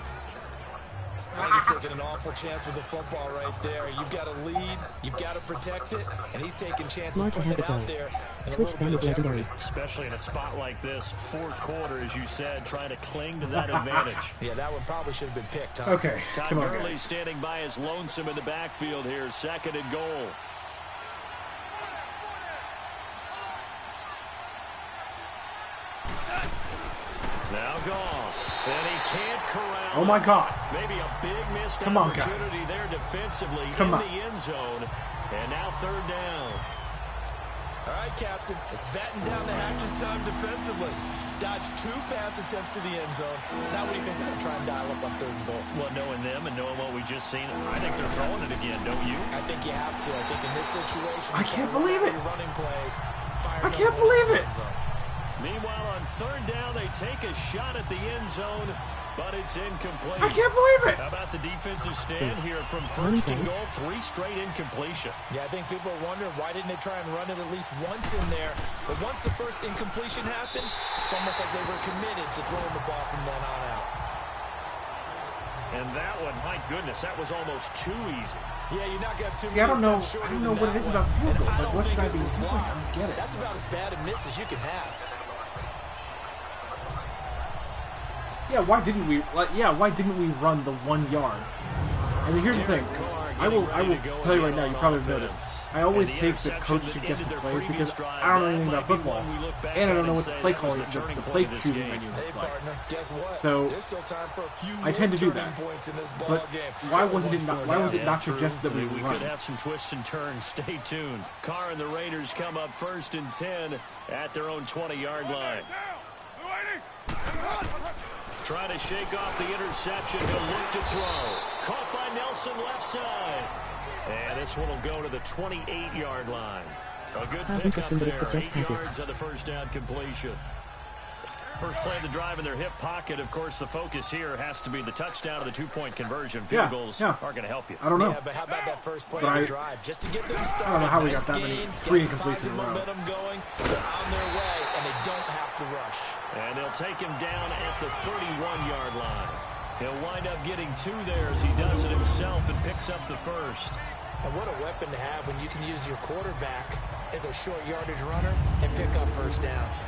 S6: He's taking an awful chance with the football right there. You've got to lead, you've got to protect it, and he's taking chances putting it out there in a little bit of jeopardy.
S4: Especially in a spot like this, fourth quarter, as you said, trying to cling to that advantage.
S6: Yeah, that one probably should have been picked, huh?
S1: Okay, come on,
S4: Gurley
S1: guys.
S4: standing by his lonesome in the backfield here, second and goal. Now gone. And he can't corral.
S1: Oh my God.
S4: Maybe a big missed
S1: Come on,
S4: opportunity
S1: guys.
S4: there defensively
S1: Come
S4: in
S1: on.
S4: the end zone. And now third down.
S6: All right, Captain. It's batten down the hatches time defensively. Dodged 2 pass attempts to the end zone. Now what do you think they're going to try and dial up on third and goal?
S4: Well, knowing them and knowing what we just seen, I think they're throwing it again, don't you?
S6: I think you have to. I think in this situation,
S1: I can't believe it.
S6: Running plays,
S1: I can't believe it.
S4: Meanwhile, on third down, they take a shot at the end zone, but it's incomplete.
S1: I can't believe it.
S4: How about the defensive stand here from first and goal? 3 straight incompletion.
S6: Yeah, I think people are wondering why didn't they try and run it at least once in there. But once the first incompletion happened, it's almost like they were committed to throwing the ball from then on out.
S4: And that one, my goodness, that was almost too easy.
S6: Yeah, you're not got too
S1: See, I
S6: many
S1: don't know.
S6: attempts
S1: I
S6: shorter
S1: don't know
S6: than
S1: what it
S6: that
S1: is about
S6: one.
S1: field goals.
S6: And
S1: Like, what should I be
S6: this is
S1: doing? I
S6: blocked.
S1: don't get it.
S6: That's about as bad a miss as you can have.
S1: Yeah, why didn't we? Like, yeah, why didn't we run the 1 yard? I mean, here's the thing. I will tell you right now. You probably have noticed. I always take the coach suggested plays because I don't know anything about football, and I don't know what the play calling, the play choosing menu
S6: Hey,
S1: looks like.
S6: partner, guess what?
S1: So
S6: There's still time for a few
S1: I tend to do
S6: more
S1: that.
S6: turning points in this ball
S1: But
S6: game.
S1: why
S6: Only
S1: wasn't
S6: one
S1: it not?
S6: score
S1: Why was
S6: now.
S1: it not
S4: True.
S1: suggested that we
S4: We
S1: run?
S4: could have some twists and turns. Stay tuned. Carr and the Raiders come up first and 10 at their own 20-yard line. Trying to shake off the interception. He'll look to throw. Caught by Nelson left side. And this one will go to the 28-yard line. A good pickup there. 8 yards on the first down completion. First play of the drive in their hip pocket. Of course, the focus here has to be the touchdown of the 2-point conversion. Field goals are going to help you.
S1: I don't know.
S6: Yeah, but how about that first play
S1: But
S6: of the drive? Just to get them started.
S1: I don't know how we
S6: Nice
S1: got that many
S6: gain,
S1: 3
S6: get some
S1: incompletes in a
S6: positive
S1: row.
S6: momentum going. They're on their way, and they don't have to rush.
S4: And they'll take him down at the 31-yard line. He'll wind up getting 2 there as he does it himself and picks up the first.
S6: And what a weapon to have when you can use your quarterback as a short yardage runner and pick up first downs.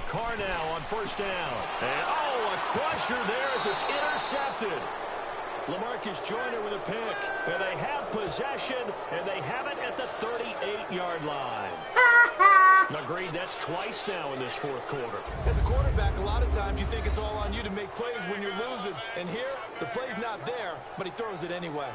S4: Carr now on first down. And, oh, a crusher there as it's intercepted. LaMarcus Joyner with a pick. And they have possession, and they have it at the 38-yard line. Agreed, that's twice now in this fourth quarter.
S6: As a quarterback, a lot of times you think it's all on you to make plays when you're losing. And here, the play's not there, but he throws it anyway.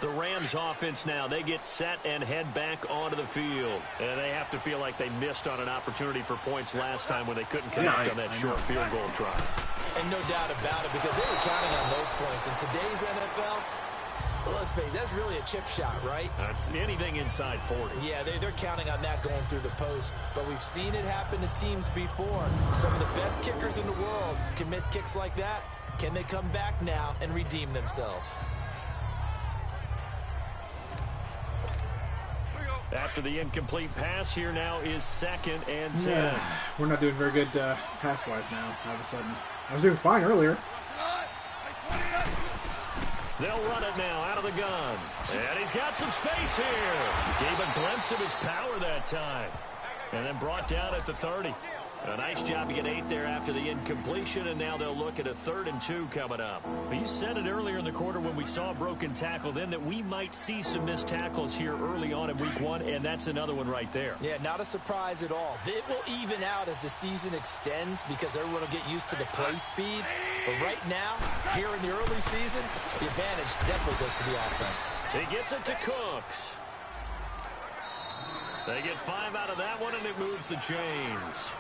S4: The Rams offense now, they get set and head back onto the field. And they have to feel like they missed on an opportunity for points last time when they couldn't connect on that short field goal try.
S6: And no doubt about it, because they were counting on those points. In today's NFL, let's face it, that's really a chip shot, right?
S4: That's anything inside 40.
S6: Yeah, they're counting on that going through the post. But we've seen it happen to teams before. Some of the best kickers in the world can miss kicks like that. Can they come back now and redeem themselves?
S4: After the incomplete pass, here now is 2nd and 10.
S1: Yeah, we're not doing very good pass-wise now, all of a sudden. I was doing fine earlier.
S4: They'll run it now out of the gun. And he's got some space here. Gave a glimpse of his power that time. And then brought down at the 30. A nice job to get 8 there after the incompletion, and now they'll look at a 3rd and 2 coming up. Well, you said it earlier in the quarter when we saw a broken tackle then that we might see some missed tackles here early on in week 1, and that's another one right there.
S6: Yeah, not a surprise at all. It will even out as the season extends because everyone will get used to the play speed. But right now, here in the early season, the advantage definitely goes to the offense.
S4: He gets it to Cooks. They get 5 out of that one, and it moves the chains.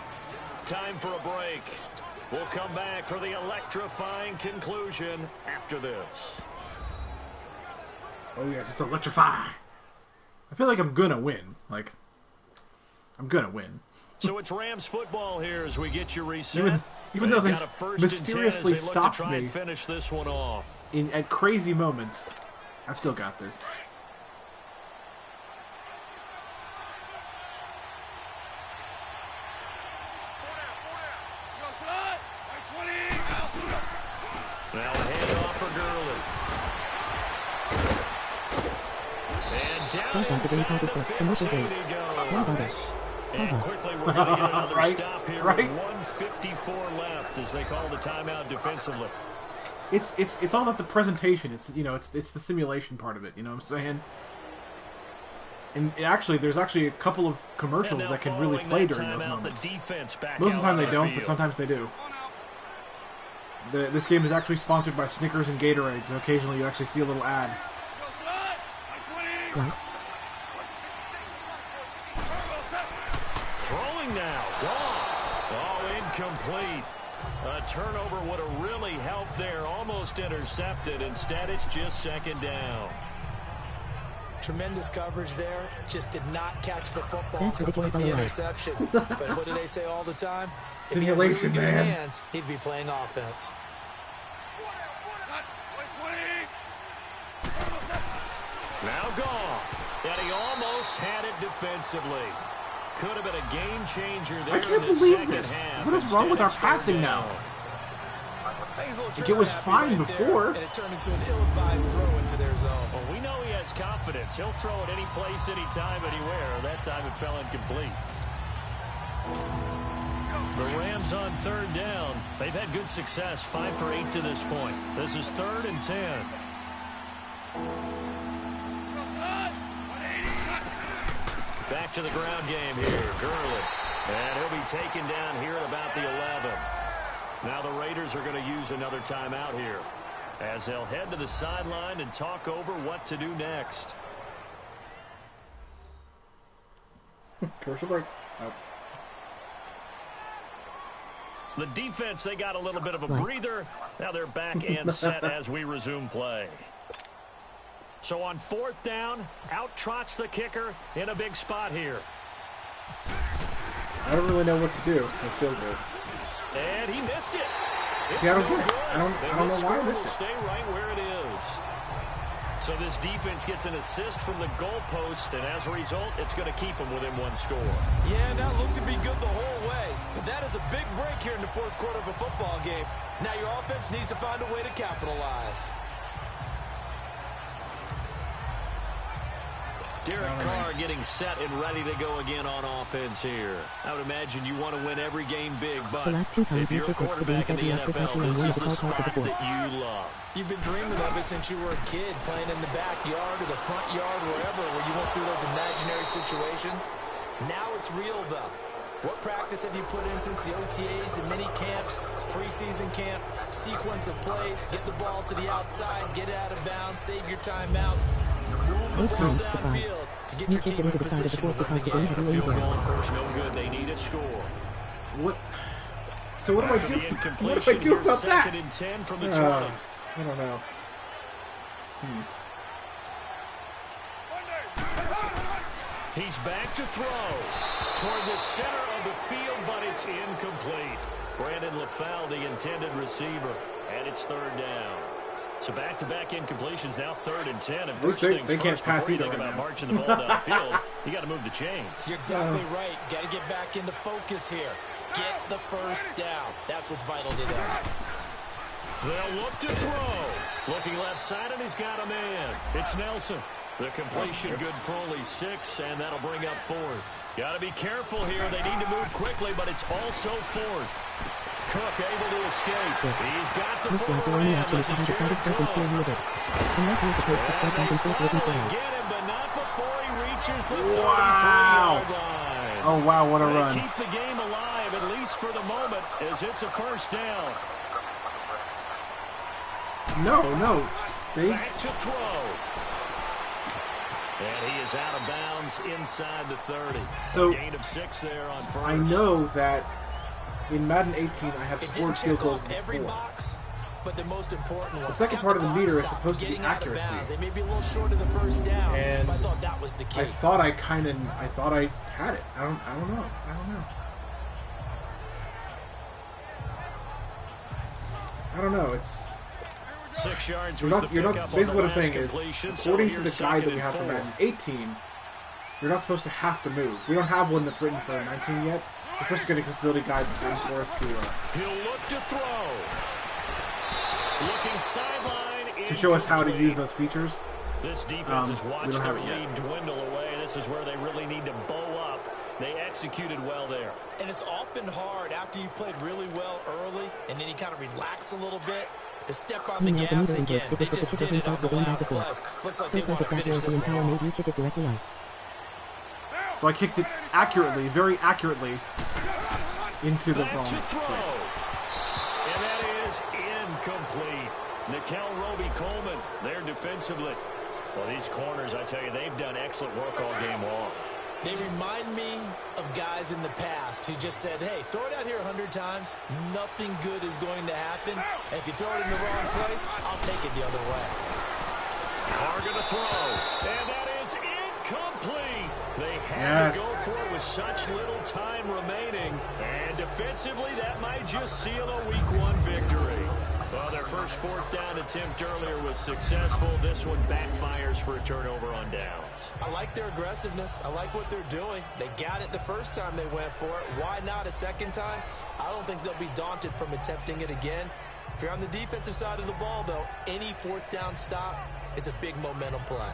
S4: Time for a break. We'll come back for the electrifying conclusion after this.
S1: Oh, yeah, just electrify. I feel like I'm going to win. Like, I'm going to win.
S4: So it's Rams football here as we get you reset.
S1: Even though they
S4: got a first
S1: mysteriously
S4: and 10 as they look
S1: stopped
S4: to try
S1: me
S4: and finish this one off.
S1: at crazy moments, I've still got this.
S4: Now the handoff for Gurley. And down inside the 15 he goes. And quickly we're going to get another stop here with 1:54 left as they call the timeout defensively.
S1: It's all about the presentation. It's it's the simulation part of it. You know what I'm saying? And there's actually a couple of commercials that can really play during those moments. Most of the time they don't, but sometimes they do. This game is actually sponsored by Snickers and Gatorade, so occasionally you actually see a little ad.
S5: Right.
S4: Throwing now. Gone. Oh, incomplete. A turnover would have really helped there. Almost intercepted. Instead, it's just 2nd down.
S6: Tremendous coverage there. Just did not catch the football.
S5: That's ridiculous.
S6: Complete the interception. But what do they say all the time?
S1: Simulation,
S6: if he had really good
S1: man.
S6: hands, he'd be playing offense.
S4: Now gone. And he almost had it defensively. Could have been a game changer there.
S1: I can't believe this. What is wrong with our passing now? Like it was fine before.
S6: And it turned into an ill-advised throw into their zone.
S4: Well, we know he has confidence. He'll throw it any place, anytime, anywhere. That time it fell incomplete. The Rams on 3rd down. They've had good success, 5 for 8 to this point. This is 3rd and 10. Back to the ground game here, Gurley. And he'll be taken down here at about the 11. Now the Raiders are going to use another timeout here as they'll head to the sideline and talk over what to do next.
S1: Commercial break. Oh.
S4: The defense, they got a little bit of a breather. Now they're back and set as we resume play. So on 4th down, out trots the kicker in a big spot here.
S1: I don't really know what to do with field goals.
S4: And he missed it. It's
S1: I don't
S4: no
S1: get it.
S4: good.
S1: I don't know why I missed it.
S4: Stay right where it is. So this defense gets an assist from the goalpost, and as a result, it's going to keep them within 1 score.
S6: Yeah, that looked to be good the whole way. But that is a big break here in the 4th quarter of a football game. Now your offense needs to find a way to capitalize.
S4: Derek Carr getting set and ready to go again on offense here. I would imagine you want to win every game big, but
S5: The last 2 times
S4: if you're a
S5: you kicked, the game
S4: quarterback in
S5: said
S4: the
S5: you have precisely
S4: NFL,
S5: on
S4: this
S5: one
S4: is
S5: of the
S4: the
S5: call parts of the
S4: spot
S5: court.
S4: that you love.
S6: You've been dreaming of it since you were a kid, playing in the backyard or the front yard, wherever, where you went through those imaginary situations. Now it's real, though. What practice have you put in since the OTAs, the mini camps, preseason camp, sequence of plays, get the ball to the outside, get it out of bounds, save your timeouts, move the ball downfield to get your team in position to win the game.
S4: Field goal, of course, no good. They need a score.
S1: What? So what do I do? What do I do about that?
S4: Second and 10 from the 20.
S1: I don't know.
S4: He's back to throw toward the center of the field, but it's incomplete. Brandon LaFell, the intended receiver, and it's third down. So back-to-back incompletions, now 3rd and 10. And first things
S1: they can't
S4: first,
S1: pass
S4: before you
S1: either
S4: think
S1: right
S4: about
S1: now.
S4: marching the ball downfield, you got to move the chains.
S6: You're exactly right. Got to get back into focus here. Get the first down. That's what's vital today.
S4: They'll look to throw. Looking left side, and he's got a man. It's Nelson. The completion good for only 6, and that'll bring up 4th. Got to be careful here. They need to move quickly, but it's also 4th. Cook able to escape. He's got the
S5: Looks like the
S4: forward
S5: only
S4: end.
S5: option is
S4: This
S5: to
S4: is
S5: have a decided
S4: Jared
S5: person
S4: Cook.
S5: still wielded. Unless you're supposed to start back and forth looking for
S4: Finally
S5: it.
S4: get him, but not before he reaches the
S1: Wow.
S4: 33-yard line.
S1: Oh wow, what a
S4: They
S1: run!
S4: keep the game alive, at least for the moment, as it's a first down.
S1: No, they.
S4: Back to throw. And he is out of bounds inside the 30.
S1: So,
S4: a gain of 6 there on first.
S1: I know that in Madden 18 I have
S6: It
S1: scored
S6: didn't
S1: field
S6: check
S1: goals
S6: off every
S1: before.
S6: box, but the most important one.
S1: The second
S6: Got
S1: part of the
S6: clock
S1: meter is
S6: stopped,
S1: supposed to be
S6: getting out of
S1: accuracy.
S6: bounds. They may be a little short of the first down,
S1: And
S6: but I thought that was the key.
S1: I thought I had it. I don't know. I don't know. It's
S4: 6 yards
S1: you're
S4: was
S1: not.
S4: the
S1: You're not.
S4: pickup on
S1: Basically,
S4: the
S1: what I'm
S4: last
S1: saying is,
S4: completion.
S1: according
S4: So
S1: to the
S4: here's
S1: guide that
S4: second
S1: we have for
S4: and
S1: Madden
S4: 4.
S1: 18, you're not supposed to have to move. We don't have one that's written for 19 yet. We're supposed to get a accessibility guide for us
S4: He'll look to throw. Looking sideline
S1: to show us how to
S4: incomplete.
S1: use those features.
S4: This defense has
S1: We
S4: watched
S1: don't
S4: their
S1: have it yet.
S4: lead dwindle away. This is where they really need to bow up. They executed well there.
S6: And it's often hard after you've played really well early and then you kind of relax a little bit to step on the gas again. They just did it on the last play. Looks like they
S5: So
S6: want to
S5: perfect
S6: finish
S5: accuracy
S6: this
S5: and
S6: one
S5: power made
S6: off.
S5: you kick it directly out.
S1: So I kicked it accurately, very accurately, into the
S4: Back
S1: wrong
S4: to throw.
S1: place.
S4: And that is incomplete. Nickel Roby-Coleman there defensively. Well, these corners, I tell you, they've done excellent work all game long.
S6: They remind me of guys in the past who just said, hey, throw it out here 100 times. Nothing good is going to happen. And if you throw it in the wrong place, I'll take it the other way.
S4: Carr gonna throw. And that is incomplete. They had to go for it with such little time remaining. And defensively, that might just seal a Week 1 victory. Well, their first 4th down attempt earlier was successful. This one backfires for a turnover on downs.
S6: I like their aggressiveness. I like what they're doing. They got it the first time they went for it. Why not a second time? I don't think they'll be daunted from attempting it again. If you're on the defensive side of the ball, though, any 4th down stop is a big momentum play.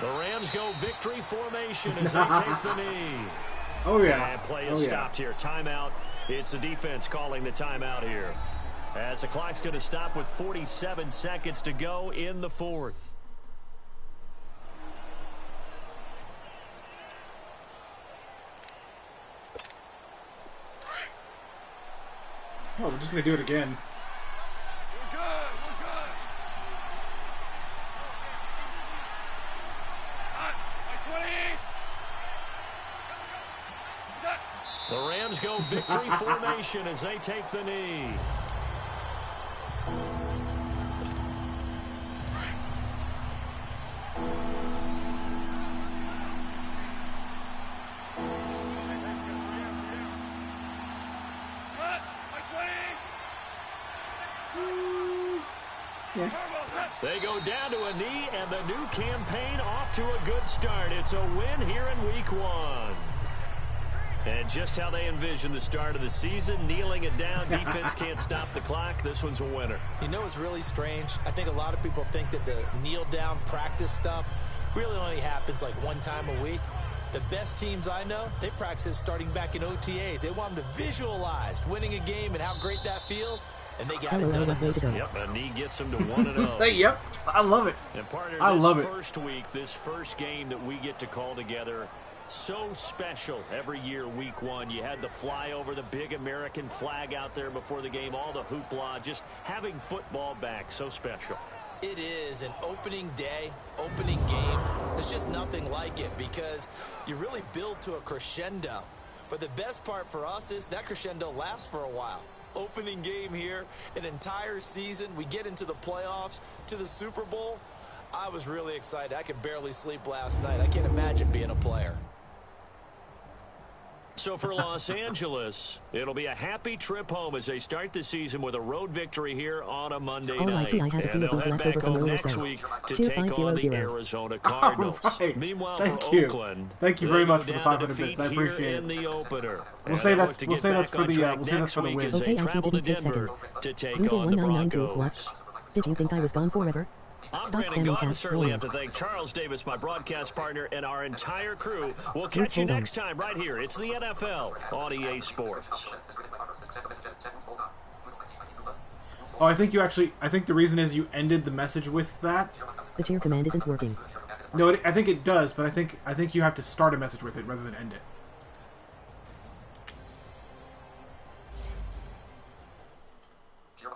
S4: The Rams go victory formation as they take the knee.
S1: Oh yeah.
S4: And play is stopped here. Timeout. It's the defense calling the timeout here. As the clock's going to stop with 47 seconds to go in the 4th.
S1: Oh, we're just gonna do it again.
S7: We're good. Hot. By 20.
S4: The Rams go victory formation as they take the knee.
S7: Hot. By 20.
S4: They go down to a knee, and the new campaign off to a good start. start. It's a win here in week 1. And just how they envision the start of the season, kneeling it down. Defense can't stop the clock. This one's a winner.
S6: You know what's really strange? I think a lot of people think that the kneel-down practice stuff really only happens like one time a week. The best teams I know, they practice starting back in OTAs. They want them to visualize winning a game and how great that feels, and they got it done in this one.
S4: Yep, a knee gets them to 1-0.
S1: Yep, I love it.
S4: And partner,
S1: I love it.
S4: First week, this first game that we get to call together, so special every year, week 1. You had the flyover, the big American flag out there before the game, all the hoopla, just having football back, so special.
S6: It is an opening day, opening game. There's just nothing like it because you really build to a crescendo. But the best part for us is that crescendo lasts for a while. Opening game here, an entire season. We get into the playoffs, to the Super Bowl. I was really excited. I could barely sleep last night. I can't imagine being a player.
S4: So for Los Angeles, it'll be a happy trip home as they start the season with a road victory here on a Monday night. And they'll head back home next week to take on the Arizona Cardinals.
S1: Right.
S4: Meanwhile,
S1: Thank
S4: for
S1: you.
S4: Oakland,
S1: Thank you very much for the 500 bits. I appreciate
S4: in
S1: it.
S4: the opener.
S1: We'll say that's for the win.
S5: Okay,
S4: travel to Denver to take on the Broncos.
S5: What? Did you think I was gone forever?
S4: I'm
S5: Stop
S4: Brandon
S5: spamming
S4: Gaunt.
S5: fast.
S4: Certainly have to thank Charles Davis, my broadcast partner, and our entire crew. We'll catch you next time right here. It's the NFL on EA Sports.
S1: Oh, I think the reason is you ended the message with that.
S5: The cheer command isn't working.
S1: No, I think it does, but I think you have to start a message with it rather than end it.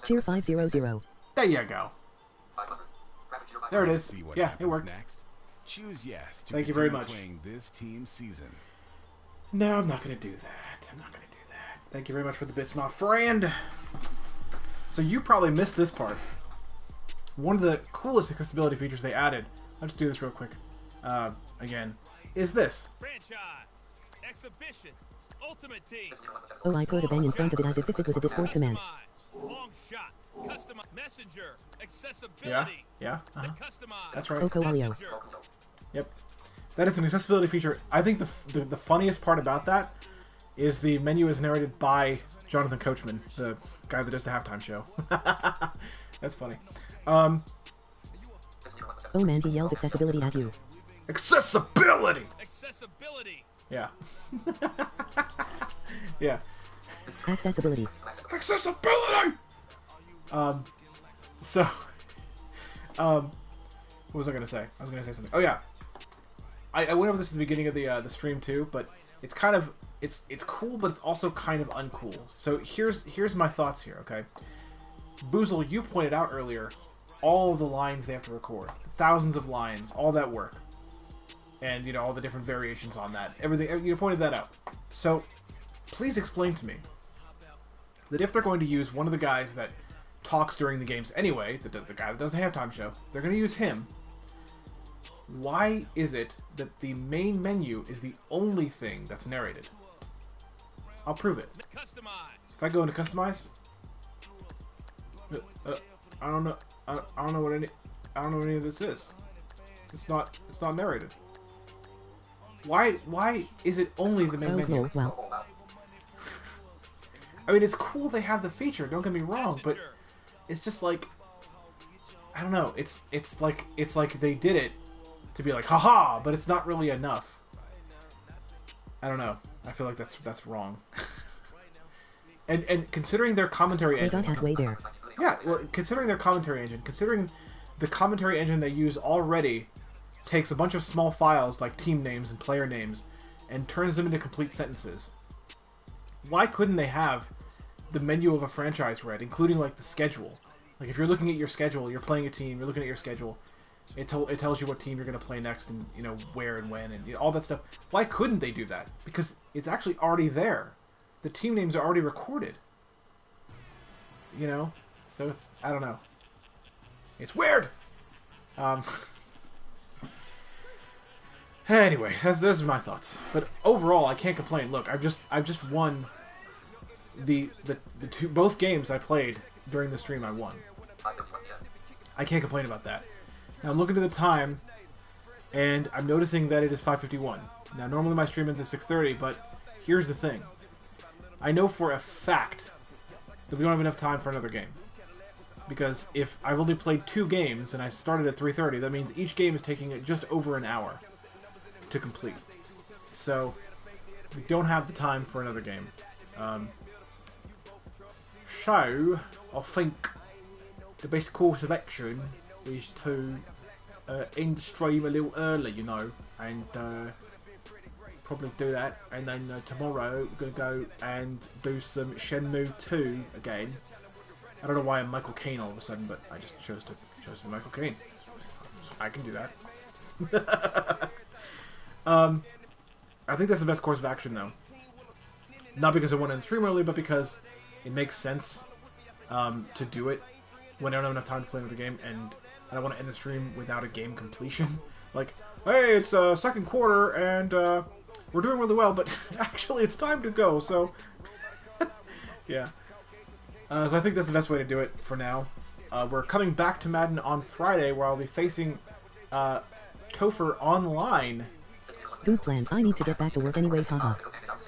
S5: Cheer 500.
S1: There you go. There it is.
S3: See what
S1: Yeah, it
S3: happens
S1: worked.
S3: next. Choose yes to
S1: Thank you very
S3: continue
S1: much.
S3: playing this team season.
S1: No, I'm not going to do that. I'm not going to do that. Thank you very much for the bits, my friend. So you probably missed this part. One of the coolest accessibility features they added, I'll just do this real quick, again, is this.
S2: Franchise, exhibition, ultimate team.
S5: Oh, I put a bang in front of it as if it was a Discord command.
S2: Long shot, custom messenger, accessibility.
S1: Yeah,
S2: The customized
S1: That's right.
S5: Oko Audio.
S2: messenger.
S1: Yep. That is an accessibility feature. I think the funniest part about that is the menu is narrated by Jonathan Coachman, the guy that does the halftime show. That's funny.
S5: Oh man, he yells accessibility at you.
S1: Accessibility!
S2: Accessibility.
S1: Yeah. Yeah.
S5: Accessibility.
S1: Accessibility! What was I going to say? I was going to say something. Oh, yeah. I went over this at the beginning of the stream, too, but it's kind of... It's cool, but it's also kind of uncool. So here's my thoughts here, okay? Boozle, you pointed out earlier all the lines they have to record. Thousands of lines, all that work. And, you know, all the different variations on that. Everything, you pointed that out. So, please explain to me that if they're going to use one of the guys that talks during the games anyway, the guy that does the halftime show, they're going to use him, why is it that the main menu is the only thing that's narrated? I'll prove it.
S2: Customize.
S1: If I go into customize, I don't know. I don't know what any of this is. It's not narrated. Why is it only the main
S5: Oh,
S1: menu?
S5: no, well.
S1: I mean, it's cool they have the feature. Don't get me wrong, but it's just like, I don't know. It's like they did it to be like, haha, but it's not really enough. I don't know. I feel like that's wrong. and considering their commentary
S5: They
S1: engine,
S5: got halfway there.
S1: yeah, well, considering their commentary engine, considering the commentary engine they use already takes a bunch of small files like team names and player names and turns them into complete sentences. Why couldn't they have the menu of a franchise read, including like the schedule? Like if you're looking at your schedule, you're playing a team, you're looking at your schedule, it tells you what team you're going to play next and, you know, where and when and, you know, all that stuff. Why couldn't they do that? Because it's actually already there. The team names are already recorded. You know? So it's, I don't know. It's weird! Anyway, those are my thoughts. But overall, I can't complain. Look, I've just won both games I played during the stream. I won. I can't complain about that. Now I'm looking at the time, and I'm noticing that it is 5:51. Now, normally my stream ends at 6:30, but here's the thing. I know for a fact that we don't have enough time for another game. Because if I've only played 2 games and I started at 3:30, that means each game is taking just over an hour to complete. So, we don't have the time for another game. So, I think the best course of action is to end the stream a little early, you know, and probably do that. And then tomorrow we're going to go and do some Shenmue 2 again. I don't know why I'm Michael Caine all of a sudden, but I just chose to be Michael Caine. I can do that. I think that's the best course of action, though. Not because I want to end the stream early, but because it makes sense to do it when I don't have enough time to play another game, and I don't want to end the stream without a game completion. Like, hey, it's second quarter, and we're doing really well, but actually it's time to go, so... yeah. So I think that's the best way to do it for now. We're coming back to Madden on Friday, where I'll be facing Topher online.
S5: Good plan. I need to get back to work anyways, haha.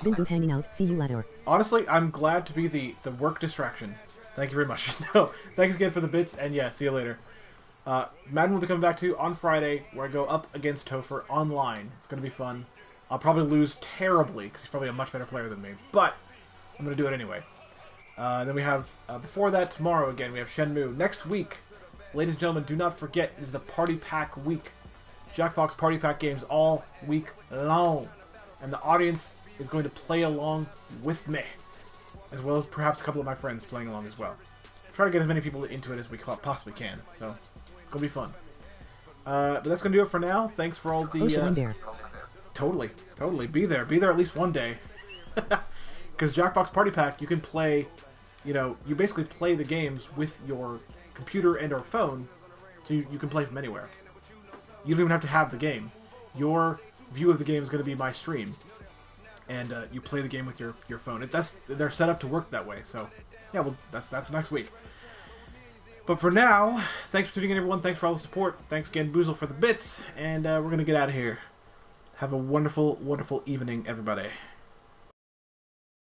S5: Been good hanging out. See you later.
S1: Honestly, I'm glad to be the work distraction. Thank you very much. No, thanks again for the bits, and yeah, see you later. Madden will be coming back to you on Friday, where I go up against Topher online. It's going to be fun. I'll probably lose terribly, because he's probably a much better player than me, but I'm going to do it anyway. Then we have, before that, tomorrow again, we have Shenmue. Next week, ladies and gentlemen, do not forget, is the Party Pack week. Jackbox Party Pack games all week long. And the audience is going to play along with me, as well as perhaps a couple of my friends playing along as well. Try to get as many people into it as we possibly can, so it's going to be fun. But that's going to do it for now. Thanks for all the...
S5: I'm there.
S1: Totally. Be there at least one day. Because Jackbox Party Pack, you can play... You know, you basically play the games with your computer and or phone, so you can play from anywhere. You don't even have to have the game. Your view of the game is going to be my stream, and you play the game with your phone. They're set up to work that way. So, yeah, well, that's next week. But for now, thanks for tuning in, everyone. Thanks for all the support. Thanks again, Boozle, for the bits, and we're going to get out of here. Have a wonderful, wonderful evening, everybody.